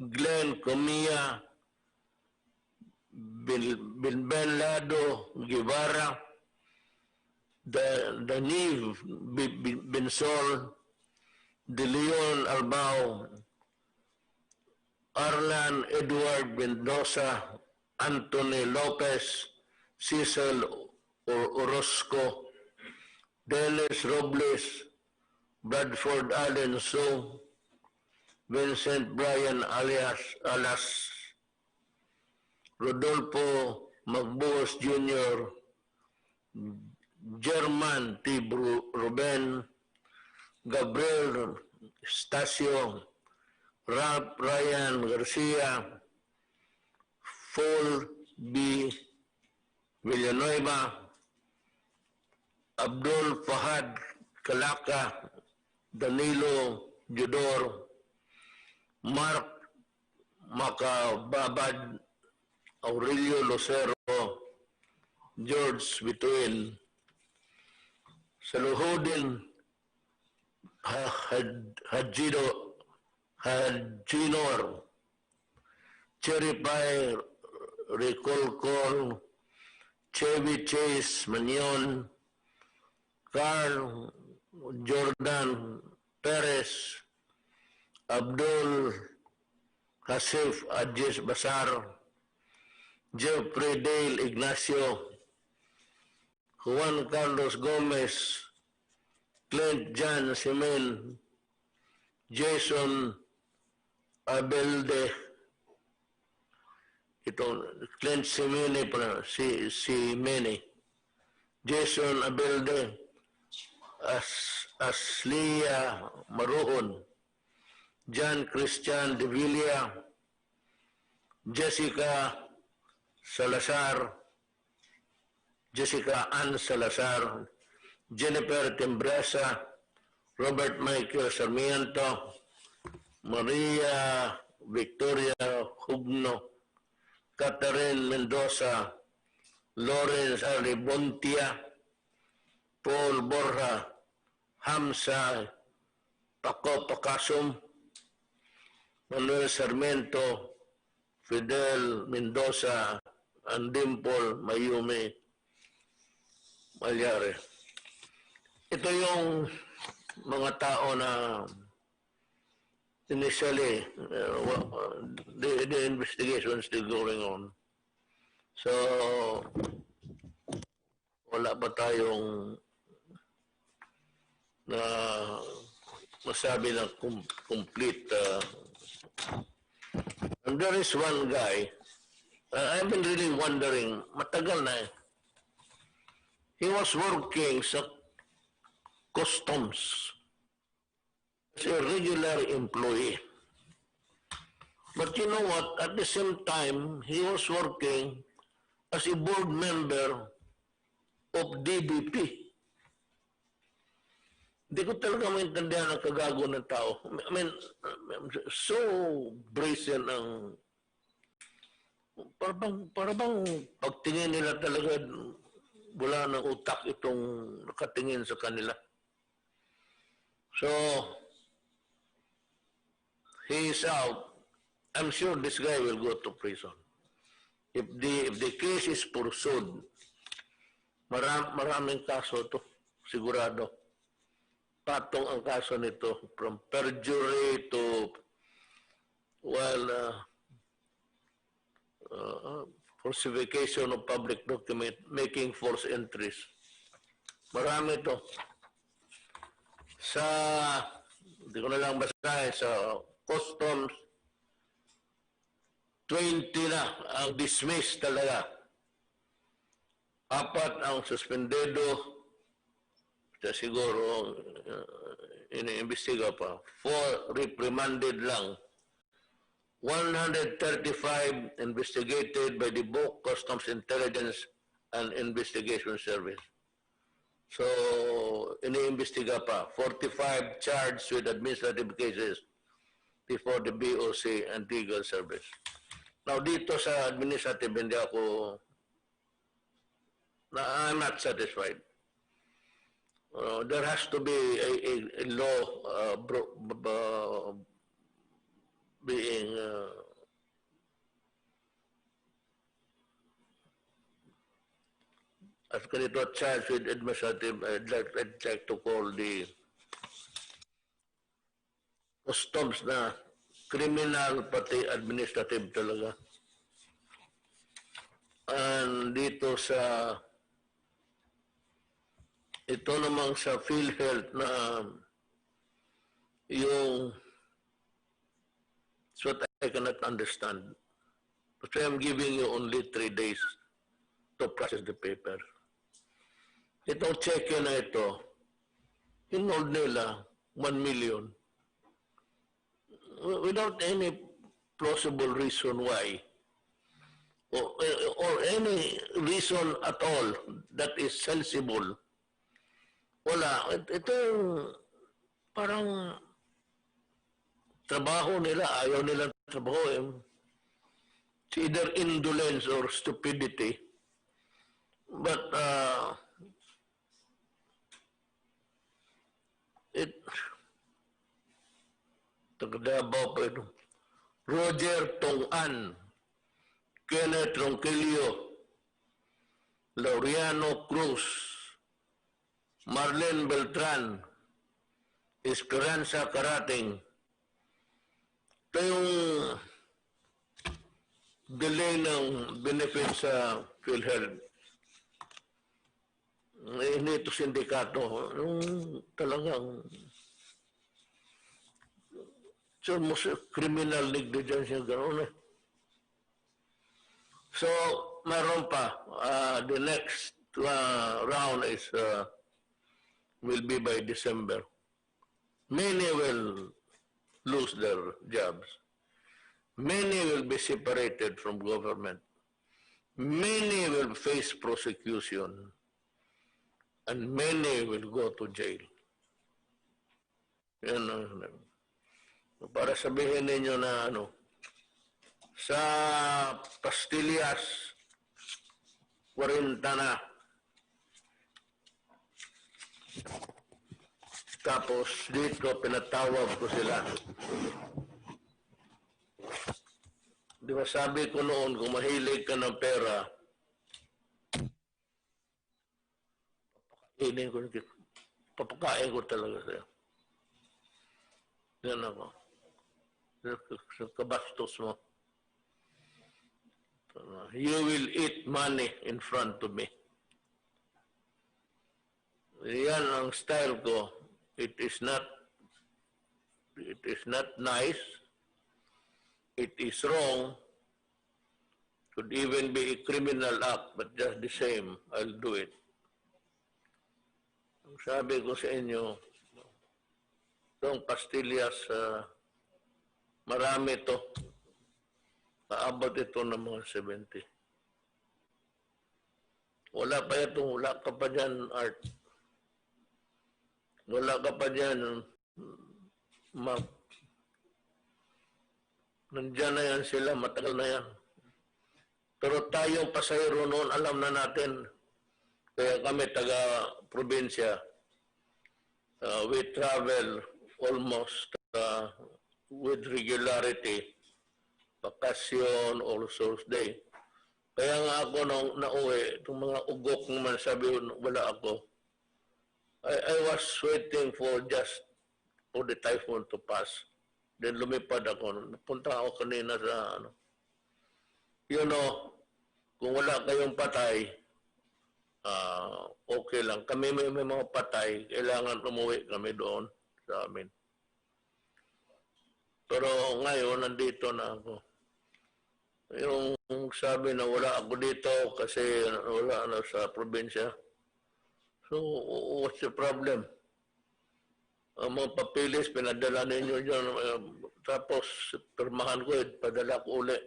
Glenn Comia, Benlado Guevara, Daniv Bensol, De Leon Albao, Arlan Edward Mendoza, Anthony Lopez, Cecil Orozco, Dennis Robles, Bradford Allen So, Vincent Brian Alas, Rodolfo Magbuos Jr., German T. Ruben, Gabriel Stasio, Ralph Ryan Garcia, Paul B. Villanueva, Abdul Fahad Kalaka, Danilo Judor, Mark Macababad, Aurelio Lucero, George Bituin, Saluhodin Hajinor, Cherry Pie Recolcol, Chevy Chase Manion, Carl Jordan Perez, Abdul Hasif Adjis Basar, Jeffrey Dale Ignacio, Juan Carlos Gomez, Clint John Simen, Jason Abelde, ito, Clint Simene pala, Simene, Jason Abelde, Aslia Maruhon, John Christian De Villa, Jessica Salazar, Jessica Ann Salazar, Jennifer Tembresa, Robert Michael Sarmiento, Maria Victoria Hugno, Catherine Mendoza, Lawrence Aribontia, Paul Borja, Hamza Paco Pacasum, Manuel Sarmiento, Fidel Mendoza, and Dimple Mayumi Malyare. ito yung mga tao na initially, the investigation is still going on. So, wala pa tayong na masabi na complete. And there is one guy, I've been really wondering, matagal na eh. He was working sa customs as a regular employee. But you know what? At the same time, he was working as a board member of DBP. Hindi ko talaga maintindihan ang kagago ng tao. I mean, so brazen ang para bang pagtingin nila talaga wala ng utak itong nakatingin sa kanila. So, he is out. I'm sure this guy will go to prison. If the case is pursued, maraming kaso to, sigurado. Patong ang kaso nito, from perjury to, falsification of public document, making false entries. Marami to. Hindi ko na lang basahin, sa customs, 20 na ang dismiss talaga. 4 ang suspendedo, siguro iniimbestiga pa. 4 reprimanded lang. 135 investigated by the BOC Customs Intelligence and Investigation Service. So, iniimbestiga pa. 45 charged with administrative cases before the BOC and Legal Service. Now, dito sa administrative, hindi ako, I'm not satisfied. There has to be a law being as ganito charged with administrative. I'd like to call the customs na criminal pati administrative talaga. And dito sa ito namang sa PhilHealth na yung it's what I cannot understand. But I'm giving you only 3 days to process the paper. Itong check na ito, hinold nila 1 million without any plausible reason why or any reason at all that is sensible. Wala. Ito parang trabaho nila, ayaw nila trabaho. It's either indolence or stupidity. But Tagadabaw pa ito. Roger Tong-an, Kenneth Ronquillo, Laureano Cruz, Marlene Beltran, Esperanza Karating. Ito yung delay ng benefit sa PhilHealth. Hindi ito sindikato. Yung talagang almost criminal negligence yung gano'n eh. So, meron pa. The next round is will be by December. Many will lose their jobs. Many will be separated from government. Many will face prosecution. And many will go to jail. Yan. Para sabihin ninyo na sa pastillas, 40 na. Tapos dito, pinatawag ko sila. Di ba sabi ko noon, kung mahilig ka ng pera, papakainin ko. Papakain ko talaga sa'yo. Yan ako. Sa kabastos mo. You will eat money in front of me. Yan ang style ko. It is not nice. It is wrong. Could even be a criminal act, but just the same, I'll do it. Ang sabi ko sa inyo, itong pastillas, marami ito. Kaabot ito ng mga 70. Wala pa ito, wala ka pa dyan, Art. Wala ka pa dyan, Mark. Nandiyan na yan sila, matagal na yan. Pero tayong pasahero noon, alam na natin. Kaya kami, taga-probinsya, we travel almost with regularity. Bakasyon, All Souls Day. Kaya nga ako nung nauwi, itong mga ugok naman sabi, wala ako. I was waiting for the typhoon to pass. Then lumipad ako. Napunta ako kanina sa you know, kung wala kayong patay, okay lang. Kami may mga patay, kailangan umuwi kami doon sa amin. Pero ngayon, nandito na ako. Yung sabi na wala ako dito kasi wala na sa probinsya. So, what's the problem? Ang mga papilis, pinadala ninyo dyan. Tapos, pirmahan ko, padala ko uli.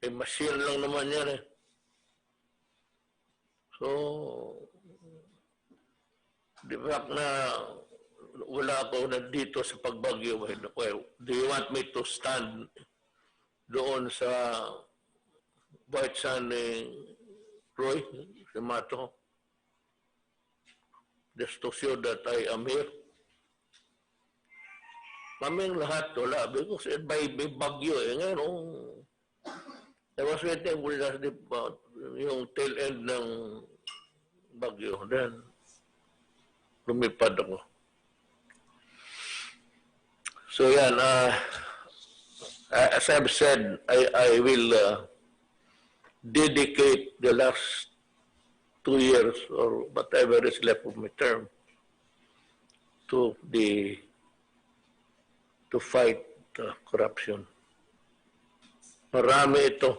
Machine lang naman yan eh. So, di ba na wala ako nandito sa pagbagyo. Well, do you want me to stand doon sa White Sun ni Roy, si Mato? Just to show that I am here. Kaming lahat wala. Because may bagyo eh. Ngayon, I was waiting for yung tail end ng bagyo. Then, lumipad ako. So yan, as I've said, I will dedicate the last 2 years or whatever is left of my term to fight corruption. Marami ito.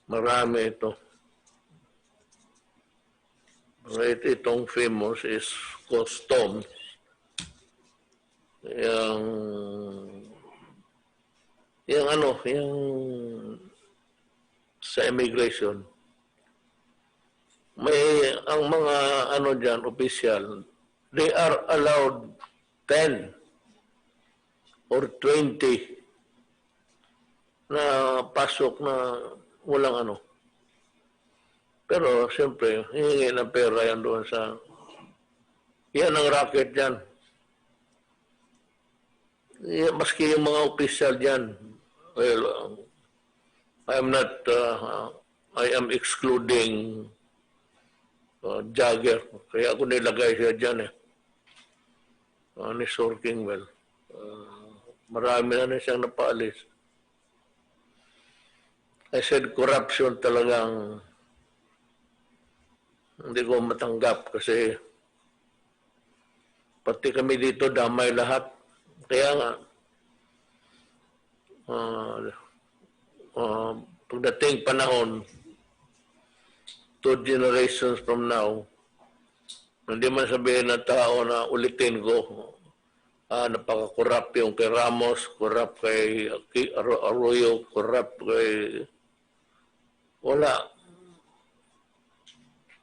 Marami ito. Right, itong famous is customs. Yung sa immigration. May ang mga dyan, official, they are allowed 10 or 20 na pasok na walang Pero siyempre, hihingi ng pera yan doon sa... Yan ang racket dyan. Maski yung mga official dyan, well, I am excluding Jagger. Kaya ako nilagay siya dyan ni Sir Kingwell. Marami na siyang napaalis. I said corruption talagang hindi ko matanggap kasi pati kami dito damay lahat. Kaya nga pagdating panahon 2 generations from now, hindi man sabihin ng tao na ulitin ko napaka-corrupt yung kay Ramos, corrupt kay Arroyo, corrupt kay... Wala.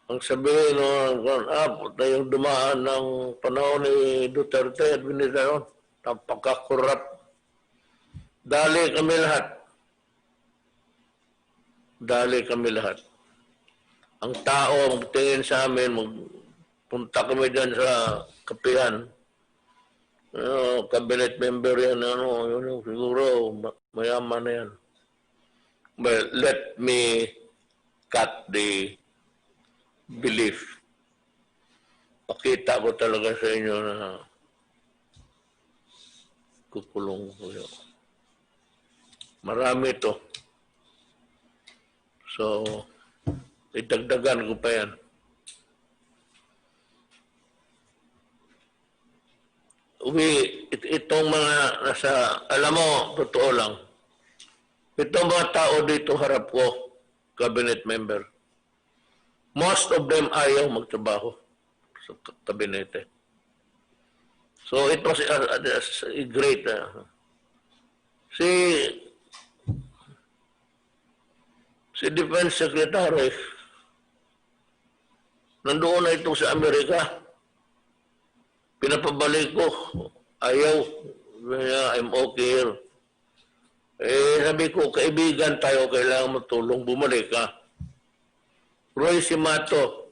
Ang sabihin yung dumaan ng panahon ni Duterte at Binitayon, napaka-corrupt. Dali kami lahat. Dali kami lahat. Ang tao, magtingin sa amin, magpunta kami dyan sa kapihan. Cabinet member yan, siguro, mayaman na yan. Well, let me cut the belief. pakita ko talaga sa inyo na kukulong ko yun. Marami ito. So, itagdagan ko pa yan. Itong mga nasa, alam mo, totoo lang, itong mga tao dito harap ko, cabinet member, most of them ayaw magtrabaho sa kabinete. So it was a great, si Defense Secretary, nandoon na ito sa Amerika, pinapabalik ko, ayaw, I'm okay here. Sabi ko, kaibigan tayo, kailangan matulong, bumalik ka. Roy Simato,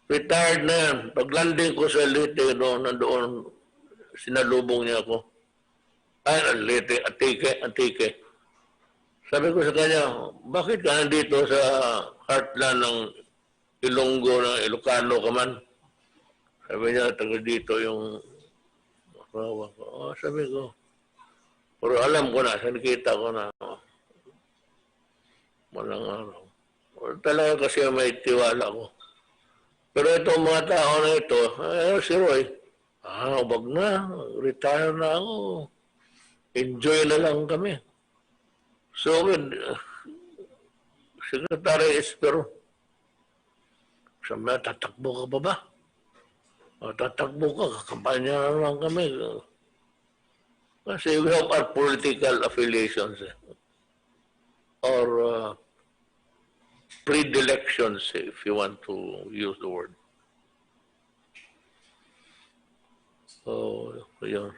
retired na yan. Pag-landing ko sa Leyte, nandoon, sinalubong niya ako. Leyte, Antique. Sabi ko sa kanya, bakit ka nandito sa heartland ng Ilonggo, ng Ilocano ka man? Sabi niya, taga dito yung asawa ko. Sabi ko, pero alam ko na, nakita ko na walang araw. Talaga kasi may tiwala ko. Pero itong mga tao na ito, si Roy, wag na, retire na ako. Enjoy na lang kami. So, Secretary Espero, sabi na, tatakbo ka pa ba? Tatakbo ka, kakampanya na lang kami. Kasi we have our political affiliations or predilections, if you want to use the word. So, yun.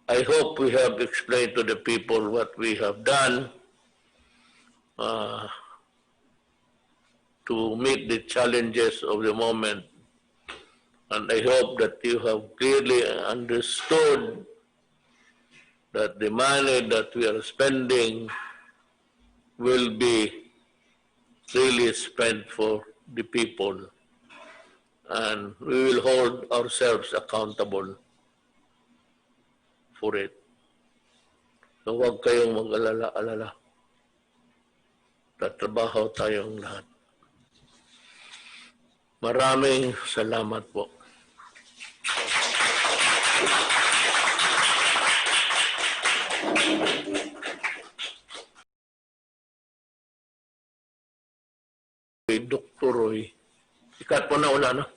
I hope we have explained to the people what we have done to meet the challenges of the moment. And I hope that you have clearly understood that the money that we are spending will be really spent for the people. And we will hold ourselves accountable for it. So huwag kayong mag-alala-alala. Tatrabaho tayong lahat. Maraming salamat po. Dr. Roy, ikat po na una, no?